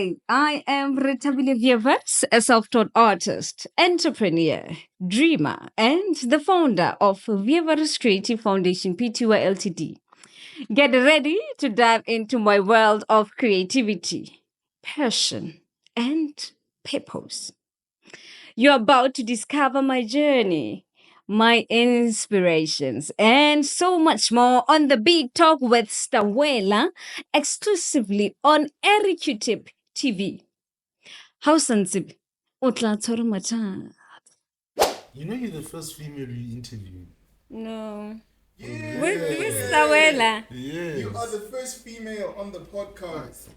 Hi, I am Rethabile Weevirs, a self-taught artist, entrepreneur, dreamer, and the founder of Weevirs Creative Foundation Pty Ltd. Get ready to dive into my world of creativity, passion, and purpose. You're about to discover my journey, my inspirations, and so much more on the Big Talk with STAWELA, exclusively on Airyqtip TV. How sensible. Utla macha. You know you're the first female you interviewed. No. Yeah. With STAWELA. Yes. You are the first female on the podcast.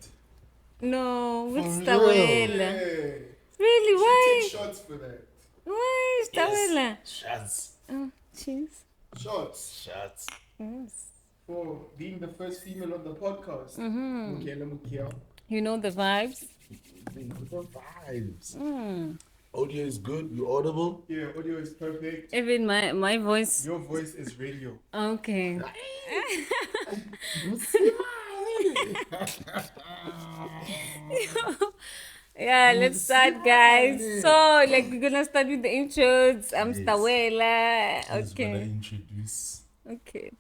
No, with For STAWELA. Hey. Really? You Why? take shots for that. Why STAWELA? Shots. Oh, cheers. Shots Shots. Yes. for being the first female on the podcast. Mukela. You know the vibes? Good vibes. Mm. Audio is good. You audible? Yeah, audio is perfect. Even my voice. Your voice is radio. Okay. Yeah, let's start, guys. So, like, we're gonna start with the intros. I'm Yes. STAWELA. Just gonna Okay. introduce. Okay.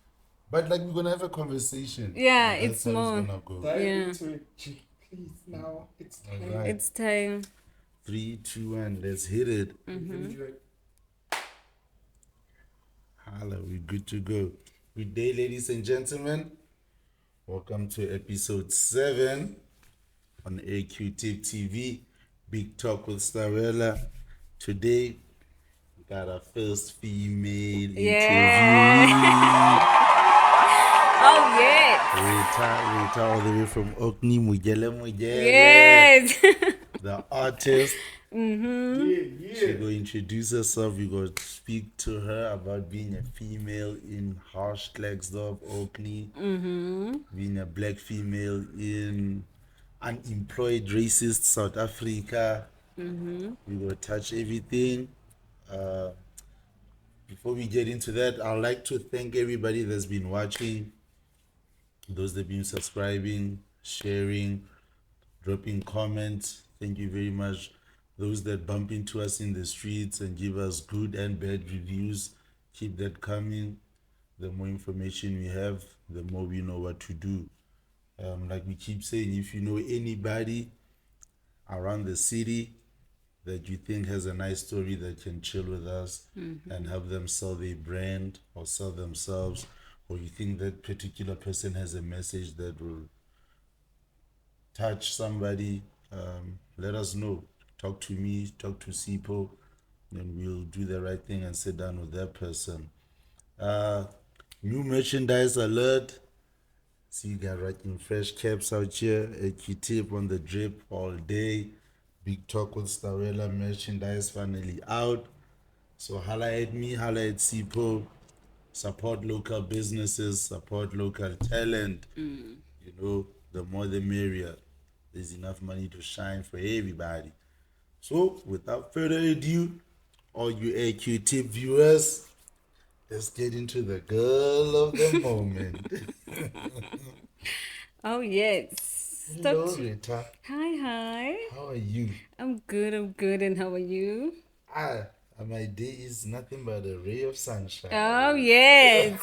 But like we're gonna have a conversation. Yeah, That's it's how more. It's gonna go. Dive Yeah. into it. Please, now it's time. Alright. It's time. 3, 2, 1. Let's hit it. Let me do it. Holla, we're good to go. Good day, ladies and gentlemen. Welcome to episode 7 on Airyqtip TV. Big Talk with STAWELA. Today, we got our first female interview. Oh, yes. Rita all the way from Okni, Mugele. Yes. The artist. Yeah. She go introduce herself. We go speak to her about being a female in harsh Klerksdorp, Orkney. Being a black female in unemployed racist South Africa. We will touch everything. Before we get into that, I'd like to thank everybody that's been watching, those that have been subscribing, sharing, dropping comments. Thank you very much. Those that bump into us in the streets and give us good and bad reviews, keep that coming. The more information we have, the more we know what to do. Like we keep saying, if you know anybody around the city that you think has a nice story that can chill with us and help them sell their brand or sell themselves, or you think that particular person has a message that will touch somebody, let us know. Talk to me, talk to Sipo, and we'll do the right thing and sit down with that person. New merchandise alert. See you guys rocking fresh caps out here. Airyqtip on the drip all day. Big Talk with STAWELA merchandise finally out. So holla at me, holla at Sipo. Support local businesses, support local talent. You know, the more the merrier. There's enough money to shine for everybody. So, without further ado, all you Airyqtip viewers, let's get into the girl of the moment. Oh, yes. Hello, Stop. Rita. Hi. How are you? I'm good. And how are you? My day is nothing but a ray of sunshine. Oh, yes.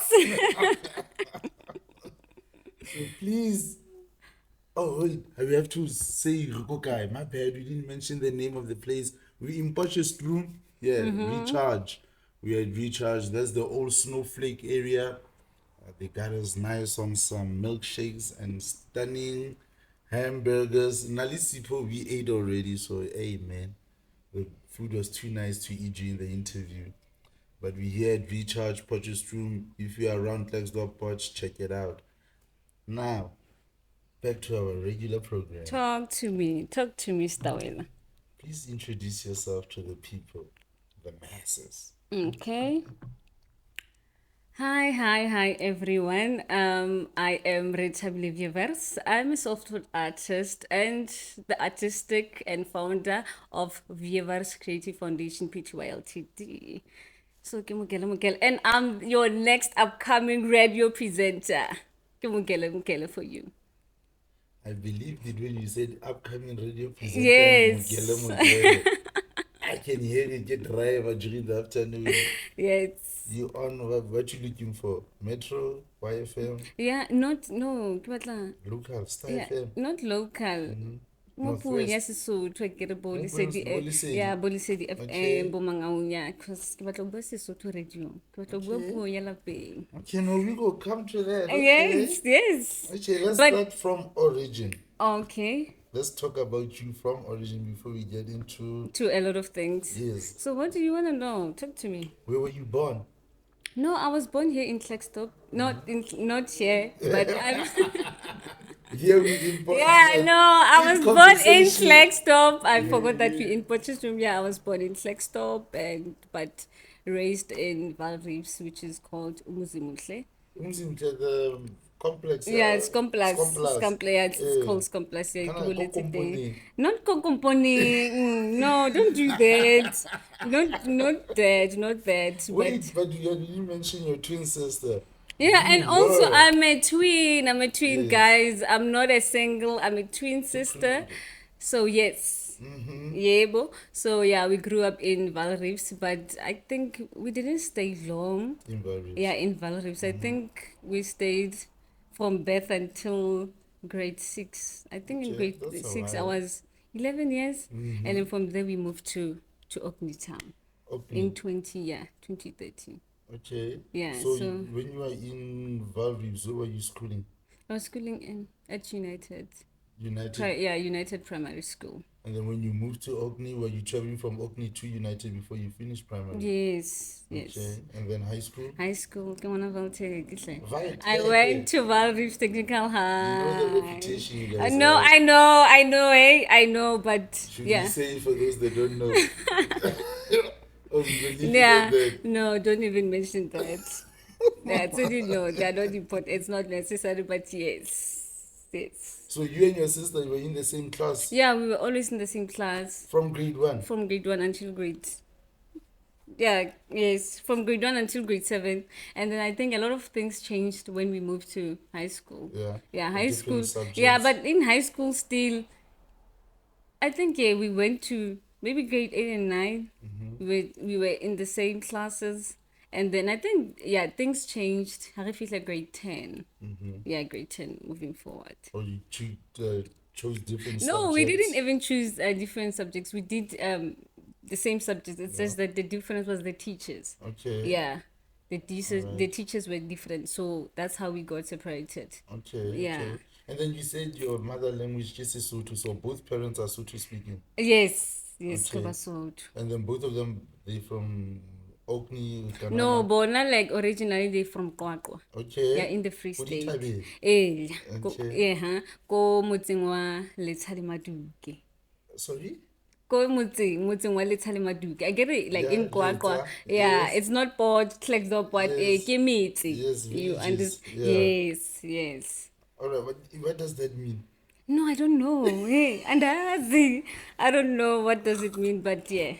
So please. Oh, wait, we have to say Rukokai. My bad, we didn't mention the name of the place. We in Potchefstroom. Yeah, Recharge. We are at Recharge. That's the old snowflake area. They got us nice on some milkshakes and stunning hamburgers. Nalisipo, we ate already, so hey man, the food was too nice to eat during the interview. But we here at Recharge Potchefstroom. If you are around Klerksdorp Potch, check it out. Now, back to our regular program. Talk to me, STAWELA. Please introduce yourself to the people, the masses. Okay. Hi, everyone. I am Rethabile Weevirs. I'm a software artist and the artistic and founder of Weevirs Creative Foundation Pty Ltd. So, ke Mogele, and I'm your next upcoming radio presenter. Ke Mogele for you. I believed it when you said upcoming radio presenter. Yes. Mogele. I can hear you get driver during the afternoon. Yes. You on what you looking for? Metro, YFM, Yeah, no, ke batla- local, Star yeah, FM, not local. Mo puong ya Northwest. Sesotho ke re bo Mo Lesedi, puong- mo Lesedi. yeah, bo Lesedi Okay. FM, bo Mangaung, yeah, because ke batla ho bua Sesotho radio. Ke batla ho bua Okay. puo ya lapeng. Okay, no, we go come to that. Okay. Yes. Okay, let's But- start from origin. Okay, Let's talk about you from origin before we get into. to a lot of things. Yes. So what do you want to know? Talk to me. Where were you born? No, I was born here in Klerksdorp. Not here, but I'm. Here we in Yeah, no, I was born in conversation. Klerksdorp. I forgot that we in Potchefstroom. Yeah, I was born in Klerksdorp but raised in Valreefs, which is called Umuzimuhle. The complex. Yeah, it's complex. Scomplas. Yeah, it's Eh. called complex. Yeah, Kinda you will Kokomponi. today. Not Kokomponi. No, don't do that. Not that. Wait, but you didn't mention your twin sister. Yeah, and You also were. I'm a twin. Yes. Guys. I'm not a single. I'm a twin sister. So yes. Yebo. So yeah, we grew up in Valreefs, but I think we didn't stay long. In Valreefs. Yeah, in Valreefs. I think we stayed from birth until grade 6. I think in Okay, grade that's a 6 I while. was 11 years, and then from there we moved to Orkney Town in 2013. Okay. Yeah, So, so- when you were in Valreefs, where were you schooling? I was schooling at United. United. United Primary School. And then when you moved to Orkney, were you traveling from Orkney to United before you finished primary? Yes. Okay. And then high school? High school, ke ngwana Valtech, ke hle. Right. I went to Valreefs Technical High. You know the reputation you guys No, have. I know, but Should yeah. we say it for those that don't know? Oh, we will leave it Yeah, at that. no, don't even mention that. That's what you know. They are not important. It's not necessary, but yes. So you and your sister were in the same class Yeah, we were always in the same class from grade 1? from grade 1 until grade. Yeah, yes, from grade 1 until grade 7. And then I think a lot of things changed when we moved to high school. Yeah. Yeah, high Different school. subjects. Yeah, but in high school still, I think we went to maybe grade 8 and 9. We were in the same classes, and then I think things changed. I feel like grade 10. Yeah, grade 10 moving forward. Or you chose different subjects? No, we didn't even choose different subjects. We did the same subjects. It's just that the difference was the teachers. Okay. Yeah, the teachers were different, so that's how we got separated. Okay. Yeah. Okay. And then you said your mother language just is Sotho, so both parents are Sotho speaking. Yes, Okay. Sotho. And then both of them, they from Orkney. Kanana? No, but not like originally they from Kwakwa. Okay. Yeah, in the Free State. Hoodies. Eh, ko motseng wa Letshale Maduke. Sorry? Ko motseng wa Letshale Maduke. I get it, like Yeah, in Kwakwa. Letsa, Yeah, yes. it's not Port, Klerksdorp, but Yes. ke Metsi. Yes, You villages, understand? yeah. Yes. All right. What does that mean? No, I don't know. Hey, and I don't know what does it mean, but yeah,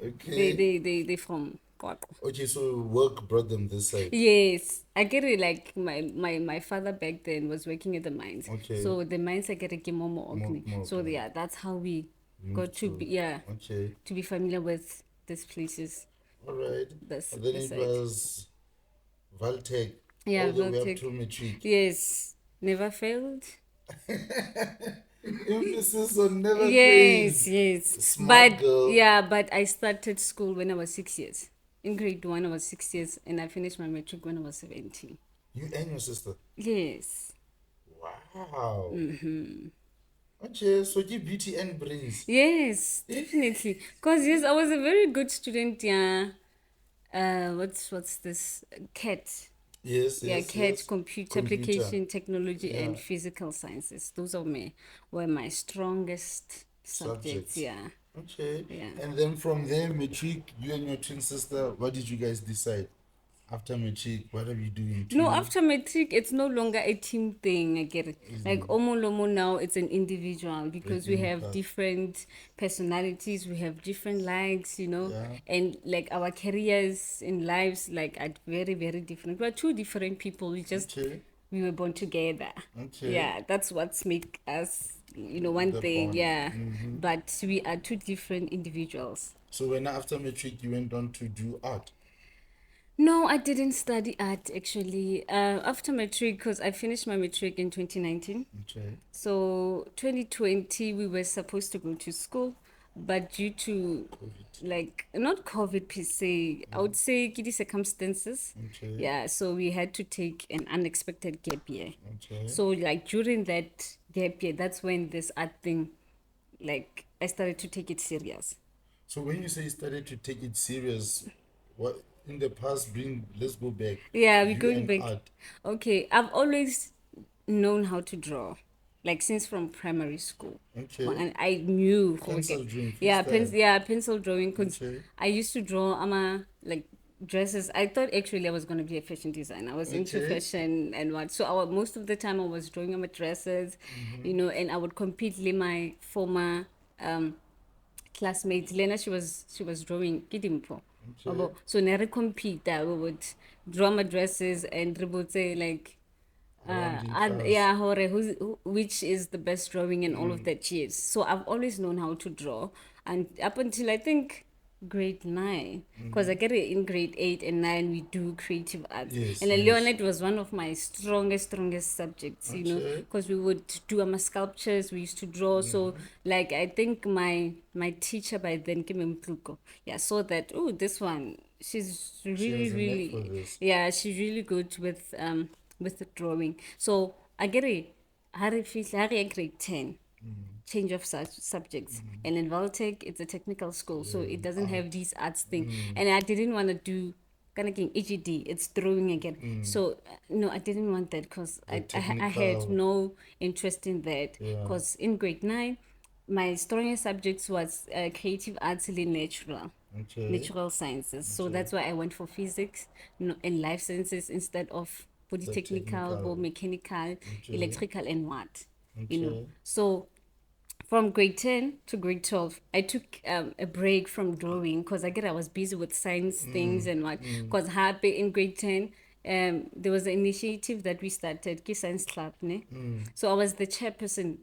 Okay. they from Kwakwa. Okay, so work brought them this side. Yes, I get it. Like my father back then was working at the mines. Okay. So the mines I get a Momo Orkney. Mo- So yeah, that's how we got to be Okay. to be familiar with these places. All right. That's And then the it side. was Valtech. Yeah, all the way up Valtech. to matric. Yes, never failed. Emphasis on never Yes, fails. yes. Smart But girl. yeah, but I started school when I was 6 years. In grade 1, I was 6 years, and I finished my matric when I was 17. You and your sister. Yes. Wow. Okay, so you beauty and brains. Yes, definitely. Because yes, I was a very good student. Yeah. What's this? CAT. Yes, Yeah, yes. CAT, yes. computer application, technology, and physical sciences. Those were my strongest subjects. Subjects. Yeah. Okay. Yeah. And then from there, matric, you and your twin sister, what did you guys decide? After matric, what are we doing? No, after matric, it's no longer a team thing. I get it. Like Omo now, it's an individual because we have different personalities, we have different likes, Yeah. and like our careers in lives like are very, very different. We're two different people. We just Okay. we were born together. Okay. Yeah, that's what's make us, one The thing. bond. Yeah, but we are two different individuals. So when after matric you went on to do art? No, I didn't study art actually. After matric, because I finished my matric in 2019. Okay. So 2020, we were supposed to go to school, but due to like not COVID per se, I would say kitty circumstances. Okay. Yeah, so we had to take an unexpected gap year. Okay. So like during that gap year, that's when this art thing, like I started to take it serious. So when you say you started to take it serious, what in the past let's go back. Yeah, we're You going and back. art. Okay, I've always known how to draw, like since from primary school. Okay. And I knew Pencil drawing, yeah, freestyle. pencil drawing. Cause Okay. I used to draw like dresses. I thought actually I was gonna be a fashion designer. I was into Okay. fashion and what. So most of the time I was drawing on my dresses, and I would compete with my former classmate Lena. She was drawing Kidimpo. Okay. So never compete. We would draw my dresses and we would say like Around in and class. yeah, which is the best drawing and all of that. Yes, so I've always known how to draw, and up until I think grade 9, because I get it in grade 8 and 9 we do creative arts. Yes, And yes. Leonard was one of my strongest subjects, Okay. because we would do sculptures, we used to draw. So like I think my teacher by then came in Mtluko, yeah, saw that, oh, this one, she's really has a knack for really, this. yeah, she's really good with the drawing. So I get it. Harry grade 10 change of such subjects, and in Valtech it's a technical school, so it doesn't have these arts thing, and I didn't want to do kind of EGD, it's drawing again. So no, I didn't want that because I had technical. no interest in that, Yeah. because in grade 9 my strongest subjects was creative arts and Okay. natural sciences. So that's why I went for physics, and life sciences instead of body The technical technical. or mechanical, Okay. electrical, and what. Okay. So from grade 10 to grade 12, I took a break from drawing because I was busy with science things and what. Because happy in grade 10, there was an initiative that we started, Science Club. Ne? So I was the chairperson,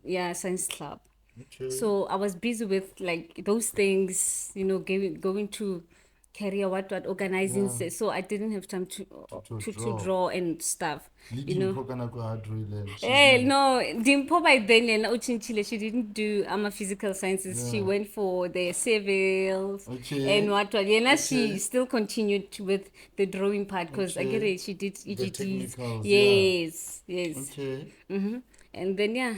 yeah, Science Club. Okay. So I was busy with like those things, going to career, what, organizing. Yeah. So I didn't have time to draw. draw and stuff. No, Dimpo by then and Uchinchile, she didn't do physical sciences. She Yeah. went for the civils Okay. and what. Yeah, Okay. she still continued with the drawing part because I get Okay. it. She did The EGTs. technicals, Yes. Okay. And then yeah.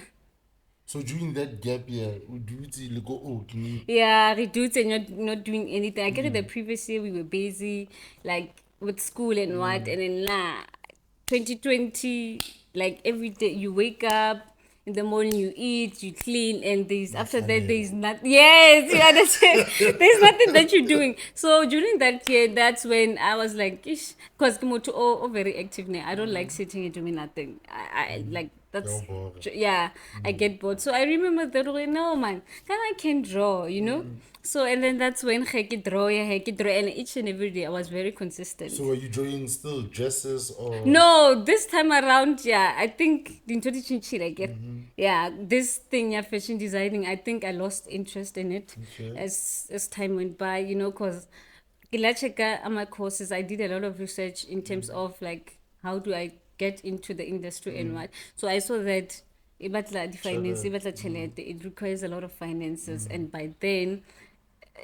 So during that gap year, would you go, oh, can you? Yeah, reduced and not doing anything. I get it. The previous year we were busy, like with school and what, and then 2020, like every day you wake up in the morning, you eat, you clean, and after that there's not. Yes, you understand. There's nothing that you're doing. So during that year, that's when I was like, because Kimoto oh very active now. I don't like sitting and doing nothing. I like. That's yeah, I get bored. So I remember that way. No man, then I can draw, So and then that's when I draw, and each and every day I was very consistent. So are you drawing still dresses or? No, this time around, yeah, I think in 2020, like, yeah, this thing, yeah, fashion designing, I think I lost interest in it Okay. as time went by, because my courses, I did a lot of research in terms of like how do I get into the industry and what. So I saw that it requires a lot of finances, and by then,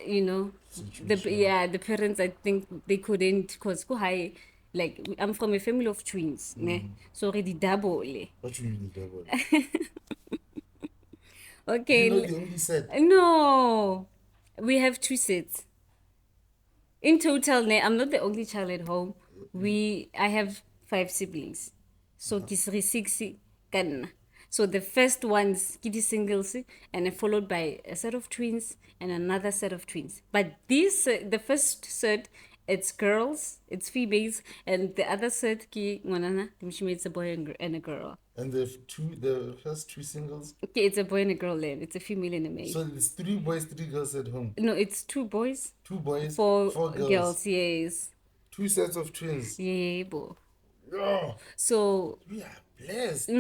the parents, I think they couldn't, because high, like I'm from a family of twins, ne? So already double. What you mean double? Okay. You know the only set. No, we have 2 sets. In total, I'm not the only child at home. I have 5 siblings. So this is 6 kan. So the first one's kitty singles, and then followed by a set of twins and another set of twins. But the first set, it's girls, it's females, and the other set, it's a boy and a girl. And the first 2 singles? Okay, it's a boy and a girl, and it's a female and a male. So it's 3 boys, 3 girls at home? No, it's 2 boys. 2 boys, 4 4 girls, yes. 2 sets of twins? Yeah, boy. Oh, So we are blessed.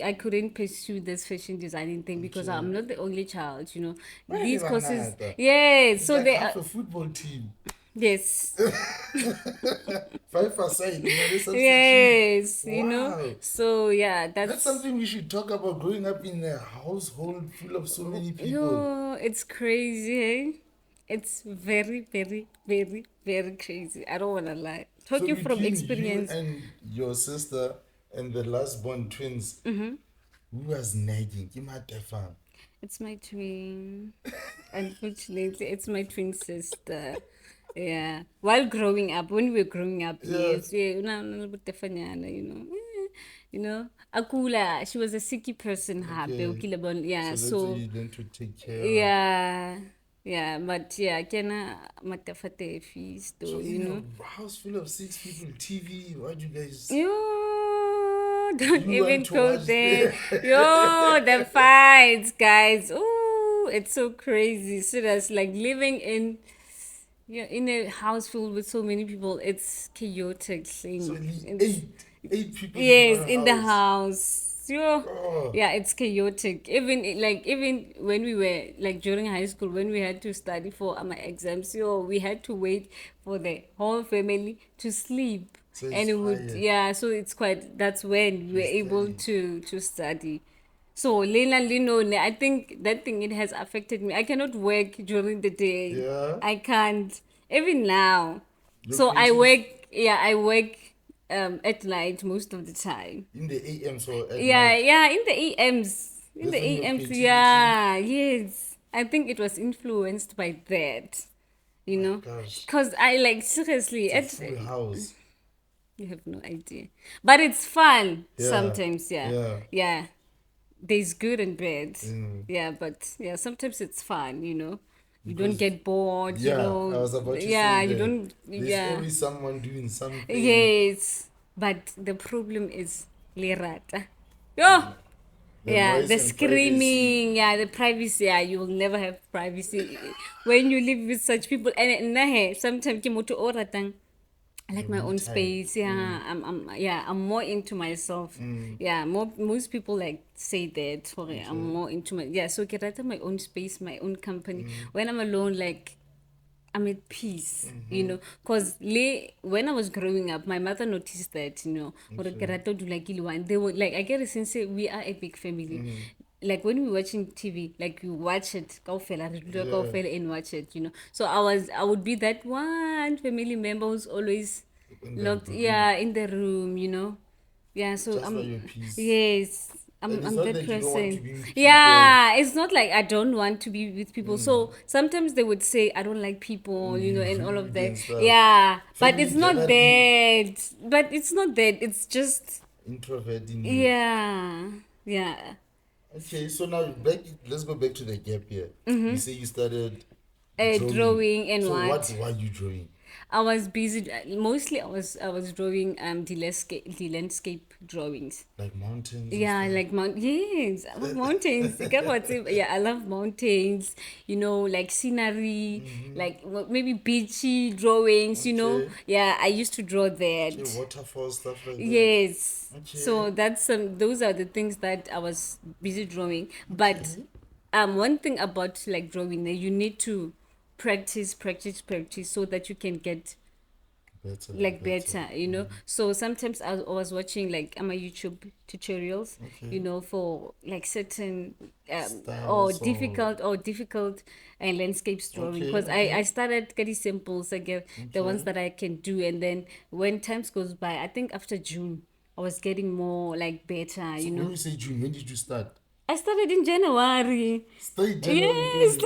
I couldn't pursue this fashion designing thing because I'm not the only child, you know. Why These they courses, banana? yes. It's So like they half are, a football team. yes, 5 aside, you know, there's substitute. yes, you know. Wow. So yeah, That's something we should talk about, growing up in a household full of so many people. yo, it's crazy. Eh? It's very, very, very, very crazy. I don't want to lie. So Talking from between you experience. and your sister and the last born twins, who was nagging? Kimatefang. It's my twin. Unfortunately, it's my twin sister. Yeah. While growing up, when we were growing up, Yeah. yes, yeah, you know. You know, Akula, she was a sicky person, Okay. yeah, So that's why so you learn to take care of. yeah, yeah, but yeah, kena matafate feast, So you in know. a house full of 6 people, TV, what do you guys Yo, don't you even want to go watch? there. Yo, the fights, guys. Ooh, it's so crazy. Serious, like living in in a house filled with so many people. It's chaotic thing. So only It's, eight people in yes, one in the house. house. Yo, Oh. yeah, it's chaotic. Even when we were like during high school, when we had to study for our exams, we had to wait for the whole family to sleep. So it's And it would, quiet. yeah, so it's quite, that's when we were able to study. So Lena Lino, I think that thing, it has affected me. I cannot work during the day. Yeah. I can't. Even now. Your So creative I work at night most of the time. in the AM, so at Yeah, night. yeah, in the EMs. In That's the when your EMs, creativity. yeah, yes. I think it was influenced by that, you My know. gosh. Because I like seriously, It's a full house. you have no idea. But it's fun Yeah. sometimes, yeah. Yeah. Yeah. There's good and bad. Mm. Yeah, but yeah, sometimes it's fun, you know. You don't Because get bored, you yeah, I know. was about to Yeah, say you that. don't, There's yeah. always someone doing something. Yes. But the problem is Lerata. Yo! The Yeah, noise the and privacy. screaming, yeah, the privacy, yeah, you will never have privacy when you live with such people. And sometimes ke motho o ratang, I like my Me own time. space. Yeah, I'm more into myself. Yeah, most people like say that. Sorry, I'm more into my, yeah. So get out of my own space, my own company. When I'm alone, like I'm at peace, you know. Cause when I was growing up, my mother noticed that, you know, gore ke rata ho dula ke le one. They were like, I get a sense we are a big family. Like when we watching TV, like you watch it, kaofela, re dula kaofela and watch it, you know. So I would be that one family member who's always In the locked, room. yeah, in the room, you know. Yeah, so Just for your peace. yes, And it's I'm not that that you don't want to be person. with Yeah, it's not like I don't want to be with people. So sometimes they would say I don't like people, you know, and all of rude that. and stuff. Yeah, but Family it's not gathering. that. But it's not that. It's just Introvert in you. yeah, yeah. Okay, so now let's go back to the gap here. You say you started Drawing and so what? what were you drawing? I was busy. Mostly, I was drawing the landscape drawings. Like mountains? Yeah, and stuff? like yes, I love mountains. Get what's it? Yeah, I love mountains. You know, like scenery, like maybe beachy drawings. You know, Okay. yeah, I used to draw Okay, that. waterfall, stuff like that. Yes. Okay. So that's those are the things that I was busy drawing. But one thing about like drawing, you need to practice so that you can get Better, like better, you know. So sometimes I was watching like YouTube tutorials, Okay. you know, for like certain Styles or difficult and landscapes drawing, Okay, because okay. I started getting simples, I get the ones that I can do, and then when times goes by, I think after June I was getting more like better, you When know. you say June, when did you start? I started in January. Start January. Yes,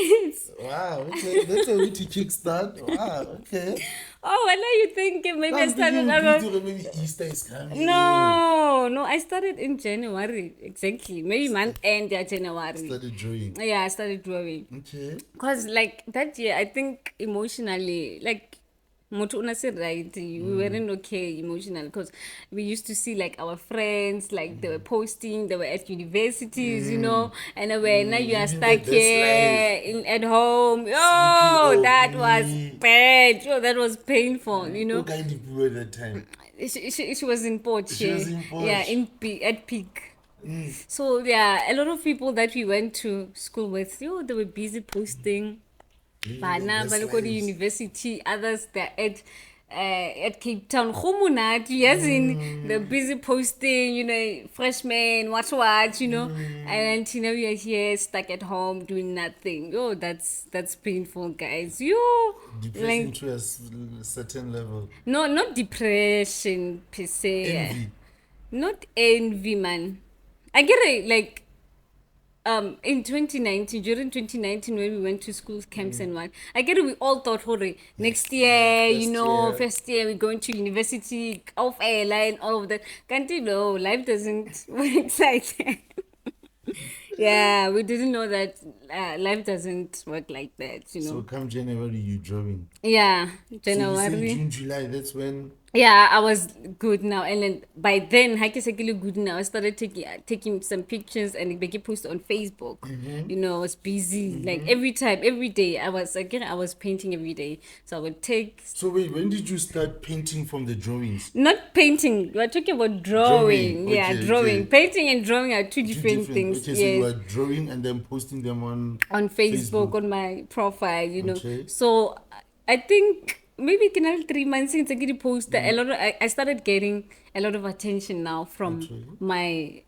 yes. Wow, okay. That's a way to kickstart. Wow, okay. Oh, well, now you think maybe I I'm thinking started around. maybe Easter is coming. No, I started in January, exactly. Maybe month end, yeah, January. Started drawing. Yeah, I started drawing. Okay. Because, like, that year, I think emotionally, like, Motho una se right, we weren't okay emotionally because we used to see like our friends, like they were posting, they were at universities, you know, and when now you are Living their stuck best here at home. Oh, that was bad. Oh, that was painful, you know. What kind of people at that time? She was in Port. She was in Yeah, Porsche. at peak. So yeah, a lot of people that we went to school with, they were busy posting. Living their Bana best ba le ko lives. university, others they're at Cape Town. Gomonate, yes, in the busy posting, you know, freshmen, what, you know, and you know we are here stuck at home doing nothing. Oh, that's painful, guys. Depressing Like to a certain level. no, not depression per se. Envy. Not envy, man. I get it, like in 2019, during 2019 when we went to school camps and what, I get it, we all thought, hore, next year, you know, first year we're going to university, off airline, all of that. Can't you know, life doesn't work like that. Yeah, we didn't know that life doesn't work like that, you know. So come January, you drawing. Yeah, So you January. say June, July, that's when. Yeah, I was good now, and then by then, Hakisekili good now. I started taking some pictures and make it post on Facebook. You know, I was busy like every time, every day. I was painting every day, so I would take. So wait, when did you start painting from the drawings? Not painting. We're talking about drawing. Drawing, Yeah, okay, drawing. okay. Painting and drawing are two Two different things. Okay, so you were drawing and then posting them on Facebook, on my profile, you know. Okay. So I think maybe 3 months since I get a post, I started getting a lot of attention now from my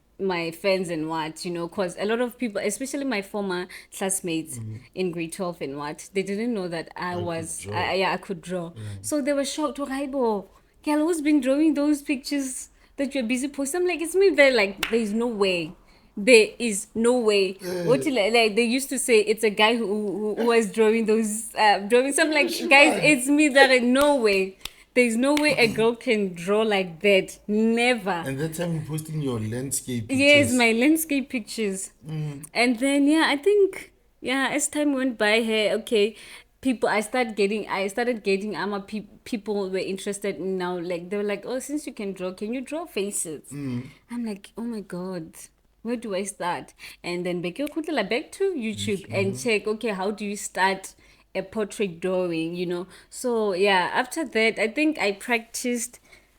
friends and what, you know, because a lot of people, especially my former classmates in grade 12 and what, they didn't know that I could draw. So they were shocked. Raibo, girl, who's been drawing those pictures that you're busy posting? I'm like, it's me. They're like, there's no way. There is no way. What like they used to say, it's a guy who was drawing those drawings. I'm like, guys, it's me. That no way. There's no way a girl can draw like that. Never. And that time you're posting your landscape pictures. Yes, my landscape pictures. And then I think as time went by here, okay, I started getting people were interested in now, like they were like, oh, since you can draw, can you draw faces? I'm like, oh my god, where do I start? And then back to YouTube and check, okay, how do you start a portrait drawing, you know? So after that, I think I practiced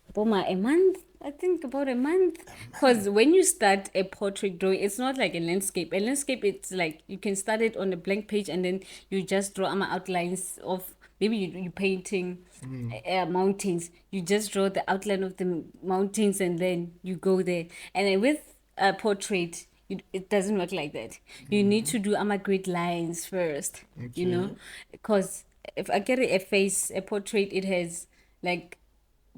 about a month. I think about a month. Because when you start a portrait drawing, it's not like a landscape. A landscape, it's like you can start it on a blank page and then you just draw outlines of, maybe you're painting mountains. You just draw the outline of the mountains and then you go there. And then with a portrait, it doesn't work like that. You need to do great lines first, you know, because if I get a portrait, it has like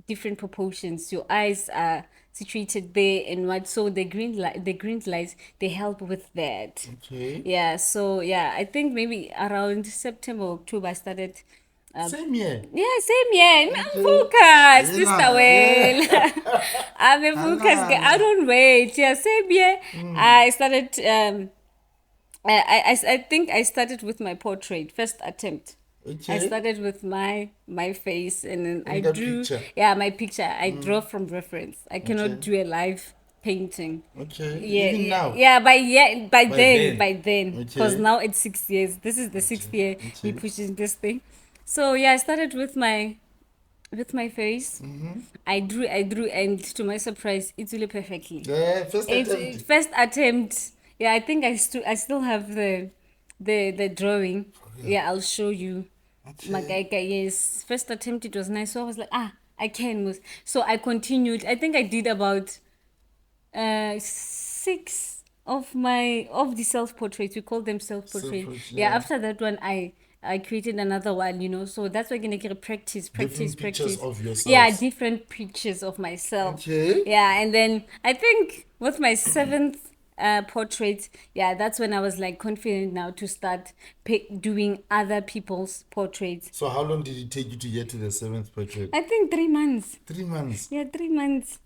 different proportions. Your eyes are situated there and what, so the green lights, they help with that. Okay. So I think maybe around September, October I started. Same year. Yeah, same year. I'm focused, Sister Well. I'm a focused girl. I don't wait. Yeah, same year. I started. I think I started with my portrait first attempt. Okay. I started with my face and then I the drew. picture. Yeah, my picture. I draw from reference. I cannot do a live painting. Okay. Yeah, Even now. yeah. By then, because Okay. now it's 6 years. This is the 6th year we pushing this thing. So I started with my face. I drew, and to my surprise, it really perfectly. Yeah, first attempt. First attempt. Yeah, I think I still have the drawing. Yeah, I'll show you. Okay. Yes, first attempt, it was nice. So I was like, I can. So I continued. I think I did about 6 of the self portraits. We call them self portraits. Self-portrait, Yeah. After that one, I created another one, you know. So that's why I'm gonna get practice. Different pictures of yourself. Yeah, different pictures of myself. Okay. Yeah, and then I think with my 7th portrait, that's when I was like confident now to start doing other people's portraits. So how long did it take you to get to the 7th portrait? I think 3 months. 3 months. Yeah, 3 months.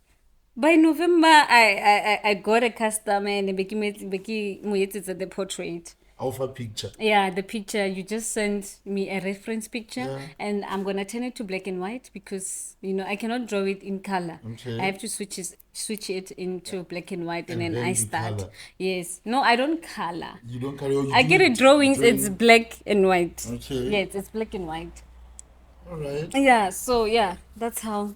By November, I got a customer and Becky the portrait. Alpha picture. Yeah, the picture, you just sent me a reference picture, Yeah. and I'm gonna turn it to black and white because I cannot draw it in color. Okay. I have to switch it into black and white, and And then then I you start. color. Yes. No, I don't color. You don't carry on. I get it drawings, it's black and white. Okay. Yes, it's black and white. All right. Yeah, so yeah, that's how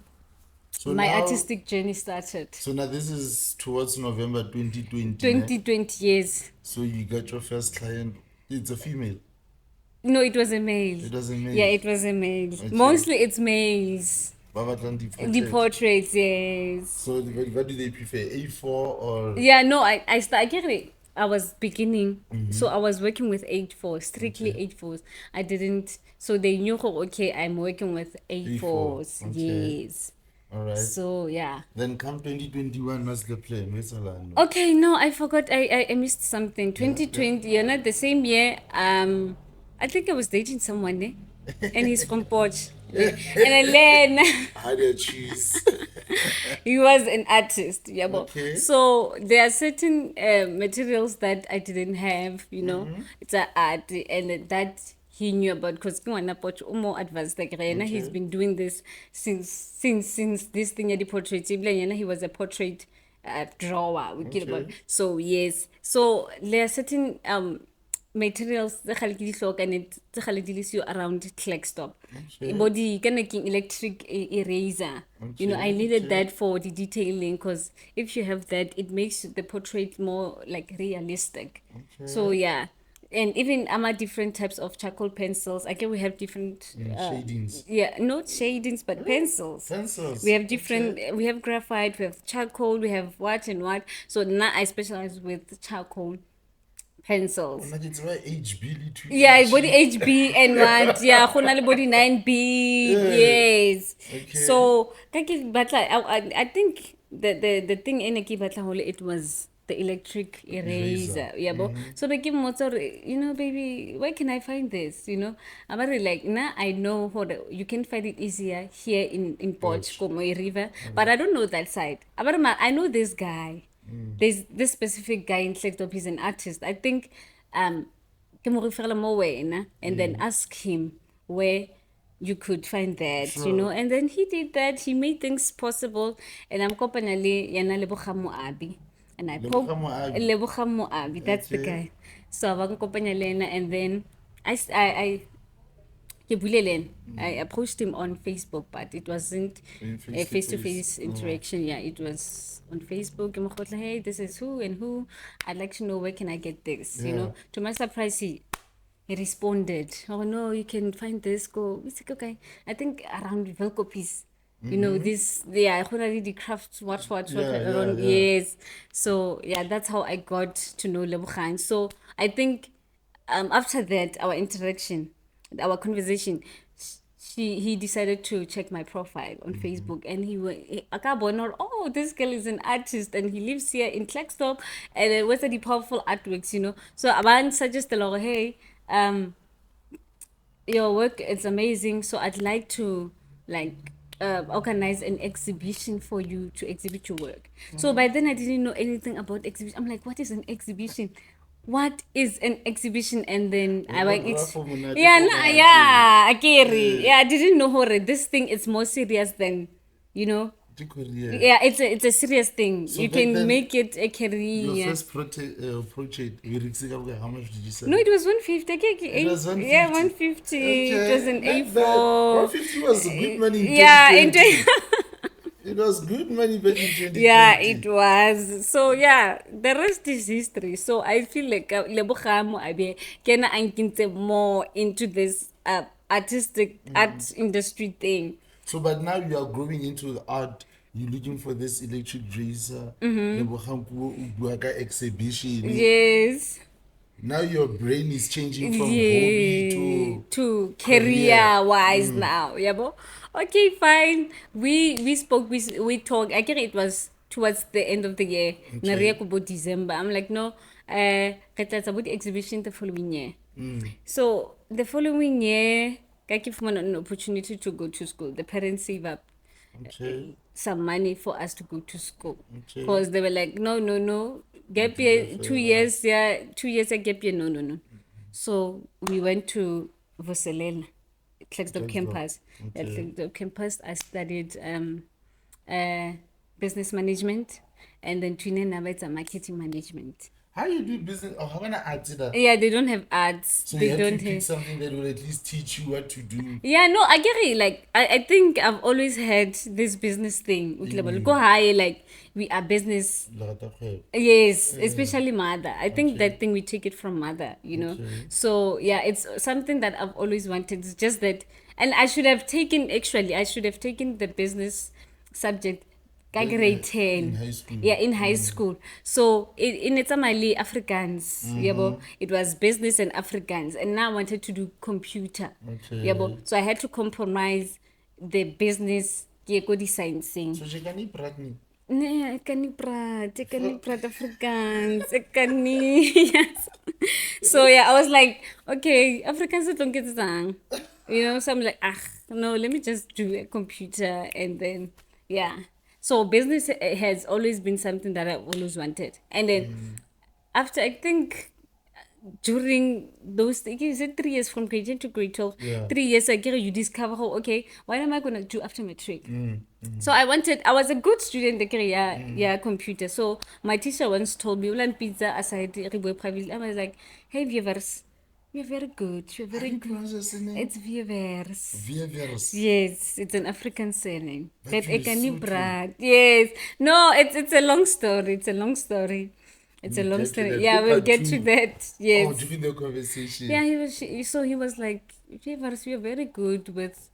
So my now, artistic journey started. So now this is towards November 2020. 2020 years. So you got your first client. It's a female. No, it was a male. It was a male. Yeah, it was a male. Okay. Mostly it's males. Baba done the portrait. The portraits, yes. So what do they prefer? A4 or? Yeah, no, I was beginning, so I was working with 8/4, strictly Okay. 8/4s. I didn't, so they knew, okay, I'm working with 8/4s. Okay. Yes. All right. So yeah. Then come 2021, what's the plan? Where's Alano? Okay, no, I forgot. I missed something. 2020, not the same year. I think I was dating someone, and he's from Potch. And then How do you choose? he was an artist, yeah. Okay. So there are certain materials that I didn't have, It's an art, and that he knew about because more advanced like Rena. He's been doing this since this thing at the portrait. He was a portrait drawer. So yes, so there are certain materials tse kgale ke di hloka and tse kgale di le siyo around Clegstop. Body kana ke electric eraser. I needed that for the detailing because if you have that, it makes the portrait more like realistic. So yeah. And even different types of charcoal pencils. Again, we have different shadings. Yeah, not shadings, but pencils. Pencils. We have different. We have graphite. We have charcoal. We have what and what. So now I specialize with charcoal pencils. Like it's right HB. Yeah, body HB and what? Yeah, khona body 9B. Yes. Okay. So I think the thing in it was the electric eraser. Yeah, so they give motor, baby, where can I find this? I'm very like, nah, I know you can find it easier here in Potch, Komoi River, but I don't know that side. I know this guy. There's this specific guy in Clegstop, he's an artist. I think ke mo referela Mawela and then ask him where you could find that, and then he did that. He made things possible, and I'm kopanya yana Leboga Moabi, and I Leboga Moabi, that's the guy. So I kopanya lena, and then I approached him on Facebook, but it wasn't a face-to-face interaction. Yeah, it was on Facebook. Hey, this is who and who. I'd like to know where can I get this. To my surprise, he responded. Oh no, you can find this. Go. It's like, okay. I think around Velkopies. This the crafts what around. Yes. So yeah, that's how I got to know Leboga. So I think after that, our conversation, he decided to check my profile on Facebook, and this girl is an artist and he lives here in Clegstop, and it was the powerful artworks, So I suggested, hey, your work is amazing, so I'd like to organize an exhibition for you to exhibit your work. So by then I didn't know anything about exhibition. I'm like, what is an exhibition? What is an exhibition? And then I didn't know this thing is more serious than, Yeah, it's a serious thing. So you can make it a career. Your first project, how much did you sell? No, it was 150. It was 150. Yeah, 150. Okay. It was an A4. 150 was good money in It was good money back in 2020. Yeah, it was. So yeah, the rest is history. So I feel like Leboga Moabi can ankinte more into this artistic art industry thing. So, but now you are growing into the art. You're looking for this electric razor, exhibition. Yes. Now your brain is changing from hobby to career-wise now. Yeah, bo? Okay, fine. We spoke. We talked. I think it was towards the end of the year. About December. I'm like, no. It's about the exhibition the following year. So the following year, I give an opportunity to go to school. The parents save up some money for us to go to school because they were like, no, gap year, 2 years, 2 years a gap year, no. So we went to Vuselela, Klerksdorp Klerksdorp, campus. At okay. Klerksdorp campus, I studied uh, business management, and then Twine Nabets marketing management. How you do business? Oh, how can I add to that? Yeah, they don't have ads. So They you have don't to pick have. something that will at least teach you what to do. Yeah, no, I get it. Like, I think I've always had this business thing. Go high, like, we are business. Yes, especially mother. I think that thing we take it from mother, you know. Okay. So, yeah, it's something that I've always wanted. It's just that, and I should have taken the business subject ka grade 10. In high school. Yeah, in high school. So in it's Mali Afrikaans, yabo. It was business and Afrikaans, and now I wanted to do computer. Okay. Yabo. So I had to compromise the business ke design thing. So she can eat bratni. Nee, ek kan nie praat Afrikaans. Ek kan nie. Yes. So yeah, I was like, okay, Afrikaans is don't get sang. You know, so I'm like, no, let me just do a computer, and then yeah. So business has always been something that I've always wanted. And then after, I think, during those, you said 3 years from grade 10 to grade 12, Yeah. 3 years ago, you discover, oh, okay, what am I going to do after matric? So I was a good student, yeah, computer. So my teacher once told me, Ulan pizza aside, I was like, hey, Weevirs, you're very good. You're very good. It's Weevirs. Weevirs. Yes, it's an African surname. But That you're Ekani Sotho. Brad. Yes. No, it's a long story. It's a long story. We'll get to that. Yeah, Go we'll part get two. to that. Yes. Oh, during the conversation. Yeah, he was like, Weevirs, you're very good with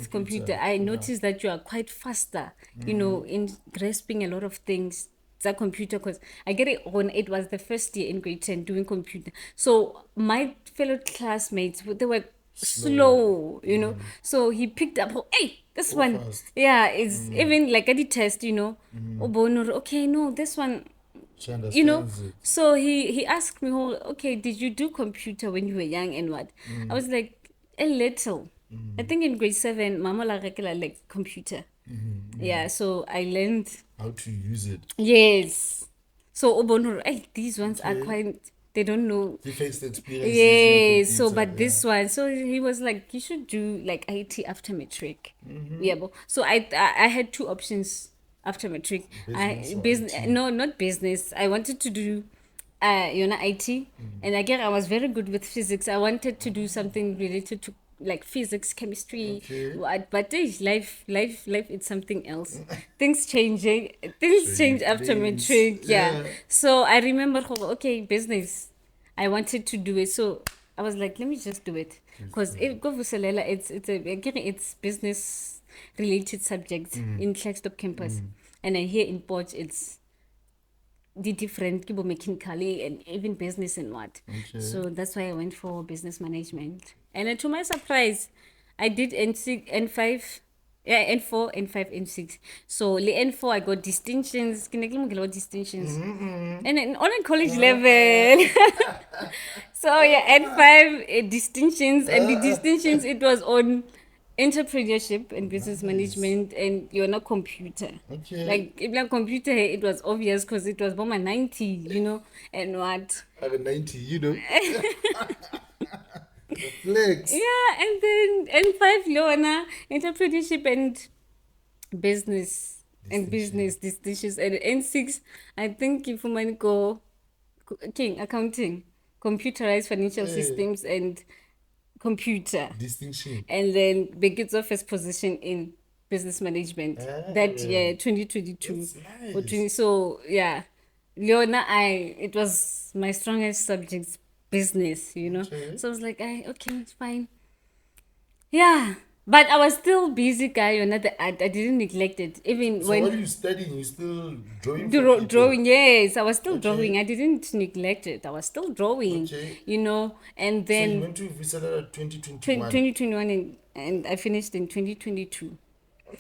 computer. I noticed that you are quite faster, you know, in grasping a lot of things. That computer, because I get it when it was the first year in grade 10 doing computer. So my fellow classmates, they were slow, you know. So he picked up, hey, this one, fast. yeah, it's even like at the test, you know. Okay, no, this one, She understands you know. it. So he asked me, okay, did you do computer when you were young and what? I was like, a little. I think in grade 7, mama like computer. Yeah, so I learned How to use it. yes. So these ones are quite, they don't know. He faced experience. Yes, so but this one, so he was like, you should do like IT after matric. Yeah, so I had two options after matric. Business or IT? No, not business. I wanted to do IT, and again I was very good with physics. I wanted to do something related to like physics, chemistry, but life it's something else. Things change after matric. Yeah. So I remember, okay, business, I wanted to do it, so I was like, let me just do it, because it's business related subjects in Klerksdorp campus, and I hear in Potch it's the different mechanical and even business and what. So that's why I went for business management. And to my surprise, I did N6, N5, yeah, N4, N5, N6. So the N4 I got distinctions. And then on a college level. So yeah, N5 distinctions, and the distinctions it was on entrepreneurship and business management, and you're not computer. Okay. Like if you're computer, it was obvious because it was Boma 90, you know, and what. I have a 90, you know. Flex. Yeah, and then N5 Leona, entrepreneurship and business distinctions, and N6, I think if you go King accounting, computerized financial systems and computer Distinction. and then Begit's first position in business management that year 2022. That's nice. Or 20, so yeah, Leona, it was my strongest subject, business, you know. So I was like, okay, it's fine. Yeah, but I was still busy, guy. You're not the art. I didn't neglect it, even So when while you studying, you still drawing for people? drawing. Yes, I was still drawing. I didn't neglect it. I was still drawing, you know. And So you then went to Visala 2021. 2021, and I finished in 2022.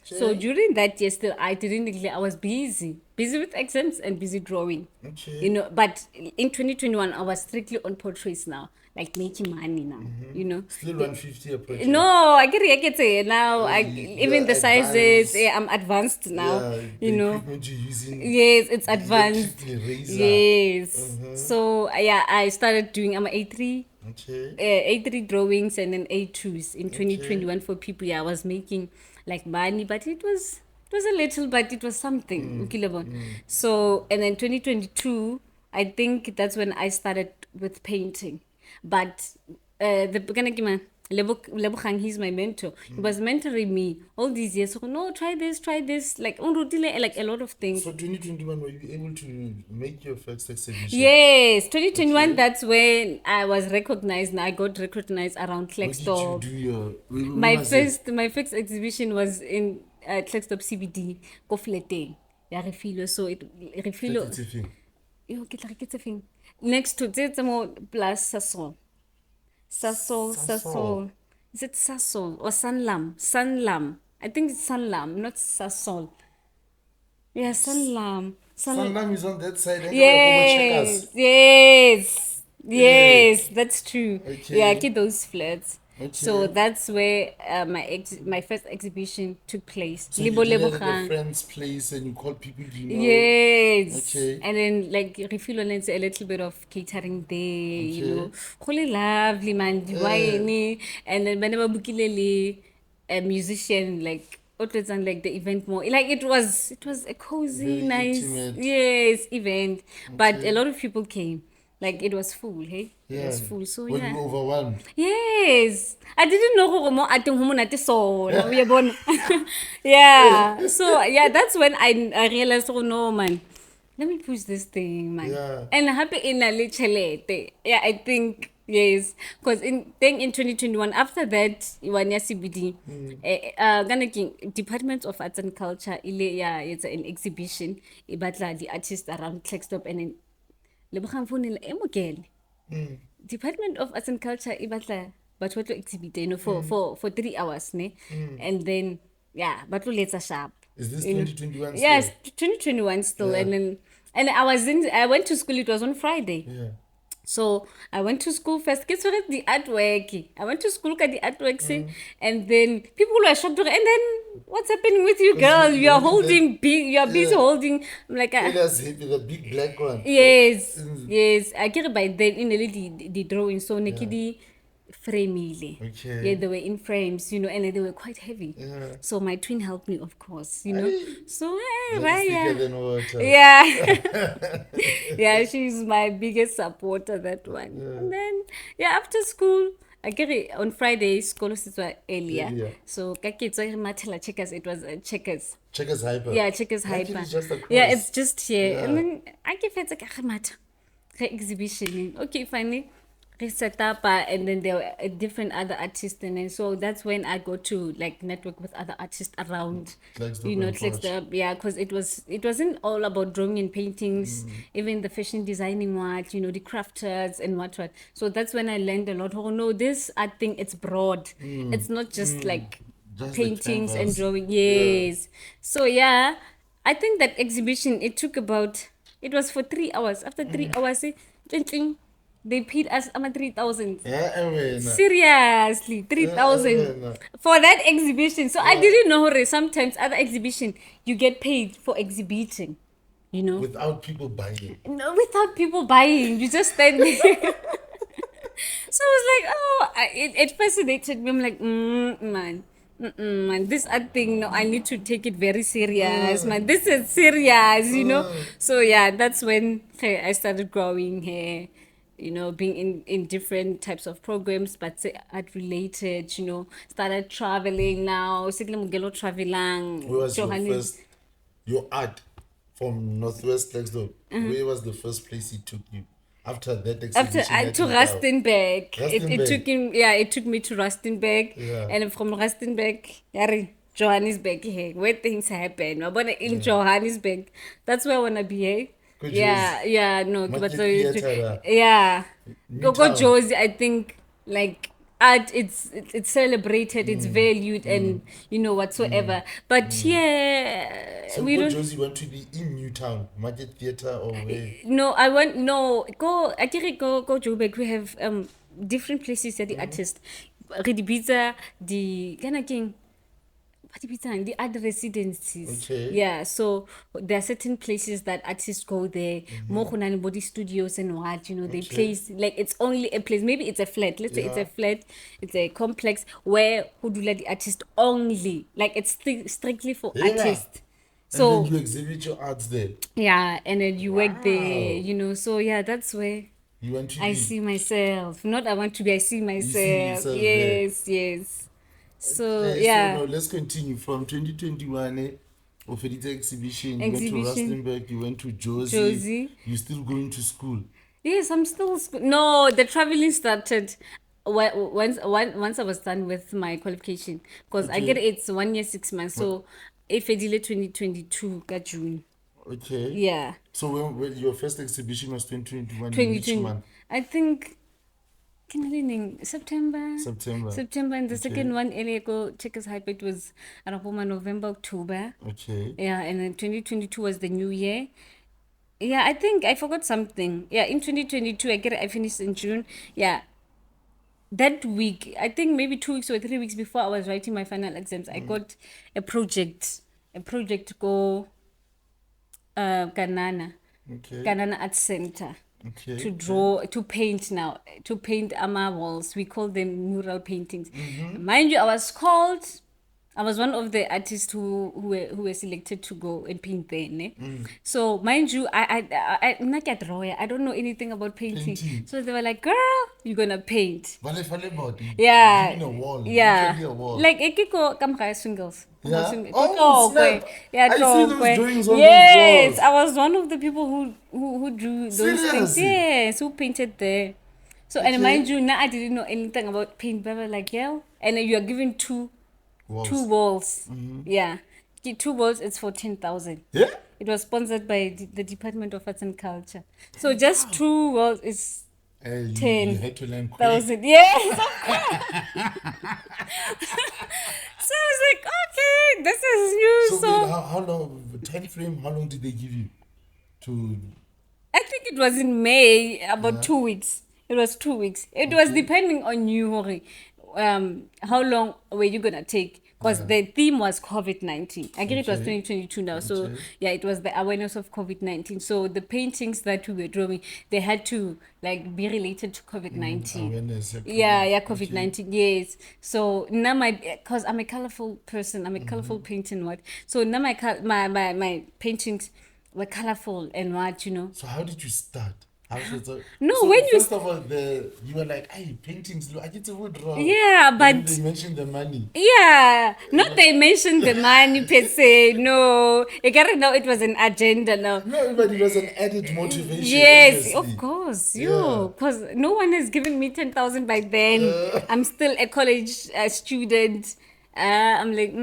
So during that year, still I didn't neglect. I was busy with exams and busy drawing. You know, but in 2021, I was strictly on portraits now, like making money now. You know, Still 150 a portrait. no, I get it now. Even the sizes, I'm advanced now. Yeah, you the know, equipment you're using. yes, it's advanced. Electric razor. Yes. So yeah, I started doing. I'm a A3 Okay. A3 drawings and then A2s in 2021 for people. Yeah, I was making like money, but it was a little, but it was something. So and then 2022, I think that's when I started with painting. But the beginning, Lebogang, he's my mentor. He was mentoring me all these years. So no, try this, like like a lot of things. So 2021, were you able to make your first exhibition? Yes, 2021. Okay. That's when I was recognized. I got recognized around Where did Klextop. you do your... My first exhibition was in Klextop CBD, Koflete. Yeah, Refilo. So it Refilo. Yo, ke tla re ke tse feng? Next to it's more plus Sasol. Sasol. Is it Sasol or Sanlam? Sanlam. I think it's Sanlam, not Sasol. Yeah, Sanlam. Sangam is on that side. Yes, that's true. Okay. Yeah, get those flats. Okay. So that's where my first exhibition took place. So you did it at a friend's place and you called people you know? Yes. Okay. And then like refill on a little bit of catering there, you know. Really lovely man, and then whenever Bukilele, a musician, like like the event more like it was a cozy, very nice intimate. Event. But a lot of people came. Like it was full, hey? Yeah. It was full. So when you were overwhelmed. Yes. I didn't know who more at home at so yeah. So yeah, that's when I realized, oh no man. Let me push this thing, man. Yeah. And happy in a little. Yeah, I think yes. Because in 2021, after that, one year CBD, Department of Arts and Culture, it's an exhibition about the artists around Klextop and then Department of Arts and Culture but what to exhibit, you know, for 3 hours, ne? And then but let's sharp. Is this 2021 still? Yes, 2021 still. And I went to school, it was on Friday. Yeah. So I went to school first. Get started the artwork. I went to school at the artwork, and then people were shocked. And then what's happening with you, girl? You are holding big. You are busy holding. I'm like, the big black one. Yes, yes. I get by then in the drawing. So Nikidi frame. Okay. Yeah, they were in frames, you know, and they were quite heavy. Yeah. So my twin helped me, of course, you know. So Thicker than water. yeah. Yeah, she's my biggest supporter, that one. Yeah. And then after school, I get it on Friday, school was earlier. Yeah. So checkers, it was checkers. Checkers hyper. Yeah, checkers hyper. It's just yeah, it's just here. Yeah. And then I give it a exhibition. Okay, finally. Set up and then there were different other artists, and then so that's when I go to like network with other artists around, you know, because it wasn't all about drawing and paintings, even the fashion designing what, you know, the crafters and what. So that's when I learned a lot. Oh no, this art thing, it's broad. It's not just like just paintings and drawing. Yes. So I think that exhibition, it was for 3 hours. After 3 hours, they paid us 3,000. Seriously, 3,000 for that exhibition. So I didn't know sometimes other exhibition you get paid for exhibiting, you know, without people buying. No, without people buying, you just stand there. So I was like, it fascinated me. I'm like, man, this art thing, no, I need to take it very serious, man. This is serious, you know. So that's when I started growing here. You know, being in different types of programs, but art related, you know, started traveling now. Where was your art from Northwest Klextop? Where was the first place he took you? After that exhibition? To Rustenburg. It took me to Rustenburg. Yeah. And from Rustenburg, Johannesburg, where things happen. In Johannesburg. That's where I want to be, hey? Go Josie, I think like art, it's celebrated, it's valued, and you know whatsoever. But so we don't. Josie want to be in Newtown Market Theatre or where? No, go Joburg. We have different places that the artists. Rethabile, the King. what do you say, the other residencies. Okay. Yeah, so there are certain places that artists go there, more body studios and what, they Okay. place, like it's only a place, maybe it's a flat, let's say it's a Yeah. flat, it's a complex where who do let the artist only, like it's strictly for Yeah. artists. And So then you exhibit your arts there. yeah, and then you work there, Wow. so yeah, that's where You want to I be. see myself. Not I want to be, I see myself. yourself there. Yes. So Okay, yeah. So now let's continue from 2021. Of the exhibition, you went to Exhibition. Rustenburg, you went to Josie. Josie. You're still going to school. Yes, I'm still no, the traveling started once I was done with my qualification. Because I get Okay. it's 1 year, 6 months. So if I delay 2022 got June. Okay. Yeah. So when your first exhibition was 2021, in which 2020. month? I think September. September. And the Okay. second one, Eliako Checkers Hype, it was around November, October. Okay. Yeah, and then 2022 was the new year. Yeah, I think I forgot something. Yeah, in 2022, I finished in June. Yeah, that week, I think maybe 2 weeks or 3 weeks before I was writing my final exams, I got a project to go Kanana Okay. Art Center. Okay. To draw, to paint our walls. We call them mural paintings. Mind you, I was one of the artists who were selected to go and paint there. Ne? So mind you, I'm not a drawer. I don't know anything about painting. So they were like, "Girl, you're gonna paint." Yeah. Even a wall. Yeah. Literally a wall. Like ekiko kamera singles. Yeah? Oh, snap. Yeah, I see those drawings on yes, those walls. I was one of the people who drew those things. Seriously? Yes, who painted there. So and Okay. mind you, now I didn't know anything about paint, but I was like, yeah. And then you are given two walls. Yeah. The 2 walls, it's for 10,000. Yeah? It was sponsored by the Department of Arts and Culture. So just 2 walls is You 10,000. had to learn quick. Yes, of course. So I was like, okay, this is new. So wait, how long, time frame, how long did they give you to... I think it was in May, about 2 weeks. It was 2 weeks. It was depending on you, Hori. How long were you gonna take? Because the theme was COVID-19. I guess it was 2022 now. So yeah, it was the awareness of COVID-19. So the paintings that we were drawing, they had to like be related to COVID-19. Awareness, Yeah, COVID-19. Yes. So now because I'm a colorful person, I'm a colorful painter and what. So now my paintings were colorful and what, So how did you start? No, so when you first of all, you were like, "Hey, paintings, look, I get a wood draw." Yeah, And then but they mentioned the money. yeah, not they mentioned the money per se. No, you gotta know it was an agenda now. No, but it was an added motivation. Yes, obviously. of course, Yeah. because no one has given me 10,000 by then. I'm still a college student. I'm like,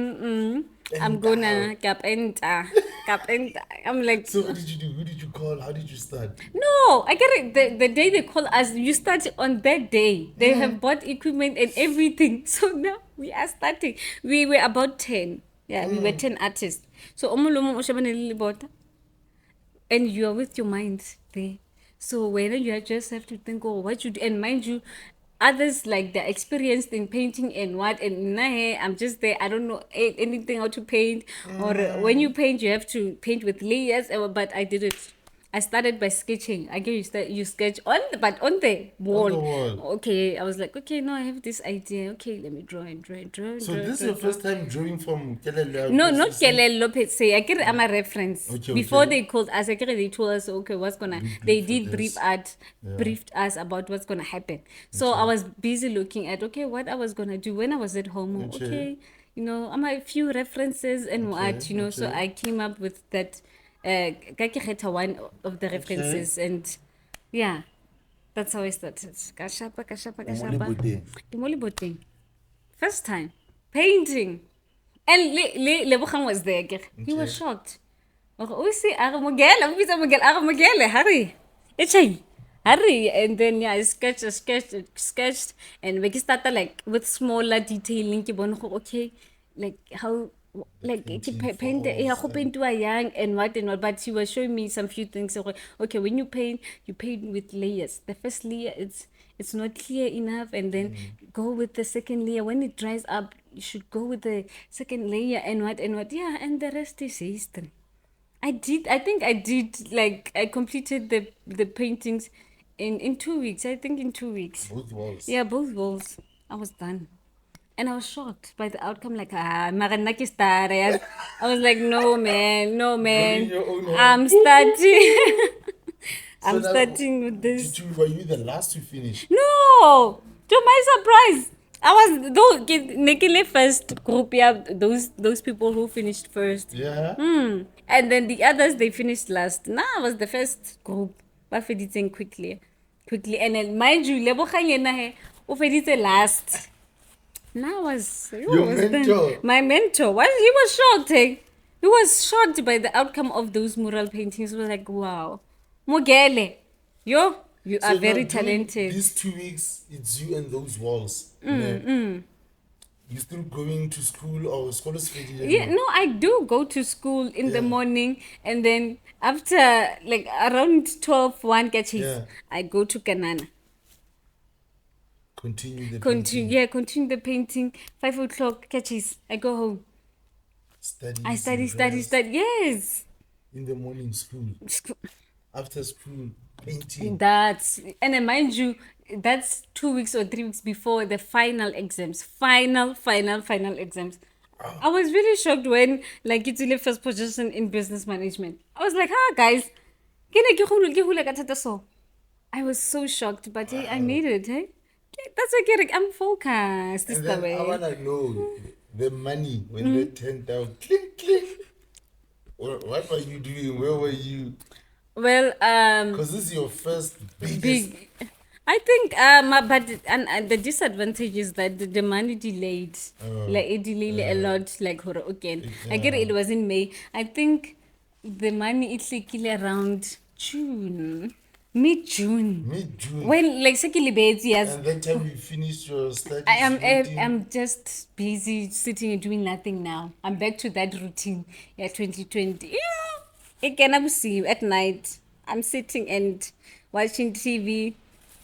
I'm gonna kapenta. I'm like, So what did you do? Who did you call? How did you start? no, I get it. The day they call us, you start on that day. They have bought equipment and everything. So now we are starting. We were about 10. Yeah, we were 10 artists. So omolomo oshabane lilibota. And you are with your mind there. So when you just have to think, oh, what you do, and mind you, others like they're experienced in painting and what, and nah, I'm just there. I don't know anything how to paint. Or when you paint, you have to paint with layers. But I did it. I started by sketching. I guess you sketch on the wall. Okay, I was like, okay, no, I have this idea. Okay, let me draw and draw. So this is your first time drawing from Kelele? No, not Kelele Lopez. Say, I get I'm a reference. Before they called us, I get they told us, okay, what's gonna. They did briefed us about what's gonna happen. So I was busy looking at what I was gonna do when I was at home. Okay, I'm a few references and what So I came up with that. One of the references and yeah, that's how I started. Kashapa. Imoli first time painting, and Lebogang was there. He was shocked. Oh, see, hurry, and then I sketched, and we started like with smaller detailing. Okay, like how like painting paint yeah, falls paint to a young and what, but she was showing me some few things. So, okay, when you paint with layers. The first layer it's not clear enough, and then go with the second layer. When it dries up, you should go with the second layer and what, yeah, and the rest is history. I think I did, like, I completed the paintings in 2 weeks. I think in 2 weeks. both walls. Yeah, both walls. I was done. And I was shocked by the outcome. Like, mara nna ke stara, yazi. I was like, no, man, no, man. your own home. I'm starting. I'm So now, starting with this. Were you the last to finish? No! To my surprise, I was Nekile first group, yeah, those people who finished first. Yeah. And then the others, they finished last. Now I was the first group. Ba feditseng quickly. And then mind you, Lebogang yena he, o feditse last. Now Your mentor. My mentor. He was shocked, eh? He was shocked by the outcome of those mural paintings. He was like, wow. Mogele, you are So very now, during talented. These 2 weeks, it's you and those walls. You still going to school or school is ready? Yeah, no, I do go to school in the morning, and then after, like, around 12:01 catches, Yeah. I go to Kanana. Continue the painting. Continue the painting. 5 o'clock catches, I go home. Studies I study. rest. Yes. In the morning, school. After school, painting. And then mind you, that's 2 weeks or 3 weeks before the final exams. Final exams. I was really shocked when, like, it's the first position in business management. I was like, guys. I was so shocked, but hey, I made it, hey? That's okay, I'm focused. This And the then way. I want to know the money when they turned out. Clink, clink. What were you doing? Where were you? Well, Because this is your first biggest. big. I think, but and the disadvantage is that the money delayed. Like, it delayed a lot. Like, again, I get it was in May. I think the money it's like around June, mid-June. Mid-June. When, like, yes. And that time you finished your studies. I'm just busy sitting and doing nothing now. I'm back to that routine. Yeah, 2020. Yeah. Again, I will see you at night. I'm sitting and watching TV.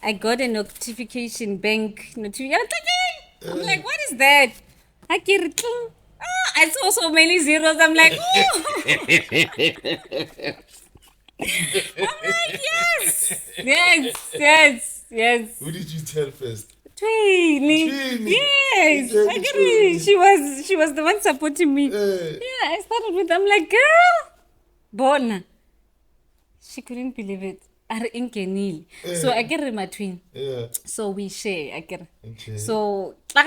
I got a notification, bank notification. I'm like, what is that? I saw so many zeros. I'm like, ooh. I'm like, yes. Who did you tell first? Twinny. Twinny. Yes. You I said get Twinny. it. She was the one supporting me. Yeah, I started with, I'm like, girl. Bona. She couldn't believe it. So I get my twin. Yeah. So we share. I get. Okay. So share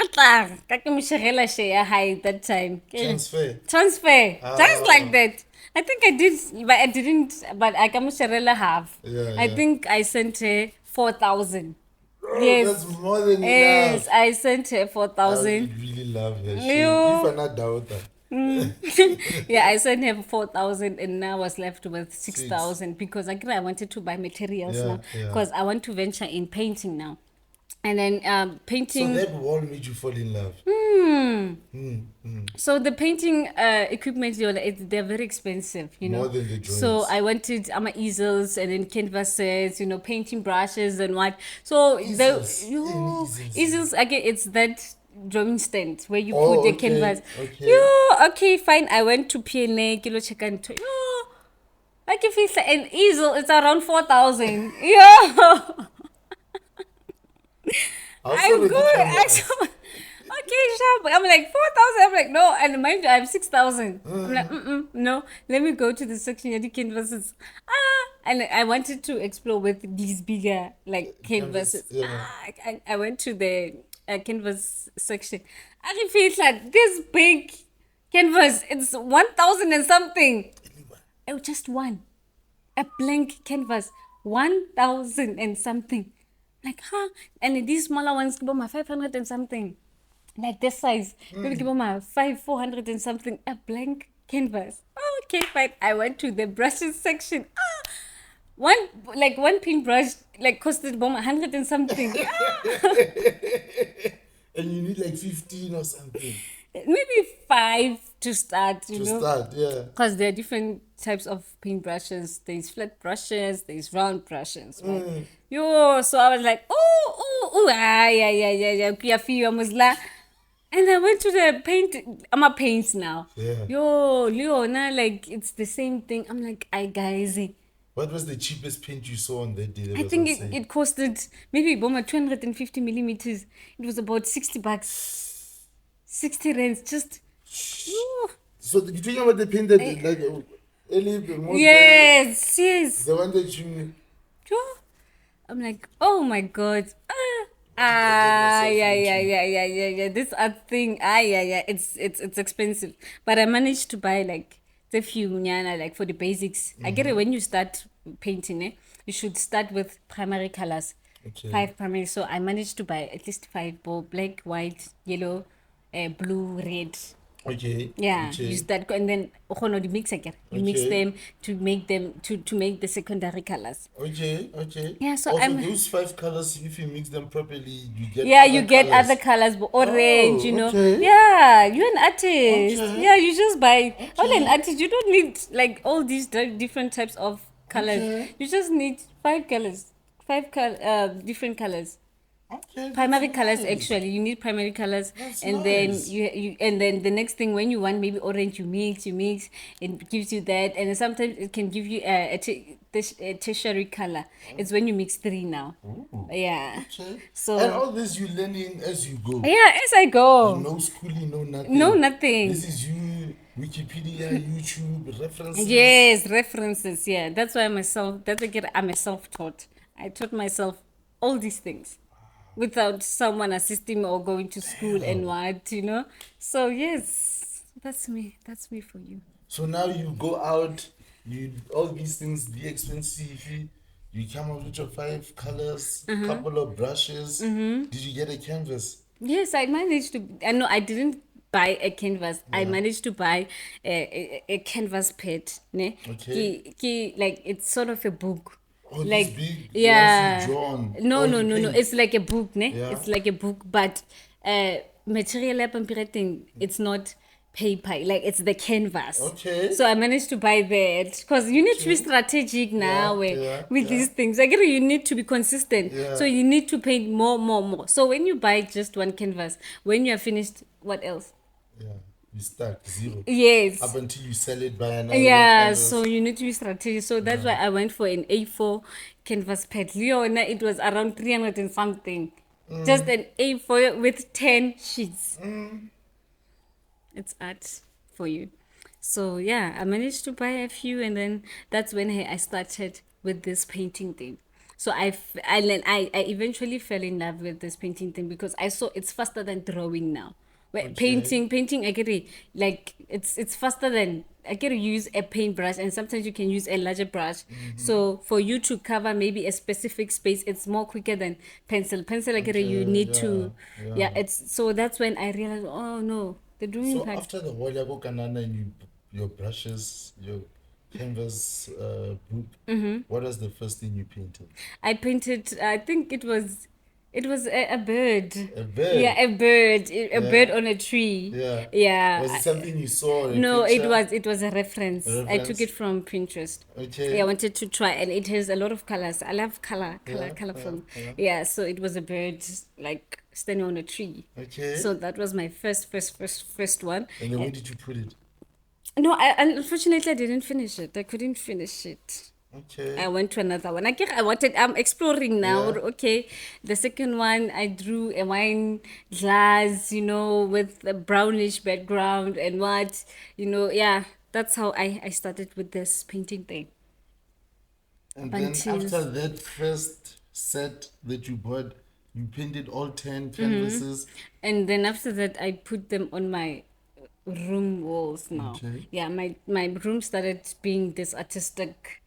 high that time. Transfer. Just like that. I think I did, but I didn't. But I can half. I think I sent her 4,000. Yes. That's more than Yes, enough. I sent her I 4,000. would really love her. You- If I'm not doubter. Yeah, I sent her 4,000, and now I was left with 6,000 because I wanted to buy materials now because I want to venture in painting now. And then So painting. that wall made you fall in love. So the painting equipment, they're very expensive, you know. More than the drawings. So I wanted easels and then canvases, painting brushes and what. So Easels. easels again, it's that drawing stand where you Oh, put the okay, canvas. okay. Okay, fine. I went to PNA, kilo check and like if it's an easel, it's around 4,000. I'm good. Okay, sharp. I'm like 4,000. I'm like, no, and mind you, I have 6,000. I'm like, no. Let me go to the section of the canvases. And I wanted to explore with these bigger like canvases. Yeah. I went to the canvas section. I feel like this big canvas. It's 1,000 and something. Oh, just one, a blank canvas, 1,000 and something. Like, and these smaller ones, give my 500 and something. Like this size, maybe give my 400 and something, a blank canvas. Okay, fine. I went to the brushes section. One paintbrush like costed 100 and something. And you need like 15 or something. maybe 5 to start, you To know. start, yeah. Because there are different types of paint brushes. There's flat brushes, there's round brushes, right? Yo, so I was like, yeah. Kuyafiwa musla. And I went to the paint, I'm a paints now. Yeah. Yo, Leona, like, it's the same thing. I'm like, guys, What was the cheapest paint you saw on that day? That I was think on sale? it costed maybe about 250 millimeters. It was about $60. 60 rands, just. Ooh. So you're talking about the paint that like Ellie, the most Yes. the one that you Yo. I'm like, oh my god. myself Yeah. This art thing, yeah. It's expensive, but I managed to buy like the few nyana, like for the basics. I get it when you start painting, you should start with primary colors. Okay. 5 primary. So I managed to buy at least 5: black, white, yellow, blue, red. Okay. Yeah, Okay. you start and then the mix again. You mix Okay. them to make the secondary colors. Okay. Yeah, so also I'm- those 5 colors, if you mix them properly, you get Yeah, other you get colors. other colors, but orange, you know. okay. Yeah, you're an artist. Okay. Yeah, you just buy. All Okay. an artist, you don't need like all these different types of colors. Okay. You just need 5 colors, different colors. Okay. Primary that's colors, nice. actually, you need primary colors, That's and then nice. you and then the next thing, when you want maybe orange, you mix, it gives you that, and then sometimes it can give you a tertiary color. It's when you mix 3 now. Ooh. Yeah. Okay. So and all this you learning as you go. yeah, as I go. No schooling, no nothing. No, nothing. This is you, Wikipedia, YouTube, references. Yes, references. Yeah, that's why I'm a self-taught. I taught myself all these things without someone assisting me or going to school and what, you know. So yes, that's me. That's me for you. So now you go out, you all these things, the expensive. You come up with your 5 colors, couple of brushes. Did you get a canvas? Yes, I managed to. I know I didn't buy a canvas. I managed to buy a canvas pad. Ne? Okay. Like it's sort of a book. Oh, this Like big, yeah. fancy drawn. No. Oh, you paint. It's like a book, ne? Yeah. It's like a book, but material thing. It's not paper. Like it's the canvas. Okay. So I managed to buy that because you need to be strategic now with these things. I get it, you need to be consistent. Yeah. So you need to paint more. So when you buy just one canvas, when you are finished, what else? Yeah. You start 0. Yes. Up until you sell it by another Yeah, canvas. so you need to be strategic. So that's why I went for an A4 canvas pad. Leona, it was around 300 and something. Just an A4 with 10 sheets. It's art for you. So yeah, I managed to buy a few, and then that's when I started with this painting thing. So I eventually fell in love with this painting thing because I saw it's faster than drawing now. Where painting, I get it. Like it's faster than I get to use a paintbrush, and sometimes you can use a larger brush. So for you to cover maybe a specific space, it's more quicker than pencil. Pencil, I get it. You need to, yeah. It's so that's when I realized, oh no, the drawing So part. after the whole Yabo Kanana and your brushes, your canvas book, what was the first thing you painted? I painted. I think it was a bird. A bird? Yeah, a bird. A bird on a tree. Yeah. Yeah. Was it something you saw? No, it was a reference. A I took reference? it from Pinterest. Okay. Yeah, I wanted to try, and it has a lot of colors. I love color from. Yeah, so it was a bird like standing on a tree. Okay. So that was my first one. And then where did you put it? No, unfortunately I didn't finish it. I couldn't finish it. Okay. I went to another one. I'm exploring now. Yeah. Okay. The second one, I drew a wine glass, with a brownish background and what, yeah. That's how I started with this painting thing. And then Until- after that first set that you bought, you painted all 10 canvases. And then after that, I put them on my room walls now. Okay. Yeah, my room started being this artistic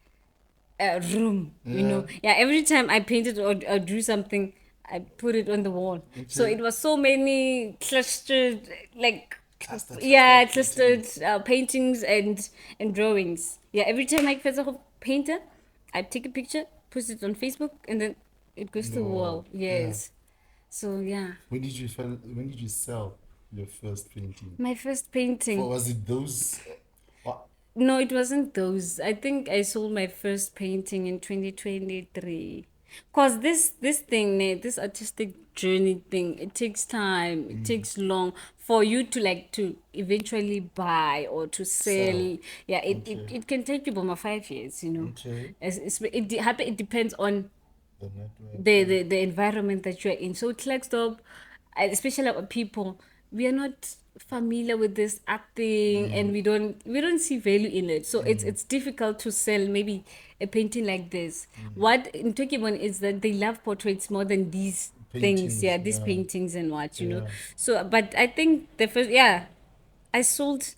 room, Yeah, every time I painted or drew something, I put it on the wall. So Okay. it was so many clustered, like, Clustered paintings and drawings. Yeah, every time I finish a painter, I take a picture, post it on Facebook, and then it goes to the wall. Yes. So yeah. When did you sell? Your first painting. My first painting. Or was it those? No, it wasn't those. I think I sold my first painting in 2023. Cause this thing, this artistic journey thing, it takes time. It takes long for you to like to eventually buy or to sell. Yeah, it can take you about 5 years. Okay. It depends on The network. the environment that you're in. So Klerksdorp, especially our people, we are not familiar with this acting, and we don't see value in it. So it's difficult to sell maybe a painting like this. What in Tokyo is that they love portraits more than these things. Yeah, these paintings and what you know. So, but I think the first, I sold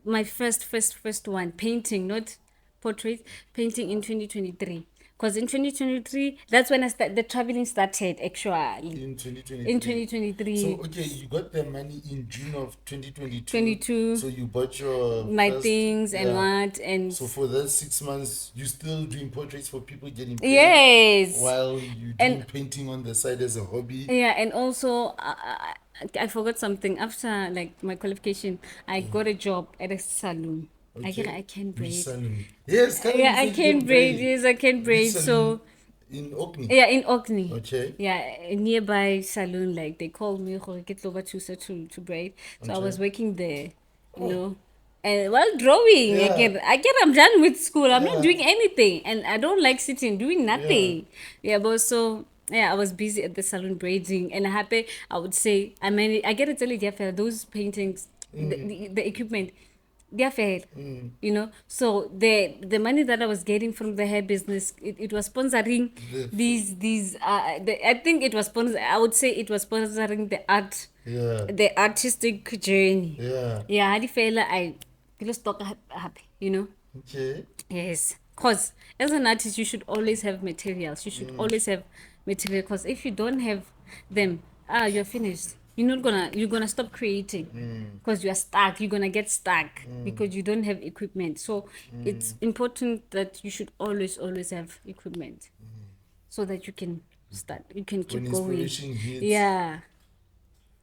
my first one painting, not portrait painting in 2023. Because in 2023, that's when the traveling started actually. In 2023. In 2023. So, okay, you got the money in June of 2022. 22. So you bought your My first, things and what and So for those 6 months, you still doing portraits for people getting paid. yes. While you doing painting on the side as a hobby. Yeah, and also I forgot something. After like my qualification, I got a job at a salon. Okay. I can Which braid. salon? Yes, Yeah, I can braid. Yes, I can braid. Which So salon? In Orkney. yeah, in Orkney. Okay. Yeah, a nearby salon. Like they called me to get over to braid. So I was working there, you know. And while drawing, Yeah. I'm done with school. I'm Yeah. not doing anything, and I don't like sitting doing nothing. Yeah, but so I was busy at the salon braiding, and I would say, I get to tell you, Jeff, those paintings, the equipment, they're fair, you know. So the money that I was getting from the hair business, it was sponsoring these. I think it was I would say it was sponsoring the art, the artistic journey. Yeah, I feel I just talk happy, you know. Okay. Yes, cause as an artist, you should always have materials. You should always have material, cause if you don't have them, you're finished. You're gonna stop creating, cause you're stuck. You're gonna get stuck because you don't have equipment. So it's important that you should always have equipment, so that you can start. You can keep When going. inspiration hits. Yeah.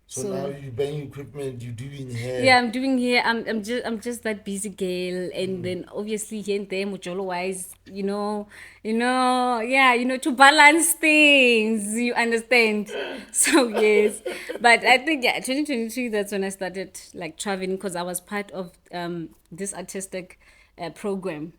So now you're buying equipment, you're doing hair. Yeah, I'm doing hair. I'm just that busy girl, and then obviously here and there, mujolo wise, to balance things. You understand? So yes, but I think 2023. That's when I started like traveling, because I was part of this artistic program.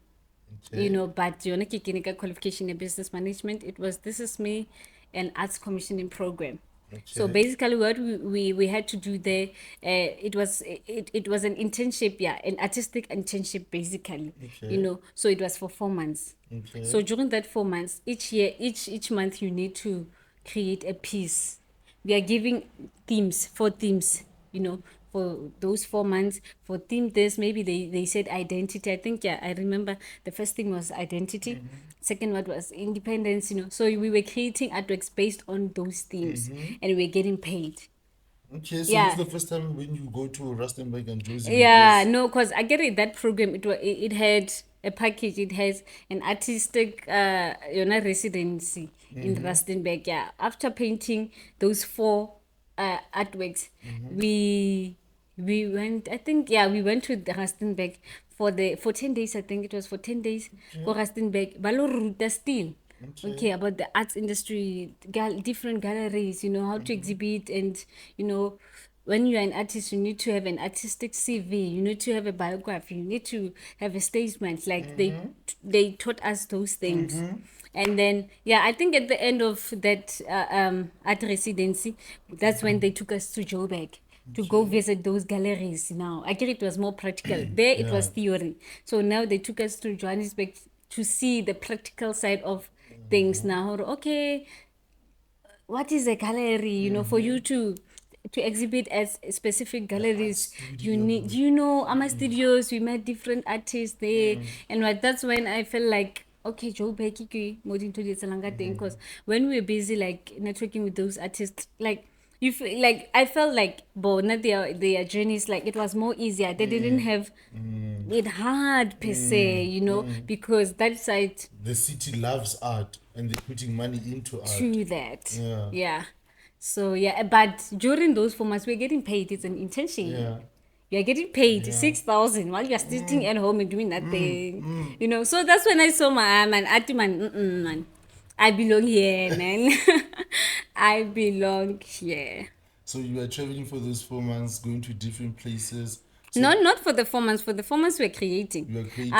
Okay. But yona ke kene qualification in business management. This is me, an arts commissioning program. So Okay. basically what we had to do there, it was an internship, an artistic internship basically. Okay. So it was for 4 months. Okay. So during that 4 months, each month you need to create a piece. We are giving themes, 4 themes, for those 4 months. For theme this, maybe they said identity. I think, I remember the first thing was identity. Second one was independence, So we were creating artworks based on those themes, and we were getting paid. Okay, so Yeah. this is the first time when you go to Rustenburg and Josie. Yeah, no, because I get it. That program, it had a package. It has an artistic, residency in Rustenburg. Yeah, after painting those 4 artworks, we went. I think, we went to the Rustenburg for 10 days. I think it was for 10 days. For Rustenburg, Balo Ruta still. Okay, about the arts industry, different galleries, how to exhibit, and when you're an artist, you need to have an artistic CV, you need to have a biography, you need to have a statement. Like they taught us those things. And then, I think at the end of that art residency, that's when they took us to Joburg to go visit those galleries. Now, I think it was more practical. There, it was theory. So now they took us to Johannesburg to see the practical side of things. Now, okay, what is a gallery? For you to exhibit as specific galleries, you need, Ama Studios, we met different artists there. And that's when I felt like, okay, Joe Becky, because when we were busy like networking with those artists, like you feel like, I felt like their journeys, like it was more easier. They didn't have it hard per se, because that side The city loves art and they're putting money into art. to that. Yeah. Yeah. So yeah, but during those 4 months, we're getting paid. It's an internship. Yeah. You're getting paid Yeah. 6,000 while you're sitting at home and doing nothing. You know, so that's when I saw my man, man, I belong here, man. I belong here. So you were traveling for those 4 months, going to different places. So Not for the 4 months. For the 4 months, we're creating. You were creating.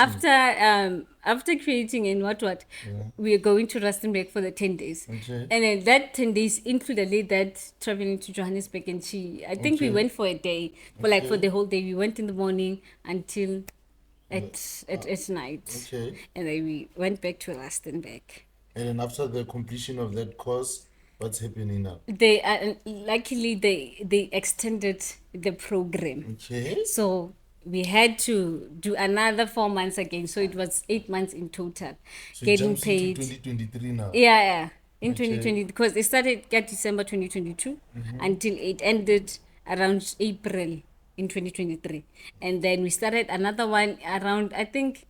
After creating and what, Yeah. we're going to Rustenburg for the 10 days. Okay. And then that 10 days included that traveling to Johannesburg, and I think we Okay. went for a day, for the whole day. We went in the morning until at night, Okay. and then we went back to Rustenburg. And then after the completion of that course, what's happening now? They luckily they extended the program. Okay. So we had to do another 4 months again. So it was 8 months in total, So it getting jumps paid. into 2023 now. Yeah, in Okay. 2020, because it started at December 2022 until it ended around April in 2023, and then we started another one around, I think,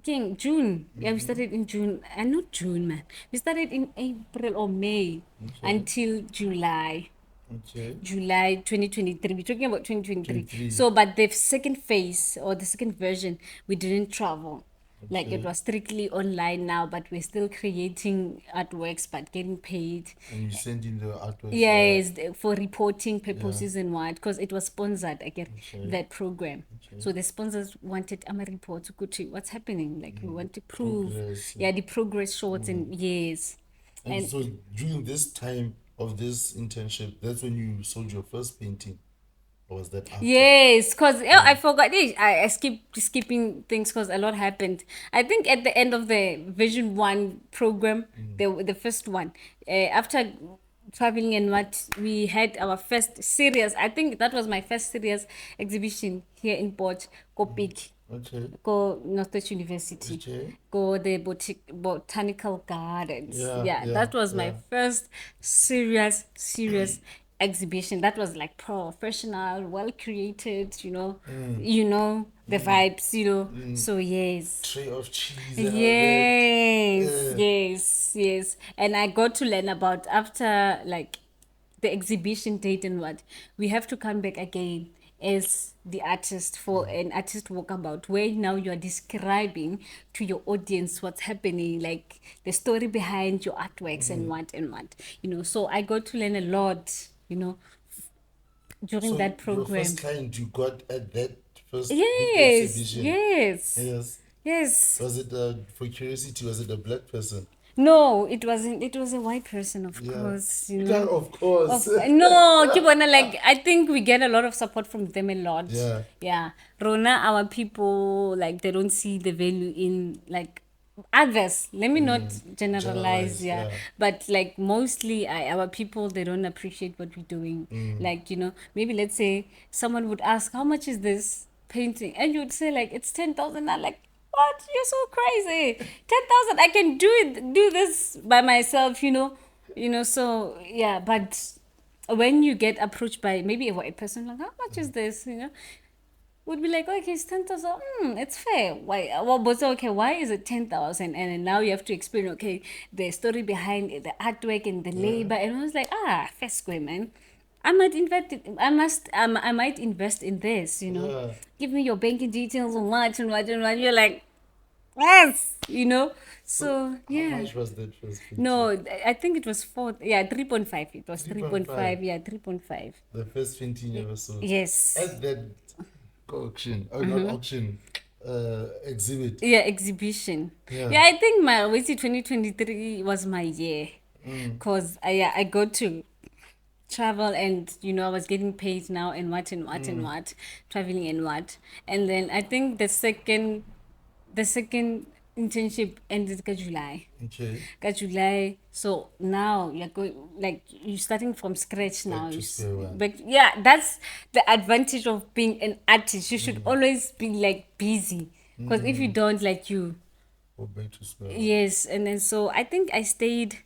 June. Yeah, we started in June. Not June, man. We started in April or May until July. Okay. July 2023. We're talking about 2023. 23. So, but the second phase or the second version, we didn't travel. Like, it was strictly online now, but we're still creating artworks, but getting paid. And you send in the artwork. Yes, for reporting purposes and what, because it was sponsored, I get that program. So the sponsors wanted a report to go to what's happening. Like, we want to prove, Progress. the progress shots and yes. And so during this time of this internship, that's when you sold your first painting. Or was that after? Yes, because I forgot it. I skipped skipping things because a lot happened. I think at the end of the Vision 1 program, the first one, after traveling and what, we had our first serious, I think that was my first serious exhibition here in Port, Kopik, Okay. go Northwest University, Okay. go the botanical gardens. Yeah, That was my yeah. first serious exhibition. That was like professional, well created, the vibes, so yes. Tray of cheese. And all that. Yes. And I got to learn about, after like the exhibition date and what, we have to come back again as the artist for an artist walkabout, where now you are describing to your audience what's happening, like the story behind your artworks and what. So I got to learn a lot, during So that program. your first client you got at that first big Yes. exhibition. Yes. Was it for curiosity? Was it a black person? No, it wasn't. It was a white person, of course. Yeah, of course. No, Kibona, like, I think we get a lot of support from them a lot. Yeah. Rona, our people, like, they don't see the value in, like, others. Let me not generalize, yeah. But, like, mostly our people, they don't appreciate what we're doing. Like, maybe let's say someone would ask, how much is this painting? And you would say, like, it's 10,000. I'm like, what? You're so crazy. 10,000. I can do this by myself, so yeah. But when you get approached by maybe a white person, like, how much is this? Would be like, okay, it's 10,000. It's fair. Why? Well, but okay, why is it 10,000? And then now you have to explain, okay, the story behind it, the artwork and the labor. And I was like, first square, man. I might I might invest in this, Yeah. Give me your banking details and what. You're like, yes, So yeah. How much was that first painting? No, I think it was 3.5. It was 3.5. 3.5. Yeah, 3.5. The first painting you ever sold. Yes. At that auction, or not auction, exhibit. Yeah, exhibition. Yeah. Yeah, I think my Wesi 2023 was my year, because I got to travel, and I was getting paid now and what traveling and what. And then I think the second internship ended July. Okay. July. So now you're going, like, you're starting from scratch now. to square one. But yeah, that's the advantage of being an artist. You should always be like busy, because if you don't, like, you. Go back to square one. Yes, and then so I think I stayed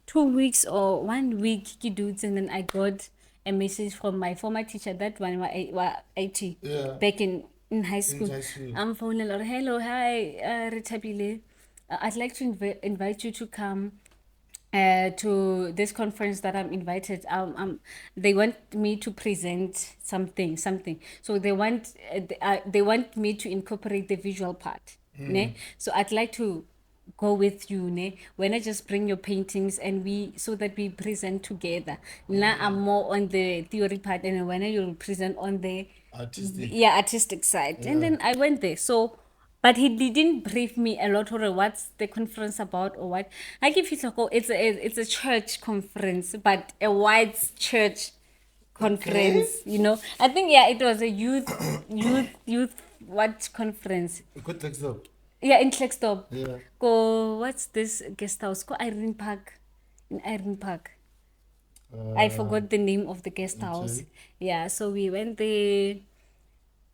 2 weeks or 1 week, dudes, and then I got a message from my former teacher. That one was IT. Yeah. Back in high school. high school. I'm phoning her. Hello, hi, Rethabile. I'd like to invite you to come to this conference that I'm invited. They want me to present something. So they want me to incorporate the visual part. Ne? So I'd like to go with you, ne? When I just bring your paintings and so that we present together. Now I'm more on the theory part, and when you'll present on the artistic side. And then I went there. So but he didn't brief me a lot or what's the conference about or what. I give you like, oh, it's a church conference, but a white church conference, you know. I think it was a youth what conference. Good like so. Yeah, in Klerksdorp. Yeah. Go, what's this guest house? Go Iron Park. In Iron Park. I forgot the name of the guest house. Yeah, so we went there.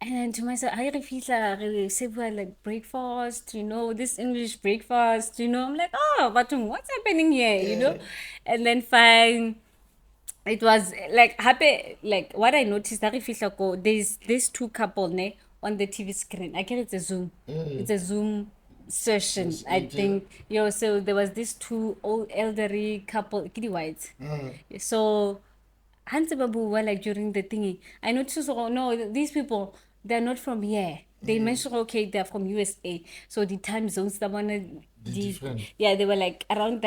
And to myself, I refuse say like breakfast, you know, this English breakfast, you know. I'm like, oh, but what's happening here, you know? And then fine. It was like happy, like what I noticed, there's two couple ne, on the TV screen. I guess it's a Zoom. It's a Zoom session, I think. So there was this two old elderly couple, kitty whites. So Hans Babu were like during the thingy. I noticed, oh no, these people, they're not from here. They mentioned, okay, they're from USA. So the time zones, the one, different. yeah, they were like around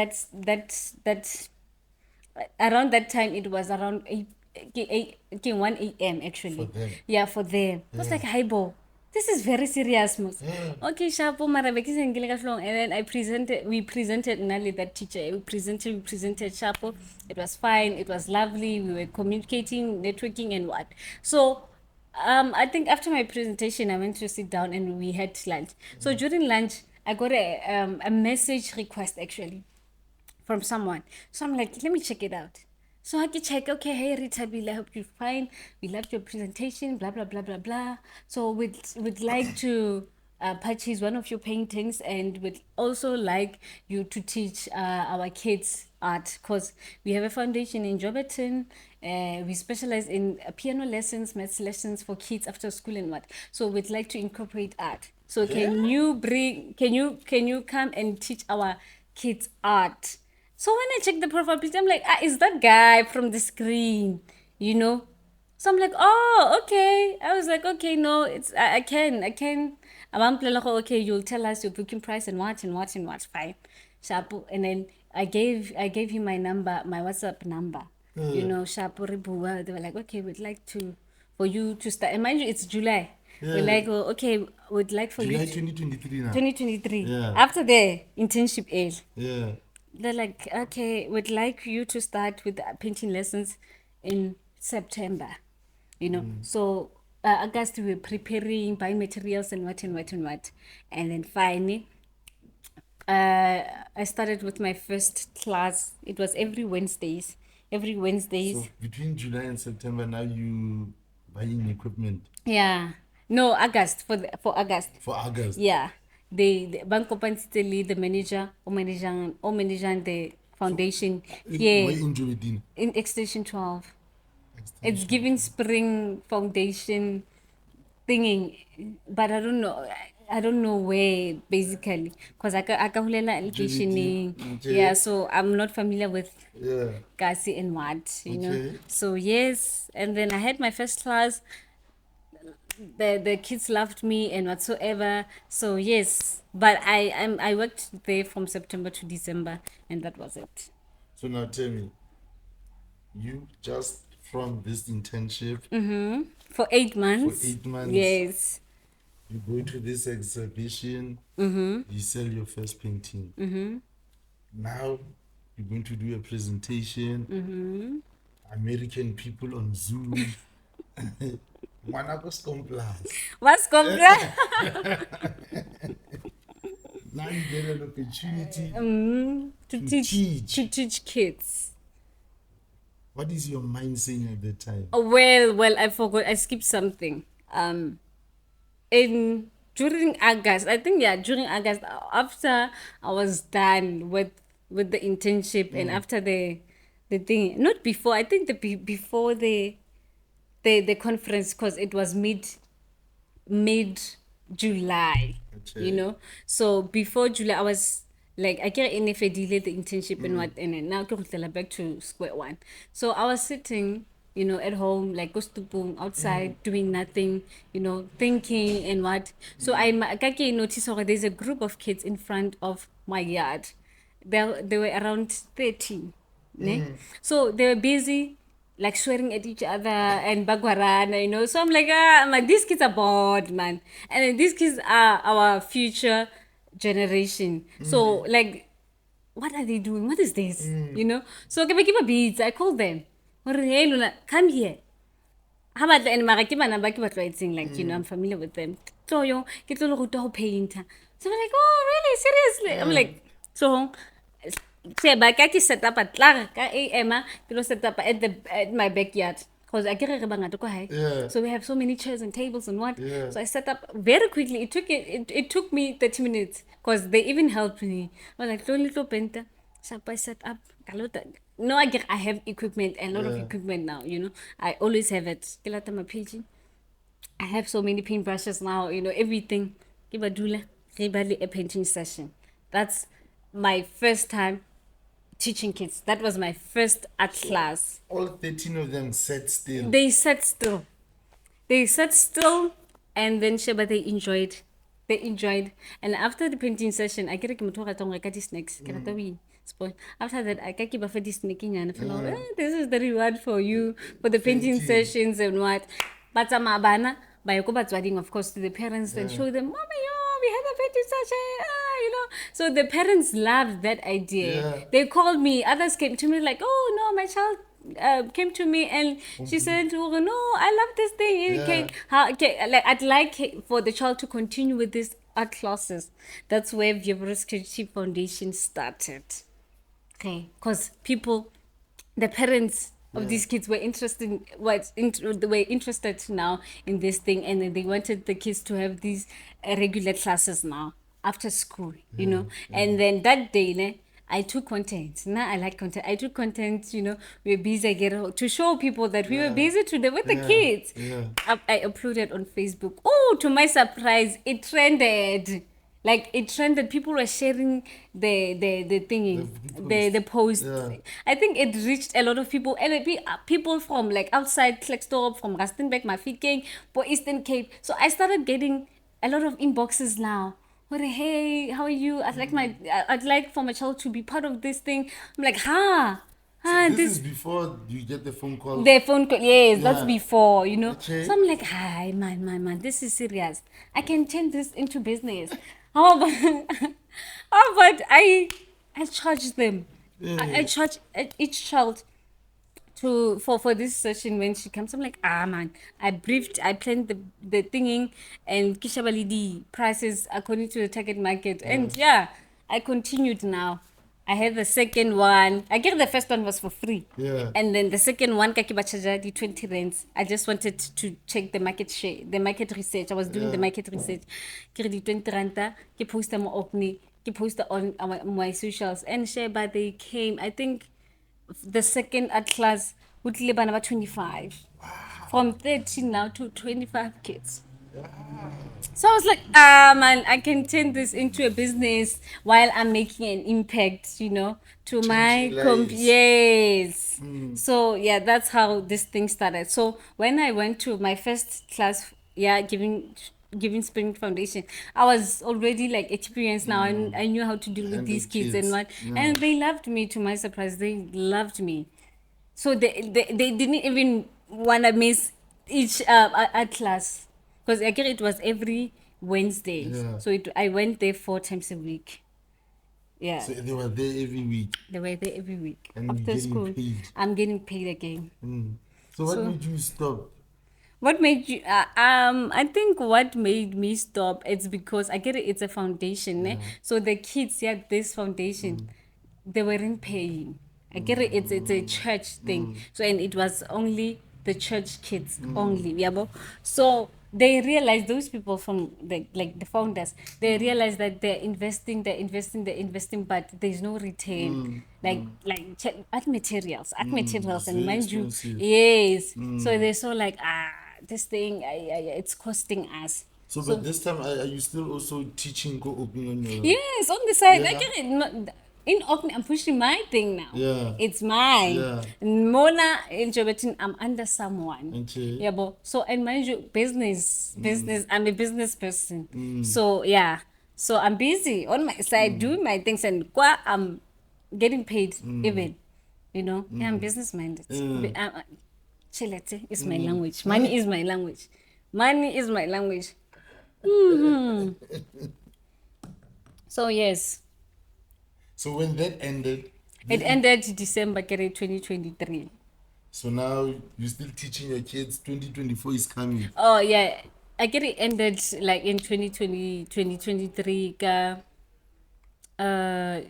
around that time. It was around 1 a.m. actually. For them. Yeah, for them. I was like, hi, bo. This is very serious, mos. Okay, Shapo, and then we presented Nali, that teacher. We presented Shapo. It was fine. It was lovely. We were communicating, networking, and what. So, I think after my presentation, I went to sit down and we had lunch. So during lunch, I got a message request actually from someone. So I'm like, let me check it out. So I can check, okay, hey Rethabile, I hope you're fine. We loved your presentation, blah, blah, blah, blah, blah. So we'd like to purchase one of your paintings, and we'd also like you to teach our kids art, because we have a foundation in Joburton. We specialize in piano lessons, maths lessons for kids after school and what. So we'd like to incorporate art. So can you come and teach our kids art? So when I checked the profile picture, I'm like, is that guy from the screen, you know? So I'm like, oh, okay. I was like, okay, no, I can. Okay, you'll tell us your booking price and what, fine. Shapu. And then I gave him my number, my WhatsApp number. You know, Shapu Ribuwa. They were like, okay, we'd like for you to start. And mind you, it's July. We're like, oh, okay, we'd like for July you 2023 now. 2023. Yeah. After the internship age. Yeah. They're like, okay, we'd like you to start with the painting lessons in September, you know. So August we were preparing, buying materials and what. And then finally, I started with my first class. It was every Wednesdays. So between July and September, now you buying equipment Yeah. No, August, for August. for August. Yeah. The Bank Company, the manager, or manager the foundation here Where in Joburg? in Extension 12. It's giving spring foundation thinking, but I don't know where basically, because I hulela education. Okay. Yeah, so I'm not familiar with Yeah. Kasi and what, you know. Okay. So yes, and then I had my first class. The kids loved me and whatsoever. So yes, but I worked there from September to December, and that was it. So now tell me, you just from this internship, For 8 months. For 8 months. Yes. you go to this exhibition, you sell your first painting. Now you're going to do a presentation. American people on Zoom. Manakos Complas. What's complex? Now you get an opportunity. To teach. teach kids. What is your mind saying at that time? Oh, well, I forgot. I skipped something. During August, I think during August, after I was done with the internship and after the thing, not before. I think before the conference, because it was mid July. Okay. You know, so before July, I was like I get in if I delay the internship and what, and then now go back to square one. So I was sitting, you know, at home, like boom outside, doing nothing, you know, thinking and what. So I noticed there's a group of kids in front of my yard. They were around 30. Ne? So they were busy like swearing at each other and bagwarana, you know. So I'm like, these kids are bored, man. And then these kids are our future generation. So like, what are they doing? What is this? You know? So I keep a beats. I called them. Hey, Luna, come here. How about the mara ke bana ba ke batla itseng, like, you know, I'm familiar with them. So yo, ke tlo le ruta ho painter. So I'm like, oh really, seriously? I'm like, so say ba ka ke set up at tla ka Emma ke lo set up at my backyard. Because I get a bangata ko hai. So we have so many chairs and tables and what. So I set up very quickly. It took me 30 minutes because they even helped me. I was like, little painter. So I set up. No, I have equipment, a lot of equipment now, you know. I always have it. I have so many paintbrushes now, you know, everything. Give a doula, a painting session. That's my first time teaching kids. That was my first art class. All 13 of them sat still. They sat still. They sat still, and then Sheba, they enjoyed. They enjoyed. And after the painting session, I get a snacks. After that, I keep a snaking and this is the reward for you for the painting sessions and what. But I'm abana by wedding, of course, to the parents and show them, Mommy, we had a painting session, you know. So the parents loved that idea. They called me, others came to me like, oh no, my child came to me and she said, oh, no, I love this thing. Like, I'd like for the child to continue with these art classes. That's where Weevirs Creative Foundation started. Okay, because the parents of these kids were interested now in this thing, and then they wanted the kids to have these regular classes now after school, you know. And then that day, I took content. Now I like content. I took content, you know. We were busy to show people that we were busy today with the kids. I uploaded on Facebook. Oh, to my surprise, it trended. Like it trended. People were sharing the thingy, the post. I think it reached a lot of people. And people from like outside Klextorp, from Rustenburg, Mafikeng, for Eastern Cape. So I started getting a lot of inboxes now. Hey, how are you? I'd like for my child to be part of this thing. I'm like, So this is before you get the phone call? The phone call, yes, that's before, you know. Okay. So I'm like, hi, man, this is serious. I can turn this into business. How about I charge them. I charge each child for this session when she comes. I'm like, man, I planned the thinking and Kishabali the prices according to the target market. And I continued now. I had the second one. I guess the first one was for free. And then the second one, the 20 rands. I just wanted to check the market share, the market research. I was doing the market research. The 20 randa, I posted more opening, I posted on my socials. And share, but they came, I think the second art class would live about 25. Wow. From 13 now to 25 kids. So I was like, man, I can turn this into a business while I'm making an impact, you know, to my yes. So yeah, that's how this thing started. So when I went to my first class, giving Spring Foundation, I was already like experienced now, and I knew how to deal with these kids and what, and they loved me. To my surprise, they loved me. So they didn't even want to miss each art class. Because again, it was every Wednesday. So I went there 4 times a week. Yeah. So they were there every week? They were there every week. And after school, paid. I'm getting paid again. So what made you stop? What made you, I think what made me stop, it's because I get it, it's a foundation. So the kids, this foundation, they weren't paying. I get it, it's a church thing. So, and it was only the church kids only. So they realize, those people from the founders, they realize that they're investing, but there's no return. Art materials, and mind you, yes. So they're so like, this thing, it's costing us. So, but this time, are you still also teaching go opening on your? Yes, on the side. Yeah. I get it. In Auckland, I'm pushing my thing now. Yeah. It's mine. Yeah. Mona in Jobetin, I'm under someone. Okay. Yeah, but so and mind you, business. I'm a business person. So yeah. So I'm busy on my side doing my things and I'm getting paid even. You know, yeah, I'm business minded. Chilete is my language. Money is my language. Money is my language. So yes, So when that ended, it ended December 2023. so now you're still teaching your kids. 2024 is coming. Oh yeah, I get it ended like in 2023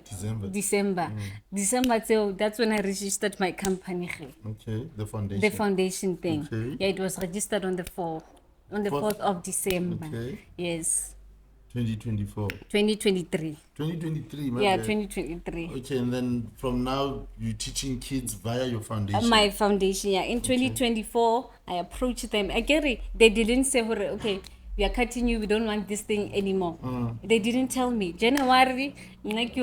December. December, so that's when I registered my company. Okay, the foundation. The foundation thing. Okay. Yeah, it was registered on the 4th of December. Okay. Yes. 2024. 2023. 2023, my Yeah, bad. 2023. Okay, and then from now you're teaching kids via your foundation. My foundation, yeah. In 2024, I approached them. I get it. They didn't say, okay, we are cutting you. We don't want this thing anymore. They didn't tell me. January, like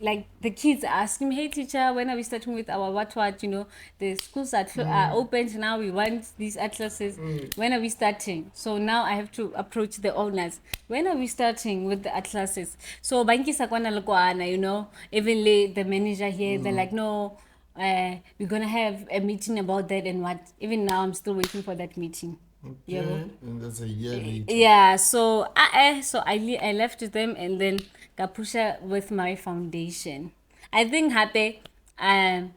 like the kids are asking me, hey teacher, when are we starting with our what? You know, the schools are opened now. We want these atlases. When are we starting? So now I have to approach the owners. When are we starting with the atlases? So banki sakwana lokwana, you know, even the manager here, they're like, no. We're gonna have a meeting about that and what. Even now, I'm still waiting for that meeting. Okay, and that's a year later. Yeah. So I left them and then Kapusha with my foundation. I think happy. They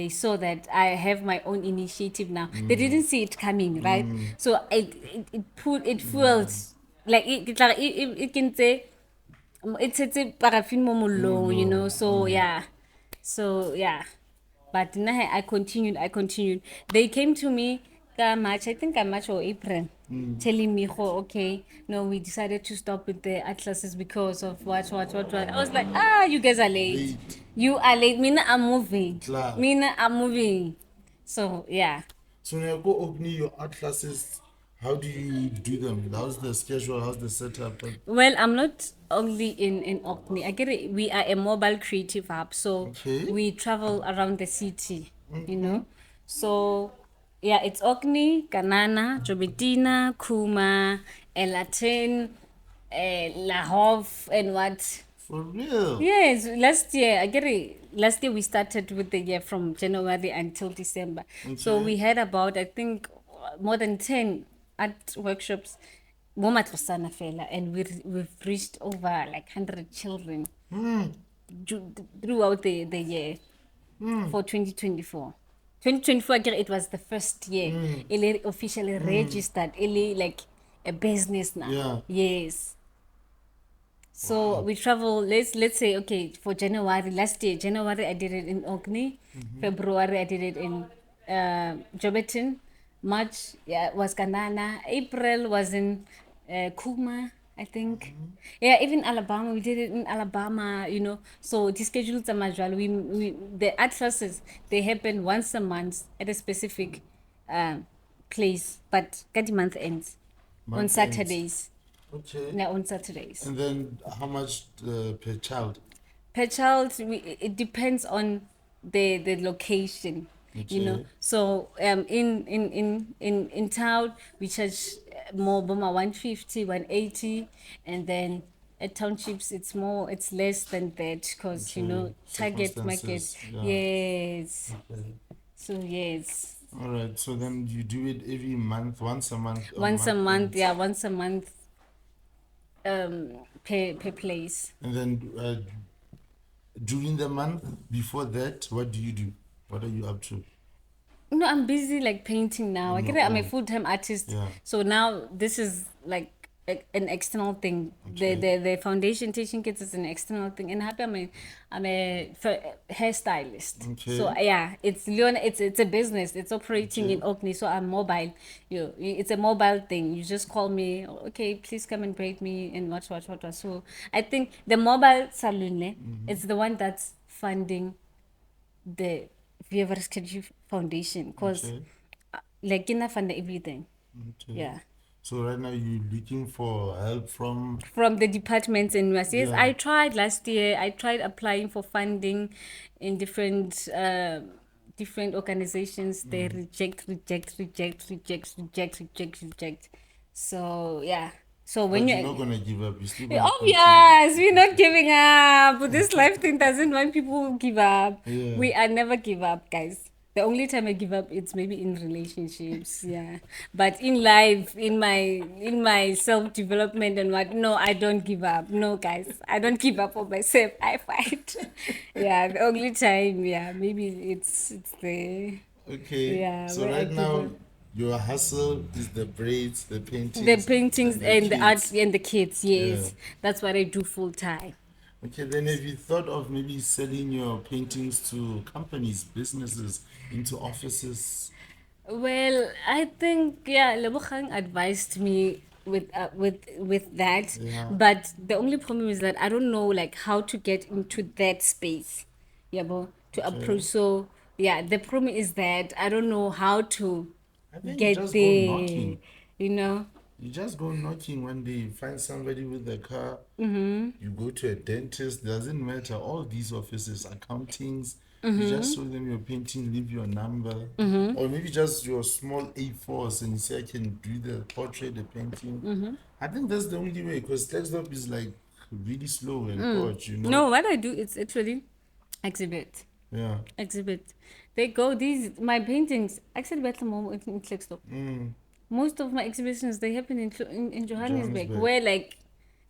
saw that I have my own initiative now. They didn't see it coming, right? So it feels like it can say it's a paraffin momolo, you know. So yeah. So yeah, but now I continued. They came to me March, I think March or April, telling me, oh, okay, no, we decided to stop with the atlases because of what. I was like, you guys are late. You are late. Mina, I'm moving. Klar. Mina, I'm moving. So yeah. So when you go opening your art classes, how do you do them? How's the schedule? How's the setup? Well, I'm not only in Orkney. I get it. We are a mobile creative hub, so Okay. we travel around the city. You know, so yeah, it's Orkney, Kanana, Jobetina, Kuma, Elatin, Lahov, and what? For real? Yes, last year I get it. Last year we started with the year from January until December. So Okay. we had about I think more than 10 art workshops. Momatlosana fela, and we've reached over like 100 children throughout the year for 2024. 2024 again, it was the first year it officially registered like a business now. Yeah. Yes. So we travel, let's say, okay, for January, last year, January I did it in Orkney, February I did it in Jobetin, March was Kanana, April was in Kuma, I think. Yeah, even Alabama, we did it in Alabama, you know. So the schedules are major. The art classes, they happen once a month at a specific place, but the month ends on Month ends. Saturdays. Okay. Yeah, on Saturdays. And then how much per child? Per child, it depends on the location, you know. Okay. So in town we charge more, Boma 150, 180, and then at townships it's less than that because you know target market. Circumstances, yeah. Yes. Okay. So yes. All right. So then you do it every month, once a month. Once a month, ends. yeah, once a month. Per place. And then during the month before that, what do you do? What are you up to? No, I'm busy like painting now. I get it. I'm a full-time artist. Yeah. So now this is like an external thing. Okay. The foundation teaching kids is an external thing. And happy I'm a hairstylist. Okay. So yeah, it's a business. It's operating in Orkney. So I'm mobile. It's a mobile thing. You just call me. Okay, please come and braid me and what. So I think the mobile salon, it's the one that's funding the Weevirs Foundation because Okay. like enough fund everything. Okay. Yeah. So right now you're looking for help from. the departments and yes, Yeah. I tried last year. I tried applying for funding in different organizations. They reject. So yeah. So when But you you're not gonna give up. You're still gonna obvious, we're not giving up. This life thing doesn't want people to give up. Yeah. We are never give up, guys. The only time I give up, it's maybe in relationships, yeah. But in life, in my self development and what, no, I don't give up. No, guys, I don't give up on myself. I fight. Yeah, the only time, yeah, maybe it's the Okay. yeah. So where I right give now up. your hustle is the braids, the paintings, The paintings and the art kids. and the kids, yes, Yeah. that's what I do full time. Okay, then have you thought of maybe selling your paintings to companies, businesses, into offices? Well, I think yeah, Lebogang advised me with that, Yeah. but the only problem is that I don't know like how to get into that space. Yeah, but to approach. So yeah, the problem is that I don't know how to I think you get just go there. knocking. You know. You just go knocking one day, you find somebody with a car, Mm-hmm. you go to a dentist, doesn't matter, all these offices, accountings, Mm-hmm. you just show them your painting, leave your number, or maybe just your small A4s and you say, I can do the portrait, the painting. Mm-hmm. I think that's the only way because desktop is like really slow and porch, you know? No, what I do is actually exhibit. Yeah. Exhibit. They go these my paintings. Actually, better more in Klexdorp. Most of my exhibitions they happen in Johannesburg, Johannesburg. where like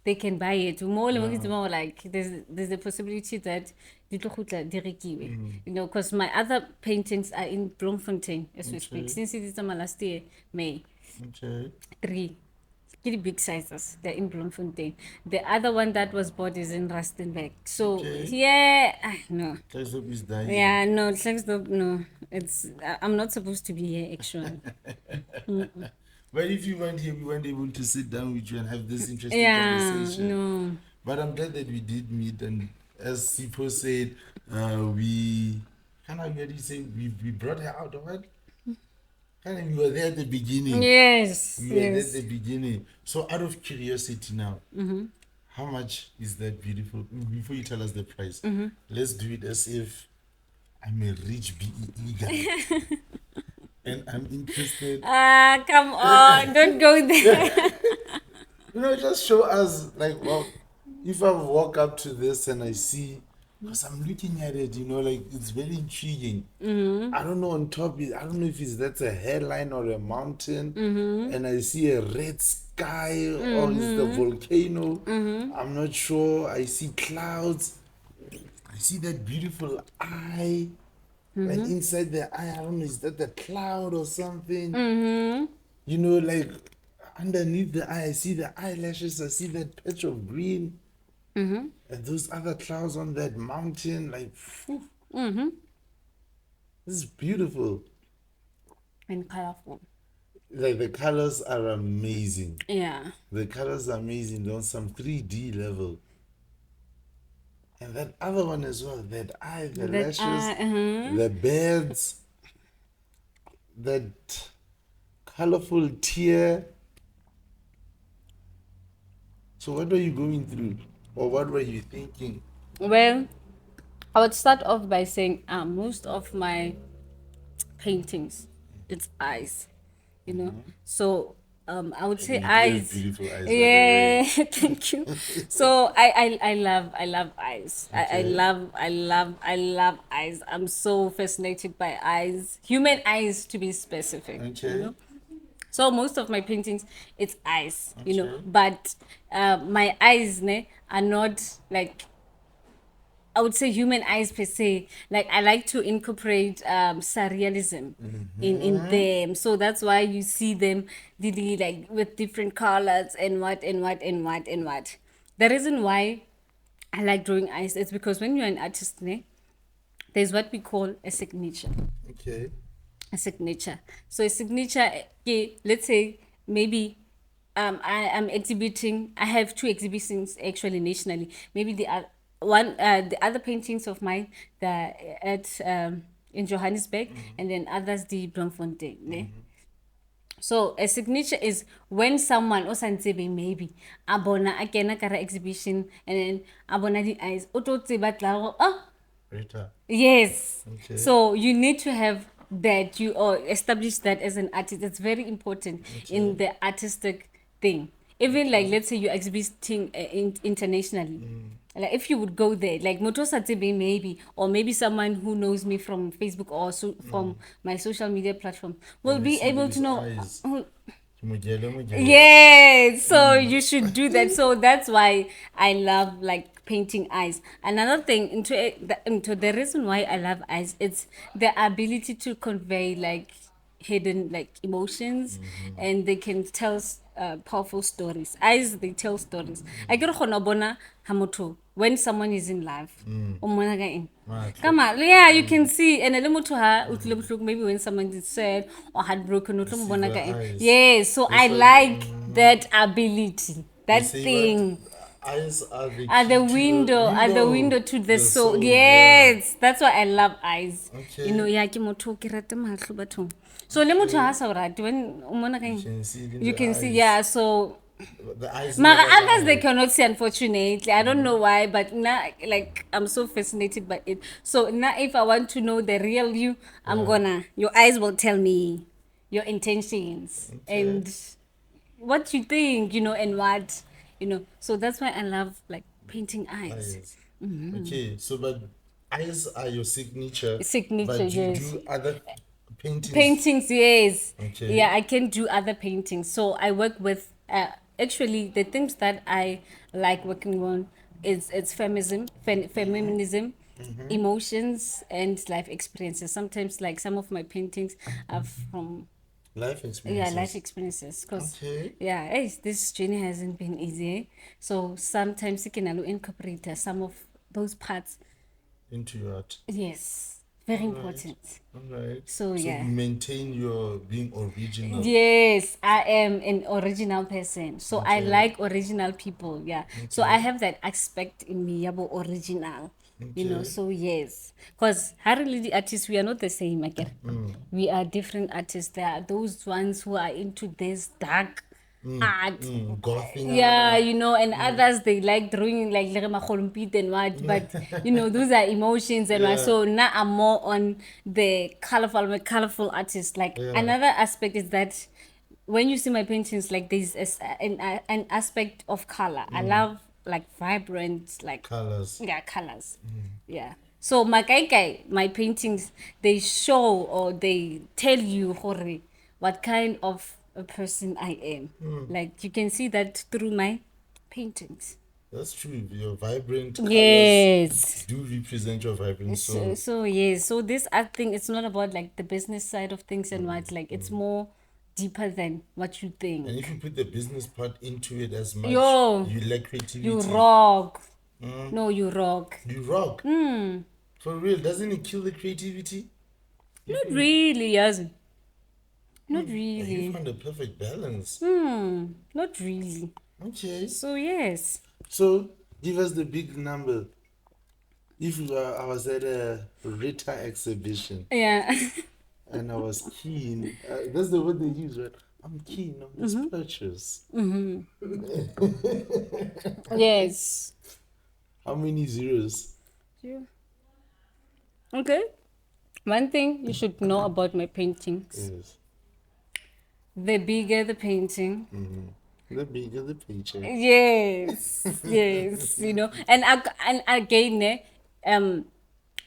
they can buy it. More Yeah. more like there's a possibility that di tlo khutla di rekiwe. You know, because my other paintings are in Bloemfontein as we speak. Okay. Since it is my last year, May Okay. 3. Pretty big sizes. They're in Bloemfontein. The other one that was bought is in Rustenburg. So Okay. yeah, no. Desktop is dying. Yeah, no, thanks, no. It's I'm not supposed to be here actually. But if you weren't here, we weren't able to sit down with you and have this interesting Yeah, conversation. no. But I'm glad that we did meet, and as Sipo said, we kind of already say we brought her out of it. Kind of, we were there at the beginning. Yes, We were there at yes. the beginning. So, out of curiosity now, how much is that beautiful? Before you tell us the price, let's do it as if I'm a rich BEE guy and I'm interested. Ah, come on, don't go there. You know, just show us, like, well, if I walk up to this and I see, because I'm looking at it, you know, like, it's very intriguing. I don't know on top, I don't know if that's a hairline or a mountain, and I see a red sky or it's the volcano. I'm not sure. I see clouds. I see that beautiful eye. And inside the eye, I don't know, is that the cloud or something? You know, like underneath the eye, I see the eyelashes, I see that patch of green. And those other clouds on that mountain, like, phew. This is beautiful. And colorful. Like, the colors are amazing. Yeah. The colors are amazing. They're on some 3D level. And that other one as well, that eye, the That lashes, eye, the birds, that colorful tear. So what were you going through? Or what were you thinking? Well, I would start off by saying most of my paintings, it's eyes, you know. So I would say You do have eyes. beautiful eyes, by the Yeah, way. thank you. So I love eyes. I Okay. love eyes. I'm so fascinated by eyes, human eyes to be specific. Okay. You know? So most of my paintings, it's eyes, you know. Okay. But my eyes, are not like I would say human eyes per se. Like I like to incorporate surrealism in them. So that's why you see them really like with different colors and what. The reason why I like drawing eyes is because when you're an artist, there's what we call a signature. Okay. A signature. So a signature, let's say maybe I am exhibiting. I have 2 exhibitions actually nationally. Maybe the other paintings of mine that at in Johannesburg, and then others the Bloemfontein. So a signature is when someone or being maybe abona akena kara exhibition and then abona the eyes oh Rita. yes. Okay. So you need to have that you or establish that as an artist. It's very important in the artistic thing. Even like let's say you're exhibiting internationally. Like if you would go there, like Moto Satebe maybe, or maybe someone who knows me from Facebook or from my social media platform will When I be see able these to know. eyes. who- Mujele. Yes, so you should do that. So that's why I love like painting eyes. Another thing into the reason why I love eyes, it's the ability to convey like hidden like emotions, and they can tell powerful stories. Eyes, they tell stories. I get bona hamoto when someone is in love. O mona ka eng? Come on, yeah, you can see. And a little to her, maybe when someone is sad or heartbroken, o tlo mo bona ka eng. eyes. Yes, so That's I why- like that ability, They that say thing. what? Eyes are the At key the to window, at the window to the soul. Yeah. Yes, that's why I love eyes. Okay. You know, yeah, ke motho ke rata matlho bathong. So le motho ha sa o rate when o mona ka eng? You can see it in You the can see, eyes. yeah. So The eyes Mara, never others they lie. cannot see, unfortunately. I don't know why, but now like I'm so fascinated by it. So now if I want to know the real you, I'm gonna your eyes will tell me your intentions and what you think, you know, and what you know. So that's why I love like painting eyes. Eyes. Okay, so but eyes are your signature. Signature, But you yes. do other paintings. Paintings, yes. Okay. Yeah, I can do other paintings. So I work with actually the things that I like working on is it's feminism, emotions, and life experiences. Sometimes like some of my paintings are from Life experiences. life experiences, because Okay. this journey hasn't been easy. So sometimes you can incorporate some of those parts. Into your art. Yes, very important. Alright. So, yeah. Maintain your being original. Yes, I am an original person. So I Okay. like original people. Yeah. So I have that aspect in me about original. You know, Okay. so yes. Because really the artists, we are not the same again. We are different artists. There are those ones who are into this dark art. Gothing. Yeah, you know, and others they like drawing like Makolumpit and what, but you know, those are emotions and what. Yeah. So now I'm more on the colorful artist. Like another aspect is that when you see my paintings, like there's an aspect of color. I love like vibrant, like Colors. colors. Yeah. So my my paintings, they show or they tell you hore, what kind of a person I am. Like you can see that through my paintings. That's true. Your vibrant colors Yes. do represent your vibrant soul. So yes. So this art thing, it's not about like the business side of things and what. Like it's more deeper than what you think. And if you put the business part into it as much, Yo, you lack creativity. you rock. No, you rock. You rock. For real, doesn't it kill the creativity? Not really, yes. Not You really. found a perfect balance. Not really. Okay. So yes. So give us the big number. If I was at a Rita exhibition Yeah. and I was keen, that's the word they use, right? I'm keen on this purchase. Yes. How many zeros? Yeah. Okay. One thing you should know about my paintings. Yes. The bigger the painting. The bigger the paycheck. Yes. Yes. You know. And again,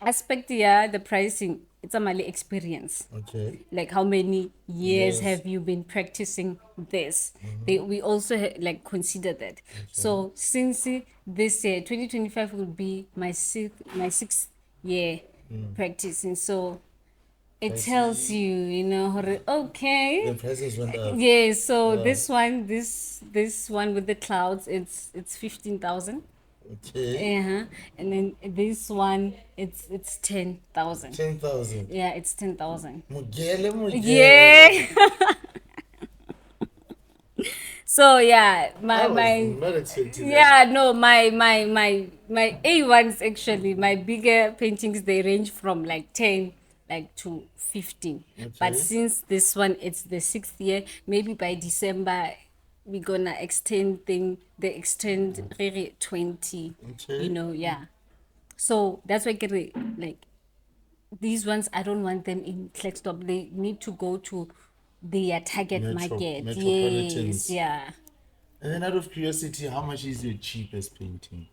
aspect the pricing, it's a Mali experience. Okay. Like how many years Yes. have you been practicing this? We also like consider that. So since this year 2025 will be my sixth year practicing, so it tells you, you know, okay, The prices went up. yeah. So this one with the clouds, it's 15,000. Okay. And then this one, it's 10,000. 10,000. Yeah, it's 10,000. Mugele. Yeah. So yeah, I was not expecting that. yeah, no, my A1s actually, my bigger paintings, they range from like 10 like to 15. But since this one, it's the 6th year, maybe by December, we're gonna extend the extend really 20, Okay. you know, yeah. So that's why I get like these ones, I don't want them in Klerksdorp. They need to go to their target market. Metropolitans. Yes, yeah. And then out of curiosity, how much is your cheapest painting?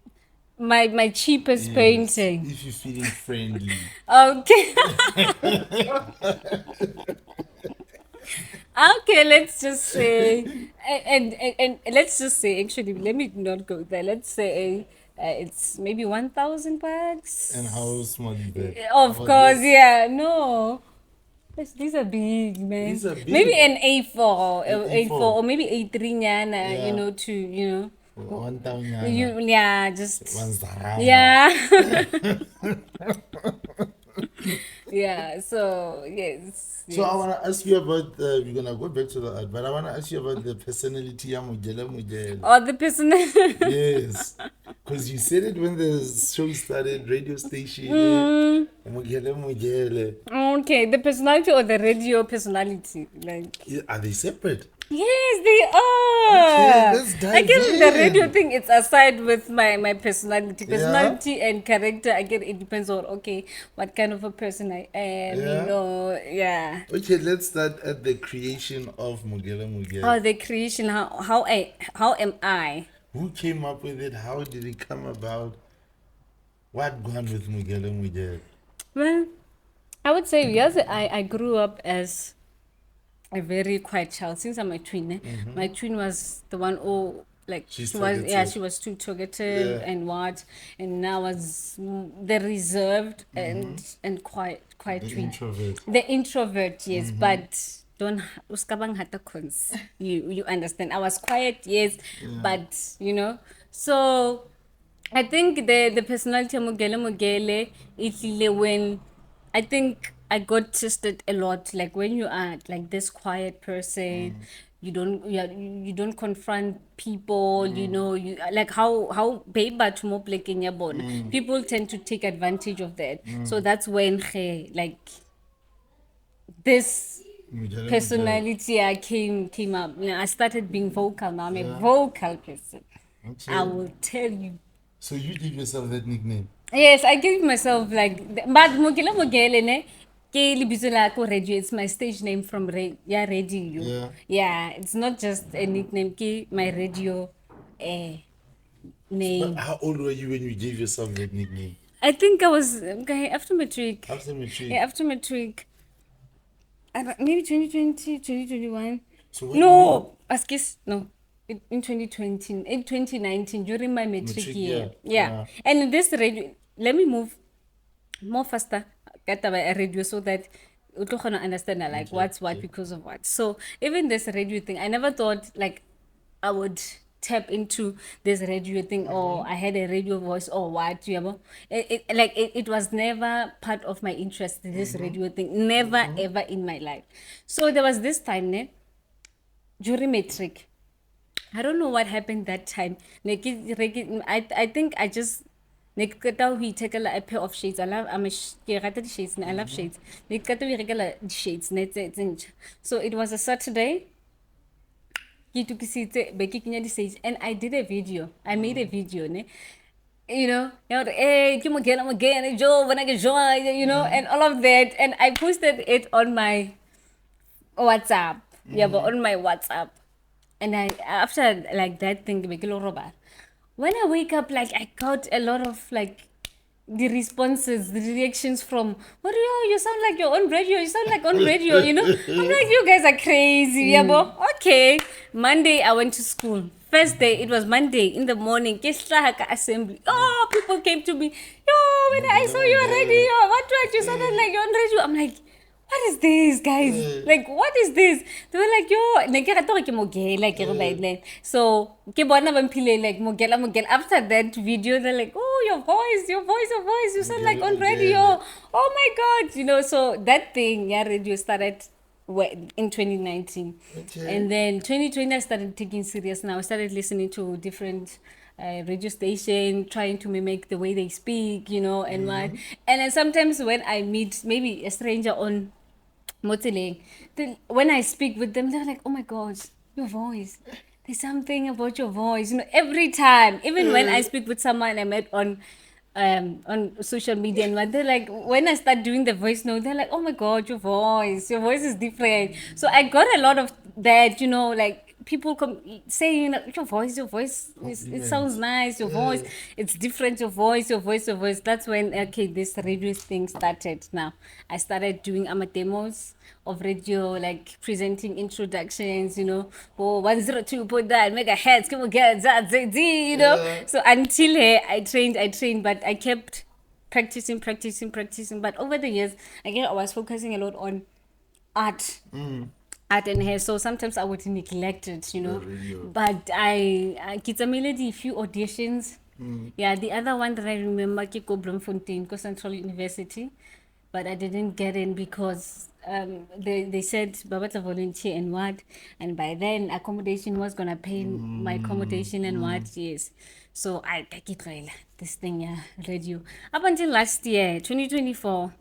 My cheapest painting. If you're feeling friendly. Okay. Okay, let's just say, and let's just say, actually, let me not go there. Let's say it's maybe 1,000 bucks. And how small is that? Of How about course, this? yeah. No, these are big, man. These are big. Maybe an A4, An A4, A4. or maybe A3, nyana, Yeah. you know, to, you know. 1,000. Yeah, just. One zarama. Yeah. Yeah, so, yes. So I want to ask you about we're gonna go back to the art, but I want to ask you about the personality ya Mugele. Or the person. Yes, because you said it when the show started, radio station. Mugele. Okay, the personality or the radio personality, like. Are they separate? Yes, they are. Okay, let's dive I guess the radio in. thing, it's aside with my personality and character. I guess it depends on what kind of a person I am. Yeah. You know, yeah. Okay, let's start at the creation of Mugele. Oh, the creation. How am I? Who came up with it? How did it come about? What gone with Mugele? Well, I would say yes. I grew up as a very quiet child since I'm a twin. My twin was the one who She's she was talkative. she was too talkative Yeah. and now was the reserved and quiet The twin. introvert. The introvert, yes, but don't uskabang hata cons. You understand? I was quiet, yes, but you know. So I think the personality of Mogele it's when I think I got tested a lot. Like when you are like this quiet person, you don't confront people. You know, you like how beba to mo plekeng ya bona. People tend to take advantage of that. So that's when like this Mugele. personality came up. You know, I started being vocal. Now I'm a vocal person. Okay. I will tell you. So you give yourself that nickname? Yes, I gave myself but Mogele ne ke lebitso la ko radio. It's my stage name from radio. Yeah. Yeah, it's not just a nickname. Ke my radio name. But how old were you when you gave yourself that nickname? I think I was after matric. After matric? Yeah, after matric. Maybe 2020, 2021. So when No, no. In 2020, in 2019, during my matric Matric year. year, Yeah. yeah. And in this radio, let me move more faster at the radio so that you can understand like what's what because of what. So even this radio thing, I never thought like I would tap into this radio thing or I had a radio voice or what, you know. It was never part of my interest, this radio thing. Never ever in my life. So there was this time, during matric. I don't know what happened that time. I think I just take a pair of shades. I love shades. I love shades. Shades. So it was a Saturday. And I did a video. I made a video. You know, hey, come again, Joe, when I get joy, you know, and all of that. And I posted it on my WhatsApp. Yeah, but on my WhatsApp. And after like that thing, when I wake up, like I got a lot of like the responses, the reactions from, what you sound like you're on radio, you sound like on radio, you know. I'm like, you guys are crazy, yeah, but okay. Monday I went to school. First day, it was Monday in the morning. Assembly. Oh, people came to me. Yo, when I saw you on radio, what you sounded like you're on radio. I'm like, what is this, guys? Like, what is this? They were like, yo, so, like, after that video, they're like, oh, your voice, you sound like on radio. Oh my God, you know, so that thing, radio started in 2019. Okay. And then 2020, I started taking serious now. I started listening to different radio station, trying to mimic the way they speak, you know, and what. And then sometimes when I meet maybe a stranger on Motileng, when I speak with them, they're like, "Oh my God, your voice! There's something about your voice." You know, every time, even when I speak with someone I met on social media, and what, they're like, when I start doing the voice note, they're like, "Oh my God, your voice is different." So I got a lot of that, you know, like people saying your voice it sounds nice, your voice, it's different, your voice. That's when, okay, this radio thing started. Now I started doing demos of radio, like presenting introductions, you know, 102.9 megahertz, come on, get that, you know. So until I trained, but I kept practicing. But over the years, again, I was focusing a lot on art and hair, so sometimes I would neglect it, you know. But I Kids Melody, a few auditions. Yeah, the other one that I remember, Kiko Bloemfontein, Ko Central University, but I didn't get in because they said Babata volunteer and what, and by then accommodation was gonna pay my accommodation and what, yes. So I get this thing, yeah, radio. Up until last year, 2024.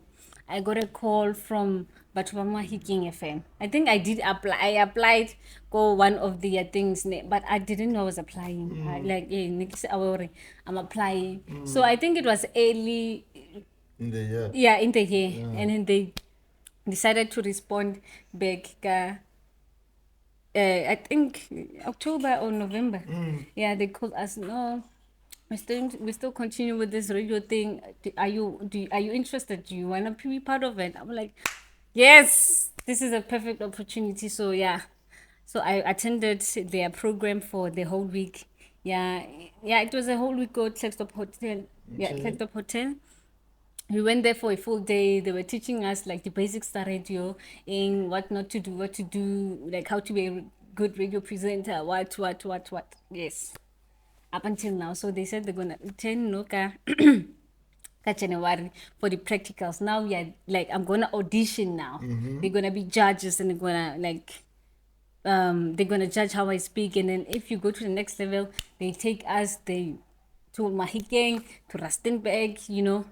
I got a call from Batubama Hiking FM. I think I did apply. I applied for one of the things, but I didn't know I was applying. Next hour, I'm applying. So I think it was early In the year. yeah, in the year. And then they decided to respond back. I think October or November. Yeah, they called us. No, we still continue with this radio thing. Are you interested? Do you want to be part of it? I'm like, yes, this is a perfect opportunity. So yeah, so I attended their program for the whole week. Yeah, it was a whole week at Klerksdorp Hotel. Yeah, Klerksdorp Hotel. We went there for a full day. They were teaching us like the basics of radio, in what not to do, like how to be a good radio presenter, what. Yes, up until now. So they said they're gonna attend Noka January for the practicals. Now we are like, I'm gonna audition now. They're gonna be judges and they're gonna they're gonna judge how I speak, and then if you go to the next level, they take us to Mahikeng, to Rustenburg, you know,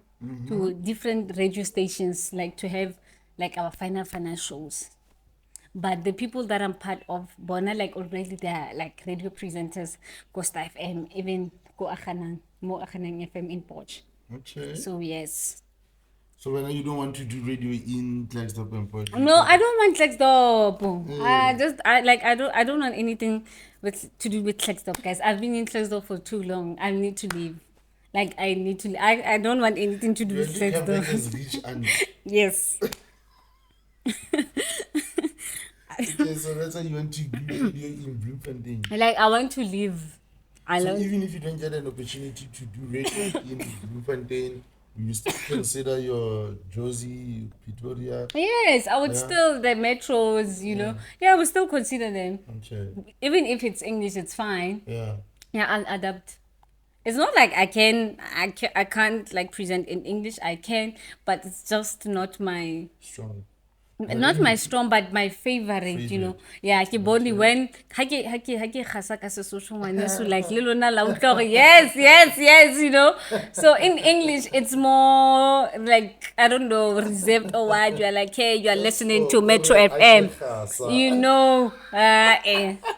to different radio stations, like to have like our final shows. But the people that I'm part of, Bona, like already they're like radio presenters, Costa FM, even Ko Akhanang, Mo Akhanang FM in Potch. Okay. So yes. So when you don't want to do radio in Klerksdorp and Port? No, I don't want Klerksdorp. I don't want anything to do with Klerksdorp, guys. I've been in Klerksdorp for too long. I need to leave. Like I need to. I don't want anything to do with Klerksdorp. Klerksdorp. Yes. Okay, so that's why you want to do radio in Bloemfontein. Like I want to leave. Even if you don't get an opportunity to do radio in Bloemfontein, you still consider your Josie, Pretoria? Yes, I would still, the metros, you know. Yeah, I would still consider them. Okay. Even if it's English, it's fine. Yeah. Yeah, I'll adapt. It's not like I can't like present in English. I can, but it's just not my Strong. not my strong, but my favorite, you know. Yeah, ke bone when hake khasa ka Sesotho ngwaneso, like le lona la utlwa gore yes, you know. So in English it's more like, I don't know, reserved or what. You are like, hey, you are listening to Metro FM, you know.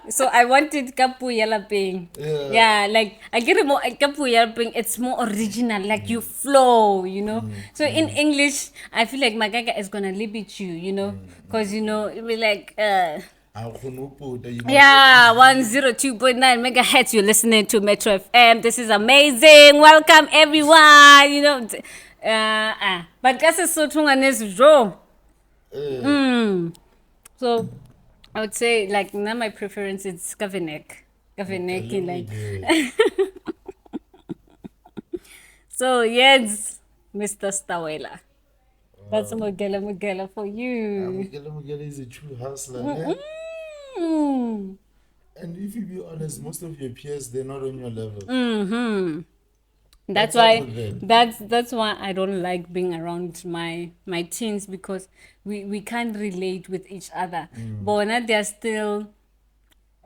So I wanted Kapu Yalaping. Yeah, like I get it more Kapu Yalaping. It's more original, like you flow, you know. So in English, I feel like Magaga is gonna limit you know, because you know it be like yeah, 102.9 megahertz. You're listening to Metro FM. This is amazing. Welcome everyone. You know, but guess it's so wrong. So I would say like now my preference is Kavinek, like. So yes, Mr. Stawela. That's Mogula for you. Mogula is a true hustler. And if you be honest, most of your peers, they're not on your level. That's why I don't like being around my teens, because we can't relate with each other. But now they're still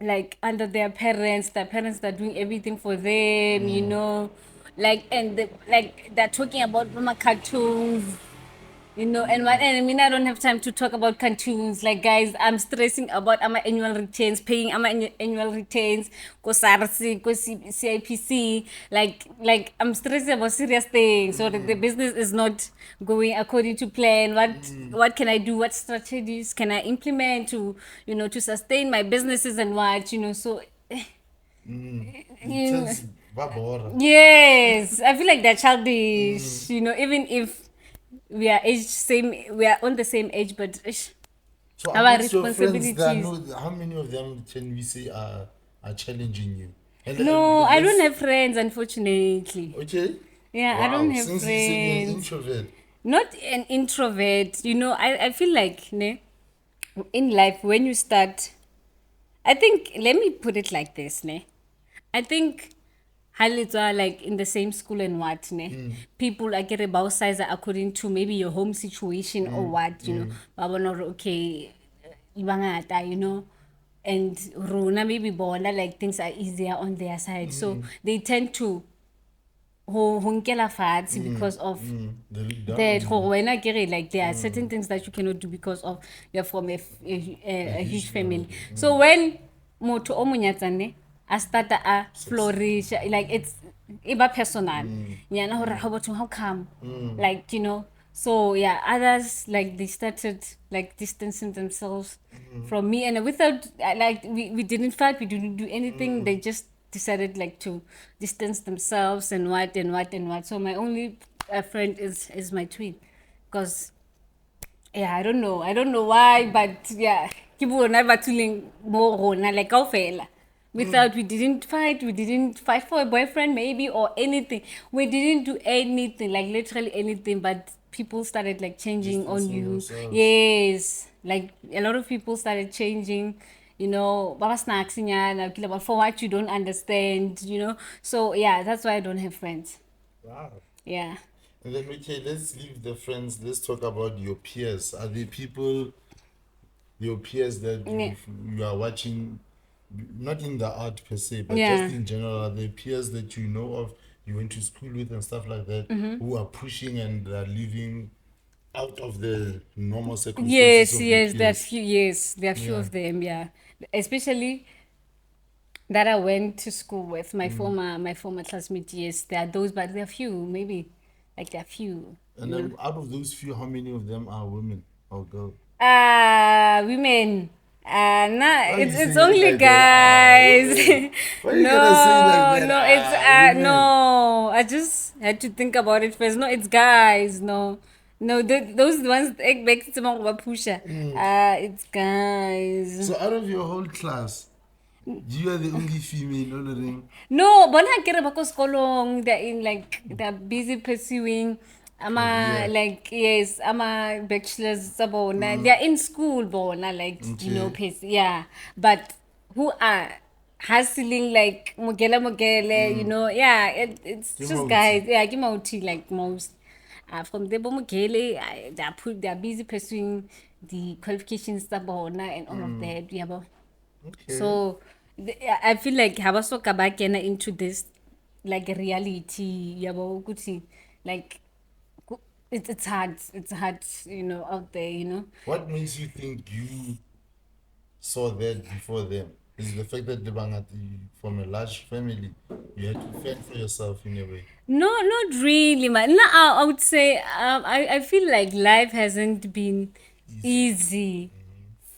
like under their parents are doing everything for them, you know, like, and like they're talking about mama cartoons, you know, and what, and I mean, I don't have time to talk about cartoons. Like, guys, I'm stressing about my annual returns, paying my annual returns, go SARS, go CIPC. Like I'm stressing about serious things. So that the business is not going according to plan. What can I do? What strategies can I implement to, you know, to sustain my businesses and what, you know? So, It you know, turns babora. yes, I feel like they're childish. You know, even if we are on the same age, but So our amongst your friends, there are responsibilities. no. How many of them can we say are challenging you? And No, I don't let's have friends, unfortunately. okay. Yeah, I don't Wow, have since you said you're an friends. introvert. Not an introvert. You know, I feel like ne, in life when you start, I think, let me put it like this, ne. I think Halitwa like in the same school and what, ne? People are getting about size according to maybe your home situation or what, you know. Babona okay, ibangata, you know. And Rona maybe bona like things are easier on their side. So they tend to ho nkela fatshe because of They look down that. on you. When I get it, like there are certain things that you cannot do because of you're from a huge family. So when moto o monyatsane a starta a flourish, like it's iba personal. Nyana hore ha batho how come, like, you know. So yeah, others like they started like distancing themselves from me, and without like we didn't fight, we didn't do anything. They just decided like to distance themselves and what and what and what. So my only friend is my twin, because yeah, I don't know why, but yeah, ke bona ba tswileng mo rona like kaofela. Without, we didn't fight for a boyfriend maybe or anything. We didn't do anything, like literally anything, but people started like changing on Distancing you. themselves. Yes, like a lot of people started changing, you know, baba snacks for what you don't understand, you know. So yeah, that's why I don't have friends. Wow. Yeah. And then okay, let's leave the friends. Let's talk about your peers. Are there people, your peers that Yeah. you are watching, not in the art per se, but Yeah. just in general? Are there peers that you know of, you went to school with and stuff like that, who are pushing and are living out of the normal circumstances Yes, of your yes, there are peers? few, yes, there are few Yeah. of them, yeah. Especially that I went to school with my former classmates. Yes, there are those, but there are few, maybe like there are few, And you know. then out of those few, how many of them are women or girls? Women. Nah, Why you it's saying it only like that? Ah, guys. women. Why you gotta say it like No, that? no, it's Ah, women. no. I just had to think about it first. No, it's guys. No, no, those ones egg back to my pusher. It's guys. So out of your whole class, you are the only female honoring. No, bona kere ba ko sekolong, they're in like they're busy pursuing Career. like, yes, bachelors tsa bona. They're in school bona, like, you know, Okay. yeah. But who are hustling like mogele, you know, yeah, it's Ke just mauti. guys, yeah, ke mauti like most. From the Mogele, they're busy pursuing the qualifications tsa bona and all of that, yeah. Okay. So I feel like habaso kabakena into this like reality, yabo ukuthi like it's hard, you know, out there, you know. What makes you think you saw that before them? Is the fact that the from a large family, you had to fend for yourself in a way. No, not really, man. No, I would say I feel like life hasn't been easy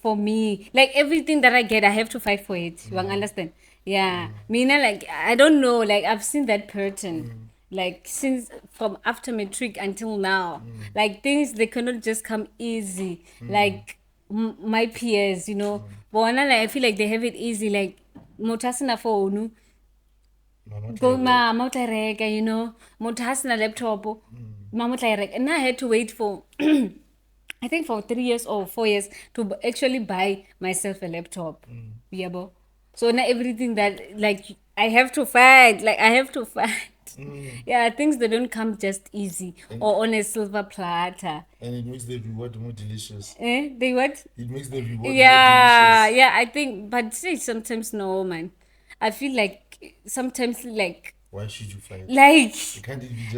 for me. Like everything that I get, I have to fight for it. You understand? Yeah. Mina, like, I don't know, like I've seen that pattern. Like since from after matric until now. Like things they cannot just come easy. Like my peers, you know. But when I feel like they have it easy, like motasina phone. Mama Go Tere. ma tla e reka, you know, motho ha sena laptop mama tla e reka. And I had to wait for I think for 3 years or 4 years to actually buy myself a laptop. Yabo. So now everything that like I have to fight, like I have to fight. Yeah, things that don't come just easy or on a silver platter. And it makes the reward more delicious. They what? It makes the reward more Yeah, delicious. yeah, I think, but see, sometimes no, man. I feel like sometimes Why should you fight? like Can't it be just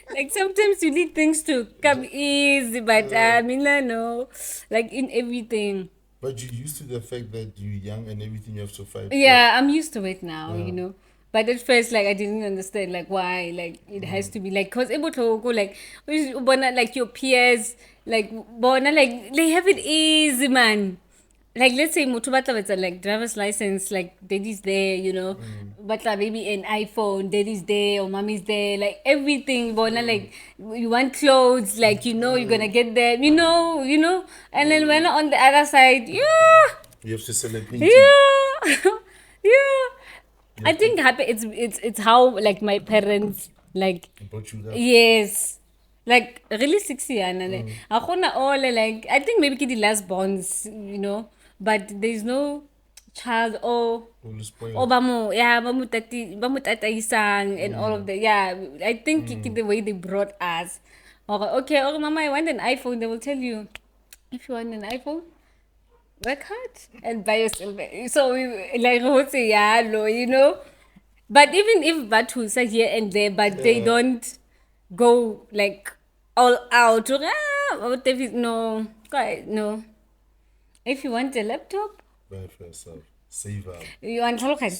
like sometimes you need things to come easy, but I mean, I know, like in everything. But you're used to the fact that you're young and everything you have to fight Yeah, I'm used to it now, Yeah. But at first, like, I didn't understand, like, why, like, it has to be, like, because able to go, like, like, your peers, like, bona, like, they have it easy, man. Like, let's say, Mutubata, like, driver's license, like, daddy's there, but maybe an iPhone, daddy's there, or mommy's there, like, everything, bona, like, you want clothes, like, you're gonna get them, and then when on the other side, yeah. You have to sell a painting. Yeah, yeah. I think happy. It's how like my parents like. Brought you that. Yes, like really 6 years. And all like I think maybe the last bonds, but there's no child or All spoiled. bamu tataisang and all of that. Yeah, I think the way they brought us. Okay, mama, I want an iPhone. They will tell you, if you want an iPhone, work hard and buy yourself. So we like what's But even if Batu are here and there, but they don't go like all out. What if no, quite no. If you want a laptop, Buy for yourself. Save up. you want to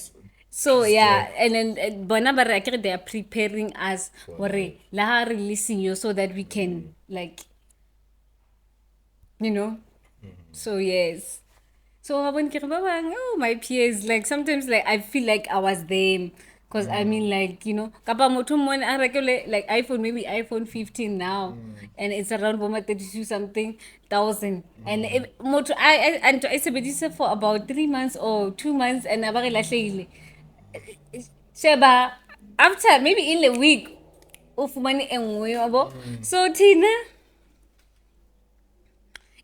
so yeah, and then Bonabara they are preparing us for releasing you so that we can like So yes. So when oh my peers, like sometimes like I feel like I was them. Cause I mean like, kapa motho mon a rekele like iPhone, maybe iPhone 15 now. And it's around 32 something thousand. And motho I sebedisa for about 3 months or 2 months and a ba re lahlehile. Sheba after maybe in a week ufumane enngwe yabo. So Tina,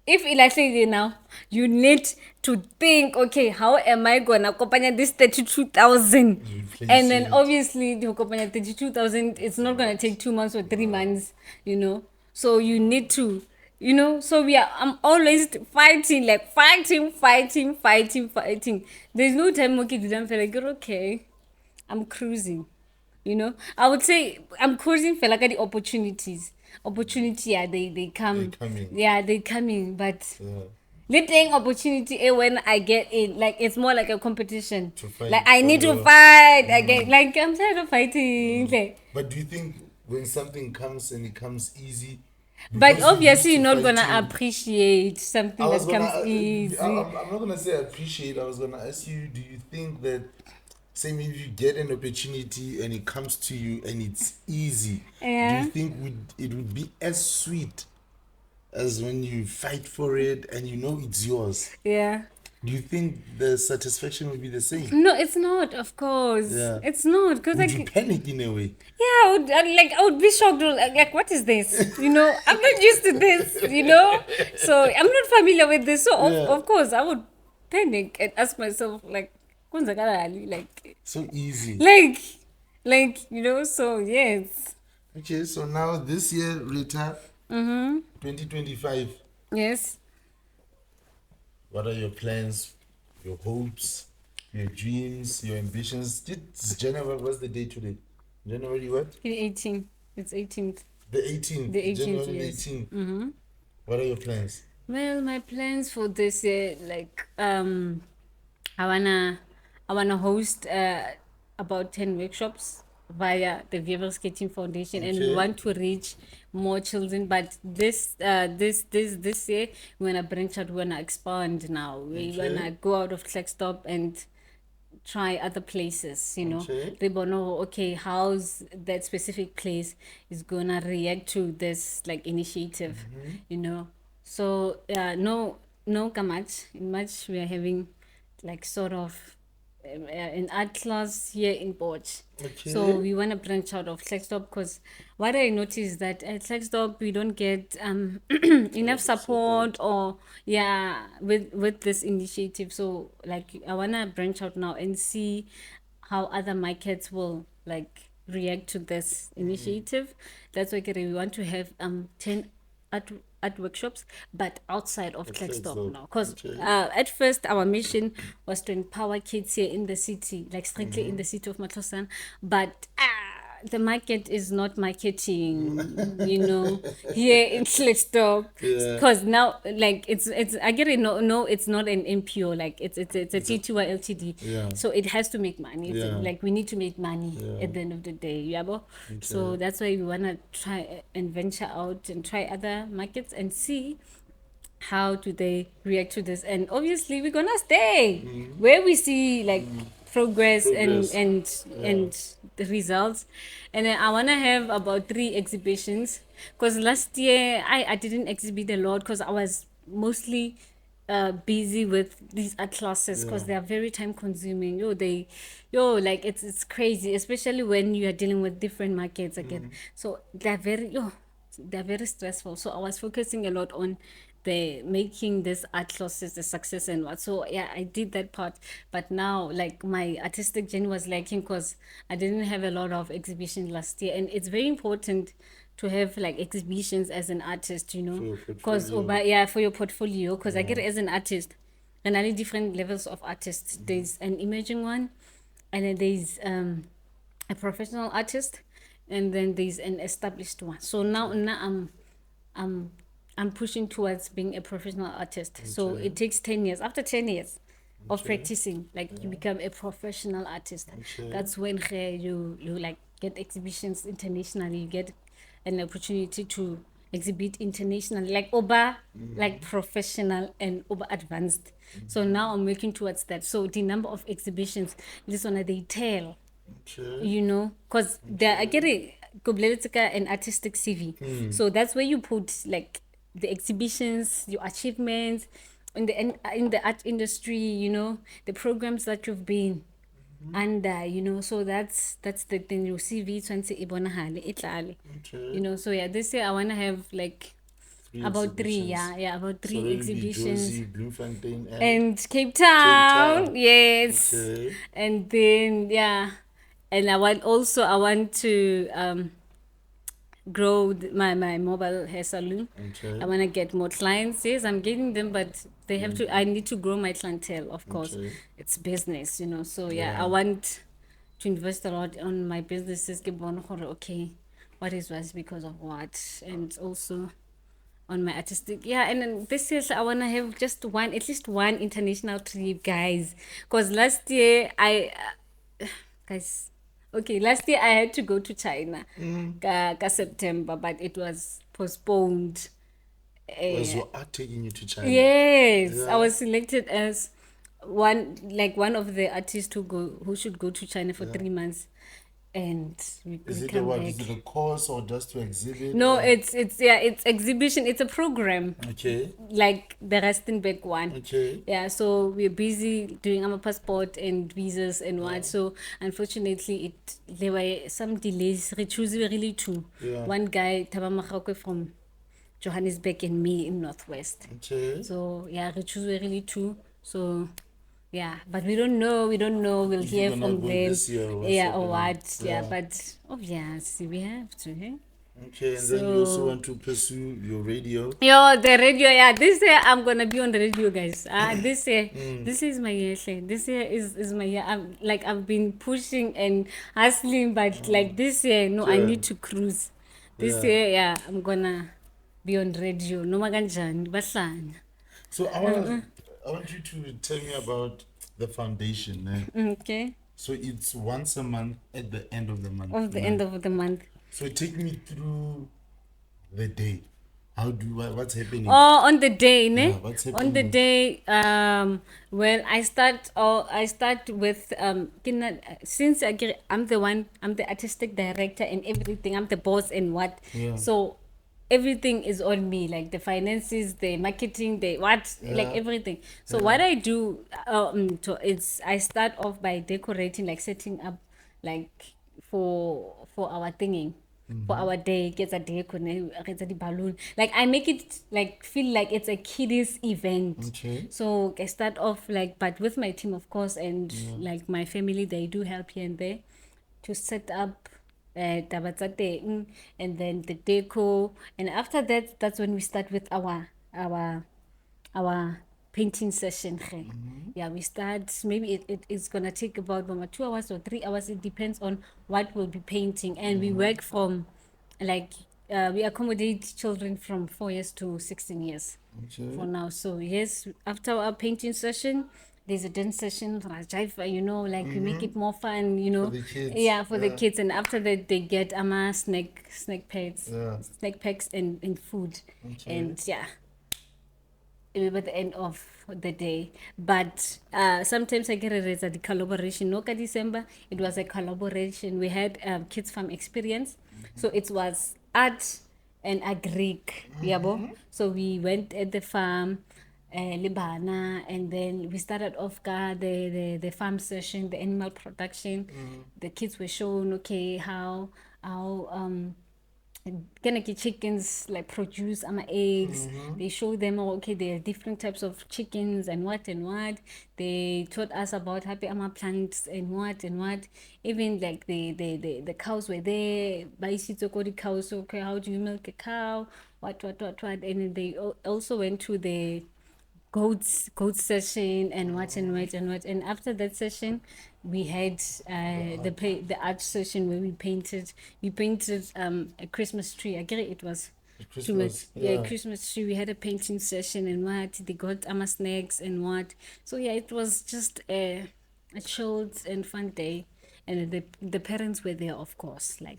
if ilahlekile now, you need to think, okay, how am I gonna kopanya this 32,000? And then obviously the kopanya 32,000, it's not gonna take 2 months or 3 months, So you need to, so I'm always fighting, like fighting. There's no time okay to them feel like okay, I'm cruising. I would say I'm cruising for like the opportunities. Yeah, they come. They come in. Yeah, they come in, but letting opportunity when I get in, like it's more like a competition. To fight Like I need to for- fight again. Like I'm tired of fighting. Like, But do you think when something comes and it comes easy? but because you obviously used you're to not gonna fighting- appreciate something that comes easy. I'm not gonna say appreciate. I was gonna ask you, do you think that, say maybe you get an opportunity and it comes to you and it's easy, Yeah. do you think it would be as sweet as when you fight for it and you know it's yours? Yeah. Do you think the satisfaction would be the same? No, it's not. Of course, Yeah. it's not because Would like. you panic in a way? Yeah, I would be shocked. Like, what is this? I'm not used to this. So I'm not familiar with this. So of course I would panic and ask myself like, like, So easy. So yes, Okay, so now this year, Rita, 2025, yes. what are your plans, your hopes, your dreams, your ambitions? It's January, what's the date today? January what? 18. It's 18th. The 18th. The 18th, January yes. 18th. What are your plans? Well, my plans for this year, like I wanna host about 10 workshops via the Weevirs Foundation, and we Okay. want to reach more children. But this year we wanna branch out, we wanna expand now. We Okay. wanna go out of Flagstop and try other places, Okay. They will know, okay, how's that specific place is gonna react to this like initiative, So no much in March we are having like sort of an art class here in Potch. Okay. So we want to branch out of Flagstop because what I noticed is that at Flagstop we don't get enough support or with this initiative. So like I want to branch out now and see how other markets will like react to this initiative. That's why we want to have 10 art workshops, but outside of Klerksdorp Klerksdorp. now. Because Okay. at first our mission was to empower kids here in the city, like strictly in the city of Matlosan. But the market is not marketing, here in Klerksdorp. Yeah. Because now, like, it's I get it. No, it's not an NPO. Like, it's a TTY LTD. Yeah. So it has to make money. It's Yeah. like we need to make money Yeah. at the end of the day. Yeah, so that's why we wanna try and venture out and try other markets and see how do they react to this. And obviously we're gonna stay where we see like progress Progress. and the results. And then I want to have about 3 exhibitions, because last year I didn't exhibit a lot because I was mostly busy with these art classes, because they are very time consuming. Like it's crazy, especially when you are dealing with different markets again. So they're very stressful. So I was focusing a lot on the making this art classes a success and what. So yeah, I did that part. But now, like, my artistic journey was lacking because I didn't have a lot of exhibitions last year, and it's very important to have like exhibitions as an artist, For your because portfolio. for your portfolio. Because I get it as an artist, and I need different levels of artists. There's an emerging one, and then there's a professional artist, and then there's an established one. So now I'm I'm pushing towards being a professional artist. So Okay. it takes 10 years. After 10 years of Okay. practicing, like, you become a professional artist. Okay. That's when you like get exhibitions internationally. You get an opportunity to exhibit internationally, like Oba, like professional and Oba advanced. So now I'm working towards that. So the number of exhibitions, this one they tell, Okay. because I get it, an artistic CV. So that's where you put like the exhibitions, your achievements in the art industry, the programs that you've been under, so that's the thing. Your CV tshwantse e bonagale, e tlale. Okay. So yeah, this year I want to have like Three about 3, exhibitions. about So 3 it'll be exhibitions. Josie, Bloemfontein, and And Cape Cape Town, Town. yes. Okay. And then yeah, and I want to grow my mobile hair salon. Okay. I want to get more clients. Yes, I'm getting them, but they have to. I need to grow my clientele, of course. Okay. It's business, So yeah, Yeah. I want to invest a lot on my businesses. Okay, what is what's because of what, and also on my artistic. Yeah, and then this year I want to have just at least one international trip, guys, because last year guys, okay, last year I had to go to China ka September, but it was postponed. Was your art taking you to China? Yes, I Yeah. was selected as one of the artists who should go to China for 3 months, and we Is it a come what? back. Is it a course or just to exhibit? No, or- it's exhibition. It's a program, Okay. like the Rustenburg one. Okay. Yeah, so we're busy doing our passport and visas and what. So unfortunately, there were some delays. We choose really two. Yeah. One guy, Thabo from Johannesburg, and me in Northwest. Okay. So yeah, we choose really two. So yeah, but we don't know. We'll If hear you're gonna from go them. this year or what's Yeah, or happening. what? Yeah, but obviously we have to. Okay, and then you also So- want to pursue your radio. The radio, yeah. This year I'm gonna be on the radio, guys. This year, this is my year. This year is my year. I've been pushing and hustling, but like this year, no, I Yeah. need to cruise. This Yeah. year, yeah, I'm gonna be on radio. No maganjani, bahlanya. So I want you to tell me about the foundation. Okay, So it's once a month at the end of the month. of the end of the month. So take me through the day. What's happening? Oh, on the day, ne? Yeah, what's On the happening? day, well, I start with since I'm the artistic director and everything. I'm the boss and what. Yeah. So everything is on me, like the finances, the marketing, like Yeah. everything. So what I do, I start off by decorating, like setting up, like for our thingy. for our day, get a day, get a balloon. Like I make it like feel like it's a kiddies event. Okay. So I start off like, but with my team, of course, and like my family, they do help here and there to set up taba tsa teng, and then the deco, and after that, that's when we start with our painting session. Yeah, we start, maybe it's gonna take about 2 hours or 3 hours. It depends on what we'll be painting, and we work from like we accommodate children from 4 years to 16 years for now. So yes, after our painting session, there's a dance session, Rajaifa, like we make it more fun, For the kids. yeah, for the Yeah. kids. And after that, they get snack packs, Yeah. snack packs and food. Okay. And yeah, it will be the end of the day. But sometimes I get a result, the collaboration. No, December, it was a collaboration. We had kids farm experience. So it was art and agric. Yabo. So we went at the farm, Libana, and then we started off the farm session, the animal production. The kids were shown, okay, how chickens like produce eggs. They show them, okay, there are different types of chickens and what. They taught us about happy plants and what. Even like the cows were there. The cows, okay, how do you milk a cow? What. And then they also went to the goat session and what. And after that session, we had the art session where we painted a Christmas tree. I get it was Christmas, yeah, Christmas tree. We had a painting session and what. They got snacks and what. So yeah, it was just a chilled and fun day. And the parents were there, of course, like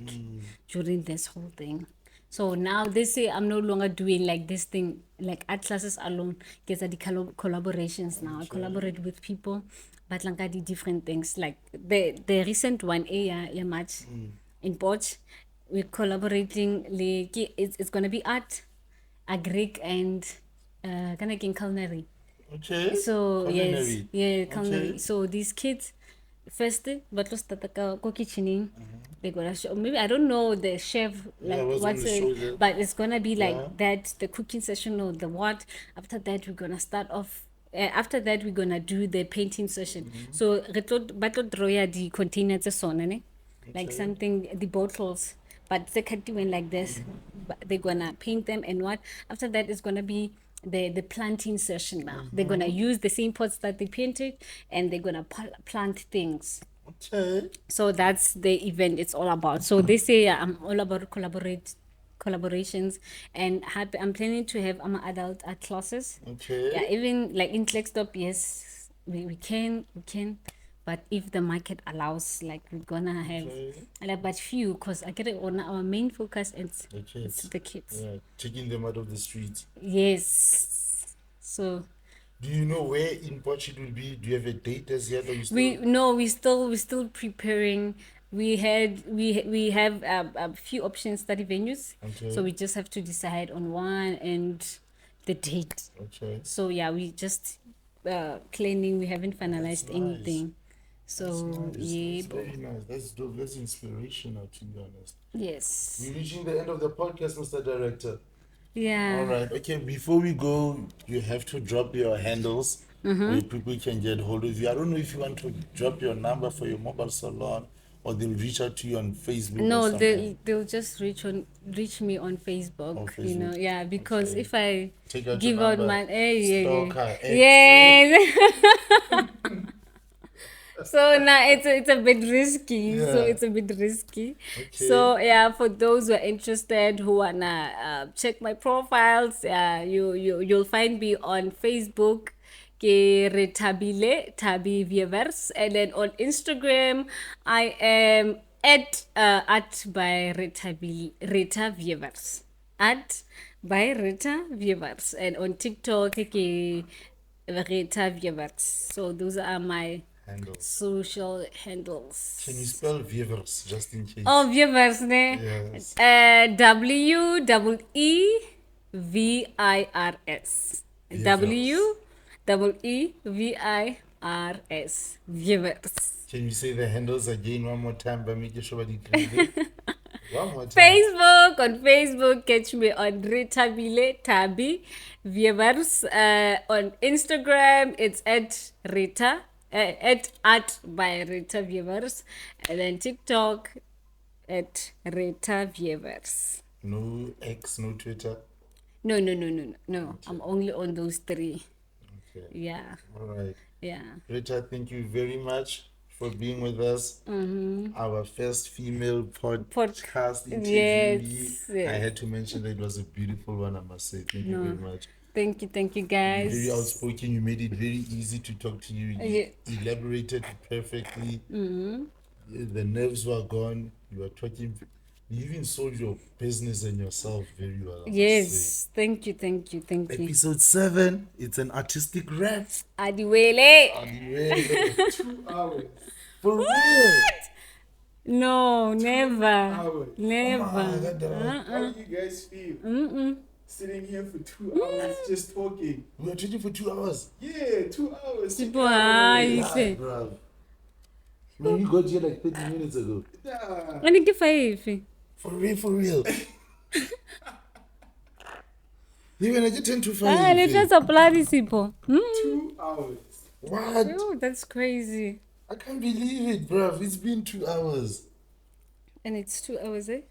during this whole thing. So now they say I'm no longer doing like this thing, like art classes alone. Get the collaborations now. I collaborate with people, but like I did different things. Like the recent one, match in Potch, we're collaborating. Like it's gonna be art, agric, and kind of culinary. Okay. So yes, Culinary. yeah, culinary. Okay. So these kids first, but let's start go kitchening. They're gonna show, maybe I don't know the chef like what's what's gonna show it, them. but it's gonna be like Yeah. that, the cooking session or the what. After that, we're gonna start off. After that, we're gonna do the painting session. So battle draw the containers ne? Like something, the bottles, but they can't do it like this. But they're gonna paint them and what. After that, it's gonna be the planting session now. They're gonna use the same pots that they painted, and they're gonna plant things. Okay. So that's the event it's all about. So they say I'm all about collaborations, and I'm planning to have adult art classes. Okay. Yeah, even like in Flextop, yes, we can, but if the market allows, like we're gonna have like, but few, because I get it on our main focus is The kids. it's the kids. Yeah. Taking them out of the streets. Yes. So Do you know where in Potch it will be? Do you have a date as yet? Or you still... we're still preparing. We have a few options, study venues. Okay. So we just have to decide on one and the date. Okay. So yeah, we just planning. We haven't finalized nice. anything. So yeah, That's very nice. That's dope. That's inspirational, to be honest. yes, We're reaching the end of the podcast, Mr. Director. yeah. All right. Okay. Before we go, you have to drop your handles where people can get hold of you. I don't know if you want to drop your number for your mobile salon, or they'll reach out to you on Facebook. No, or something. they'll just reach me on Facebook. On You know, Facebook. yeah, because Okay. if I Take out give your out number. my Stalker, yes. So now it's a bit risky. So Yeah. it's a bit risky. Okay. So yeah, for those who are interested, who wanna check my profiles, you'll find me on Facebook, ke Rethabile Weevirs, and then on Instagram I am at by Reta Weevirs, at by Reta Weevirs, and on TikTok ke Reta Weevirs. So those are my handles. social handles. Can you spell Weevirs just in case? Oh, Weevirs, ne? Yes. Weevirs. Weevirs. Weevirs. Can you say the handles again one more time by making sure that you clear it? One more time. Facebook. On Facebook, catch me on Rethabile TV Weevirs. On Instagram, it's at Rita, at art by Rita Weevirs. And then TikTok at Rita Weevirs. No X, no Twitter. No. I'm only on those three. Okay. Yeah. All right. Yeah. Rita, thank you very much for being with us. Our first female podcast interviewee. Yes. I had to mention that it was a beautiful one, I must say. Thank you very much. Thank you, guys. Very outspoken. You made it very easy to talk to you. You elaborated perfectly. The nerves were gone. You were talking. You even sold your business and yourself very well. I must say. Yes. Thank you. Episode 7. It's an artistic rap. Adiwele. 2 hours. For real. No, never. Hours. Never. How do you guys feel? Sitting here for 2 hours just talking. We were talking for 2 hours. Yeah, 2 hours. People, you say. Bruv. Man, you got here like 30 minutes ago. Yeah. I need 5. For real. Even I get 10 to 5. Let's just apply these people. 2 hours. What? Oh, that's crazy. I can't believe it, bruv. It's been 2 hours. And it's 2 hours, eh? I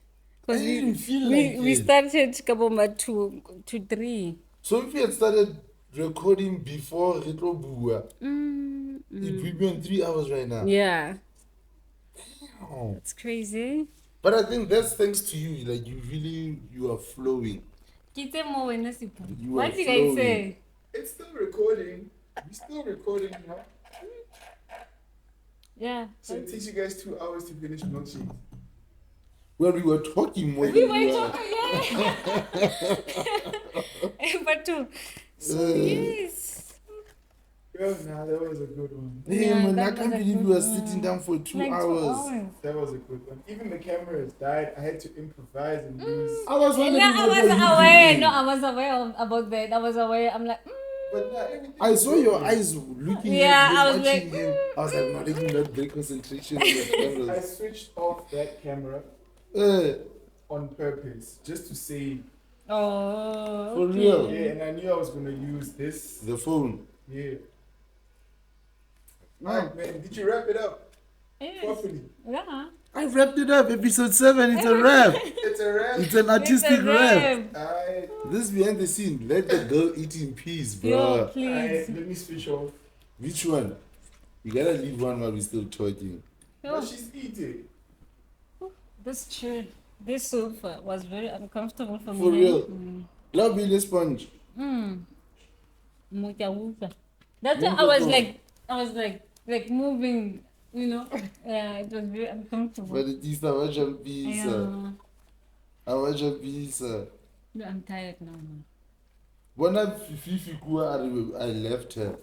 Because didn't feel we like it. started Kaboma to 3. So if we had started recording before Retro Bua, it would be on 3 hours right now. Yeah. Oh. That's crazy. But I think that's thanks to you. Like you are flowing. You What are did I flowing. say? It's still recording. We're still recording now. Yeah. So it takes you guys 2 hours to finish milkshake. Well, we were talking more. We than were you talking, yeah. But so yes. Well, nah, that was a good one. Hey, Yeah, man, I that can't was a believe good we were one. sitting down for 2 Like 2 hours. That was a good one. Even the cameras died. I had to improvise and use. I was wondering Yeah, I what was were you aware. doing? No, I was aware about that. I was aware. I'm like, But nah, everything. I saw your eyes looking Yeah, at you, I was watching like, him. I was like, no, let me not break concentration on the I cameras. switched off that camera on purpose just to save. oh, For okay. real? Yeah, and I knew I was gonna use this. The phone. Yeah. No. Alright, man. Did you wrap it up Yes. properly? Yeah. I wrapped it up. Episode 7. It's a wrap. It's a wrap. It's an artistic It's a wrap. rap. Alright. This behind the scene. Let the girl eat in peace, bro. Yo, please. Alright, let me switch off. Which one? You gotta leave one while we're still talking. Yo, But she's eating. this chair, this sofa was very uncomfortable for me. For real. Love you, the sponge. Mutawuka. That's why I was like moving, you know. Yeah, it was very uncomfortable. But it is a pizza. Yeah. I watch a pizza. No, I'm tired now, man. When I Fifi Kua, I left her.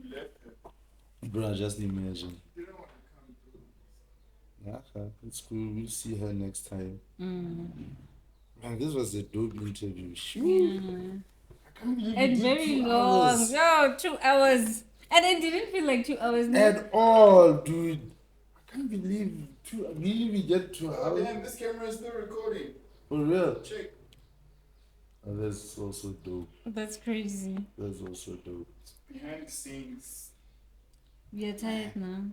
You left her. Bro, just imagine. You don't want to come through. Yeah, it's cool. We'll see her next time. Man, this was a dope interview. Shoot. Yeah. I can't believe And we did very 2 long. hours. No, 2 hours. And it didn't feel like 2 hours. No. At all, dude. I can't believe really we get 2 Oh, hours. damn, this camera is still recording. For real. Check. Oh, that's also dope. That's crazy. That's also dope. Behind the scenes. We are tired now.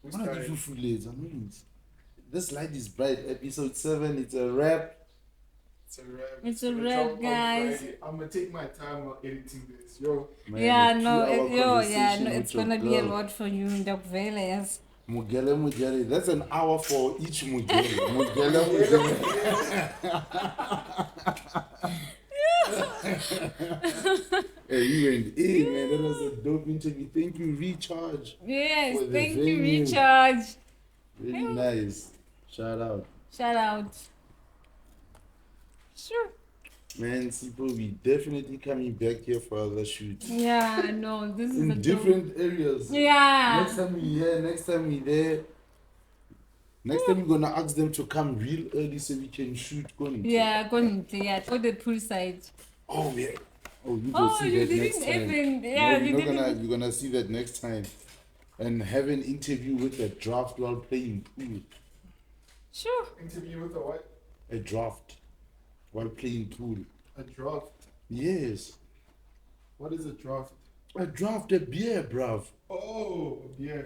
We Why did you started. feel late? I mean, this light is bright. Episode 7, it's a wrap. It's a wrap. It's a gonna wrap, drop on guys. Friday. I'm gonna take my time while editing this. Yo, Man, Yeah, a no, 2-hour conversation it's with your gonna be a girl. lot for you, Ndakuvele, yes. Mugele. That's an hour for each Mugele. Mugele. Hey, you went in, man. That was a dope interview. Thank you, Recharge. Yes, For the thank you, venue. Recharge. Really nice. Shout out. Shout out. Sure. Man, Sipo, we definitely coming back here for other shoots. Yeah, no, this is a In dope- different areas. Yeah. Next time we here, next time we there. Next time we're gonna ask them to come real early so we can shoot. Yeah, going to or the poolside. Oh yeah. Oh, you go Oh, see you that next didn't time. even. No, Yeah, you you're didn't. you're gonna see that next time. And have an interview with a draft while playing pool. Sure. Interview with a what? A draft while playing pool. A draft. Yes. What is a draft? A draft, a beer, bruv. Oh, yeah.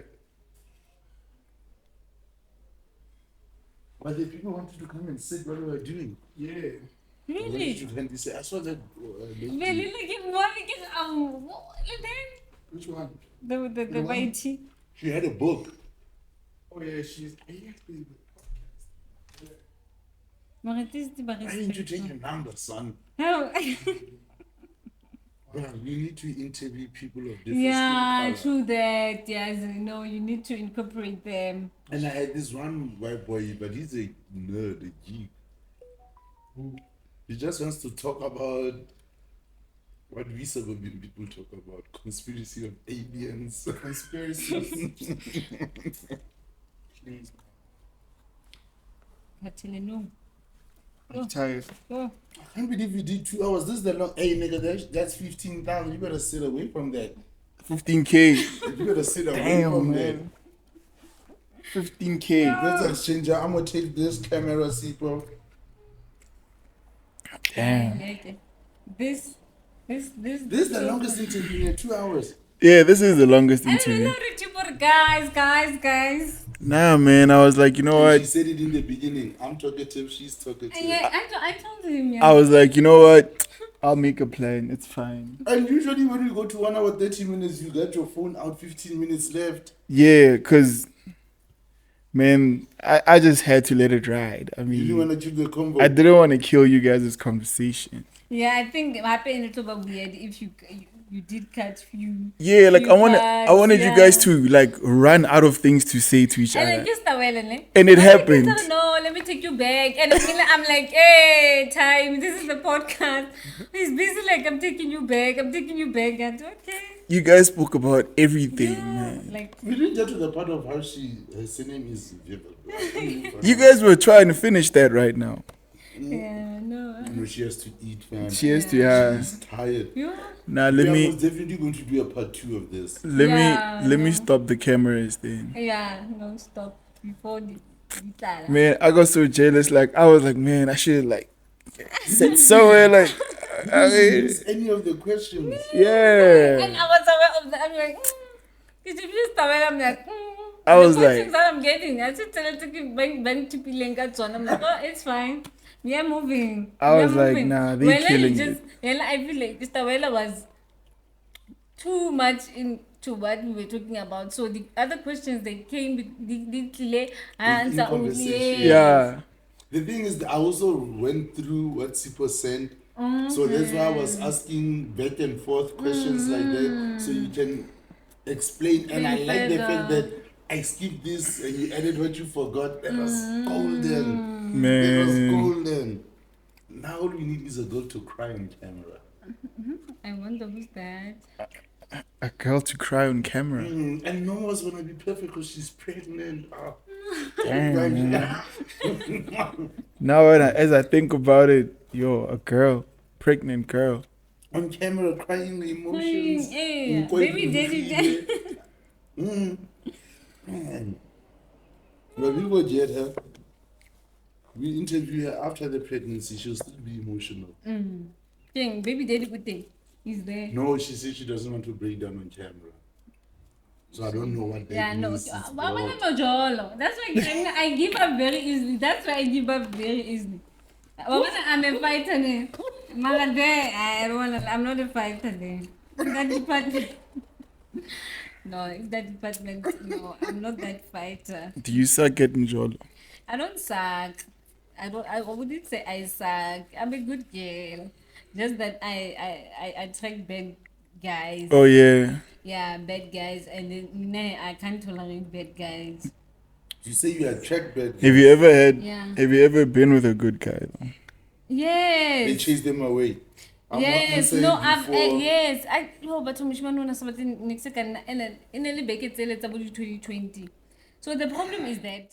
But the people wanted to come and sit what we were doing. Yeah. Really? They say, I saw that. Lady. Really? Which one? The white tea. She had a book. Oh, yeah, she's. Yeah. Why didn't you take your number, son? Oh. Bruv, you need to interview people of different Yeah, skin color. true that. Yes, you need to incorporate them. And I had this one white boy, but he's a nerd, a geek. He just wants to talk about what we suburban people talk about, conspiracy of aliens. Conspiracies. Please. No. I'm tired. Oh. I can't believe we did 2 hours. This is the long. Hey, nigga, that's 15,000. You better sit away from that. 15K. You better sit away Damn, from man. 15K. that. Let's exchange. I'm gonna take this camera, Sipo. Damn. Okay. This. This is the longest interview in 2 hours. Yeah, this is the longest I don't interview. know, Richard, guys. Nah, man, I was like, you know And she what? said it in the beginning. I'm talkative. She's talkative. Yeah, I told him. Yeah. I was like, you know what? I'll make a plan. It's fine. And usually when we go to 1 hour 30 minutes, you got your phone out. 15 minutes left. Yeah, because, man, I just had to let it ride. I You didn't mean, want to keep the combo. I didn't want to kill you guys' conversation. Yeah, I think it happened a little bit weird if you did catch few. Yeah, like few I facts, wanted you guys yeah. to like run out of things to say to each And other. then just and And it happened. No, let me take you back. And I'm like, hey, time. This is the podcast. He's busy. Like I'm taking you back. And okay. You guys spoke about everything, Yeah, man. like We didn't get to the part of how her surname is Weevirs. You guys were trying to finish that right now. yeah, no. You know, she has to eat, man. Cheers to ya. She's tired. Yeah. Now We are most definitely going to do a part 2 of this. let Yeah, me stop the cameras then. Yeah, no, stop before the Man, I got so jealous. Like I was like, man, I should like said somewhere like, I mean, Miss any of the questions. And yeah. I was aware of that. I'm like, if you just aware, I'm like, I was the like- questions that I'm getting. I just tell it to keep bang to Pilenga. I'm like, oh, it's fine. We are moving. I We are was like, moving. nah, they Well, I killing just, well, I feel like Stawela was too much into what we were talking about. So the other questions they came with the clear answer only. conversation. Yeah. The thing is, that I also went through what Sipo sent. So that's why I was asking back and forth questions like that. So you can explain. And I like the fact that I skipped this and you added what you forgot. That was golden. That was Man. golden. Now all we need is a girl to cry on camera. I wonder who's that. A girl to cry on camera. And no one's gonna be perfect because she's pregnant. Ah. Damn, man. Now as I think about it, yo, a girl, pregnant girl. On camera, crying emotions. Yeah, baby daddy. Man. But we will get her. We interview her after the pregnancy. She'll still be emotional. Thing, baby daddy good thing. He's there. No, she said she doesn't want to break down on camera. So I don't know what that Yeah, no. means. It's Why broad. would I jolo? That's why I give up very easily. That's why I give up very easily. I'm a fighter. I'm not a fighter. That department. No, in that department, no, I'm not that fighter. Do you suck at Njolo? I don't suck. I wouldn't say I suck. I'm a good girl. Just that I attract bad guys. Oh yeah. Yeah, bad guys, and then nah, I can't tolerate bad guys. You say you attract bad guys. Have you ever had? Yeah. Have you ever been with a good guy though? They Yes. chase them away. I'm not Yes. answering No. I've before. yes. I no, but Mishman wanna something next second in a bake it 2020. So the problem is that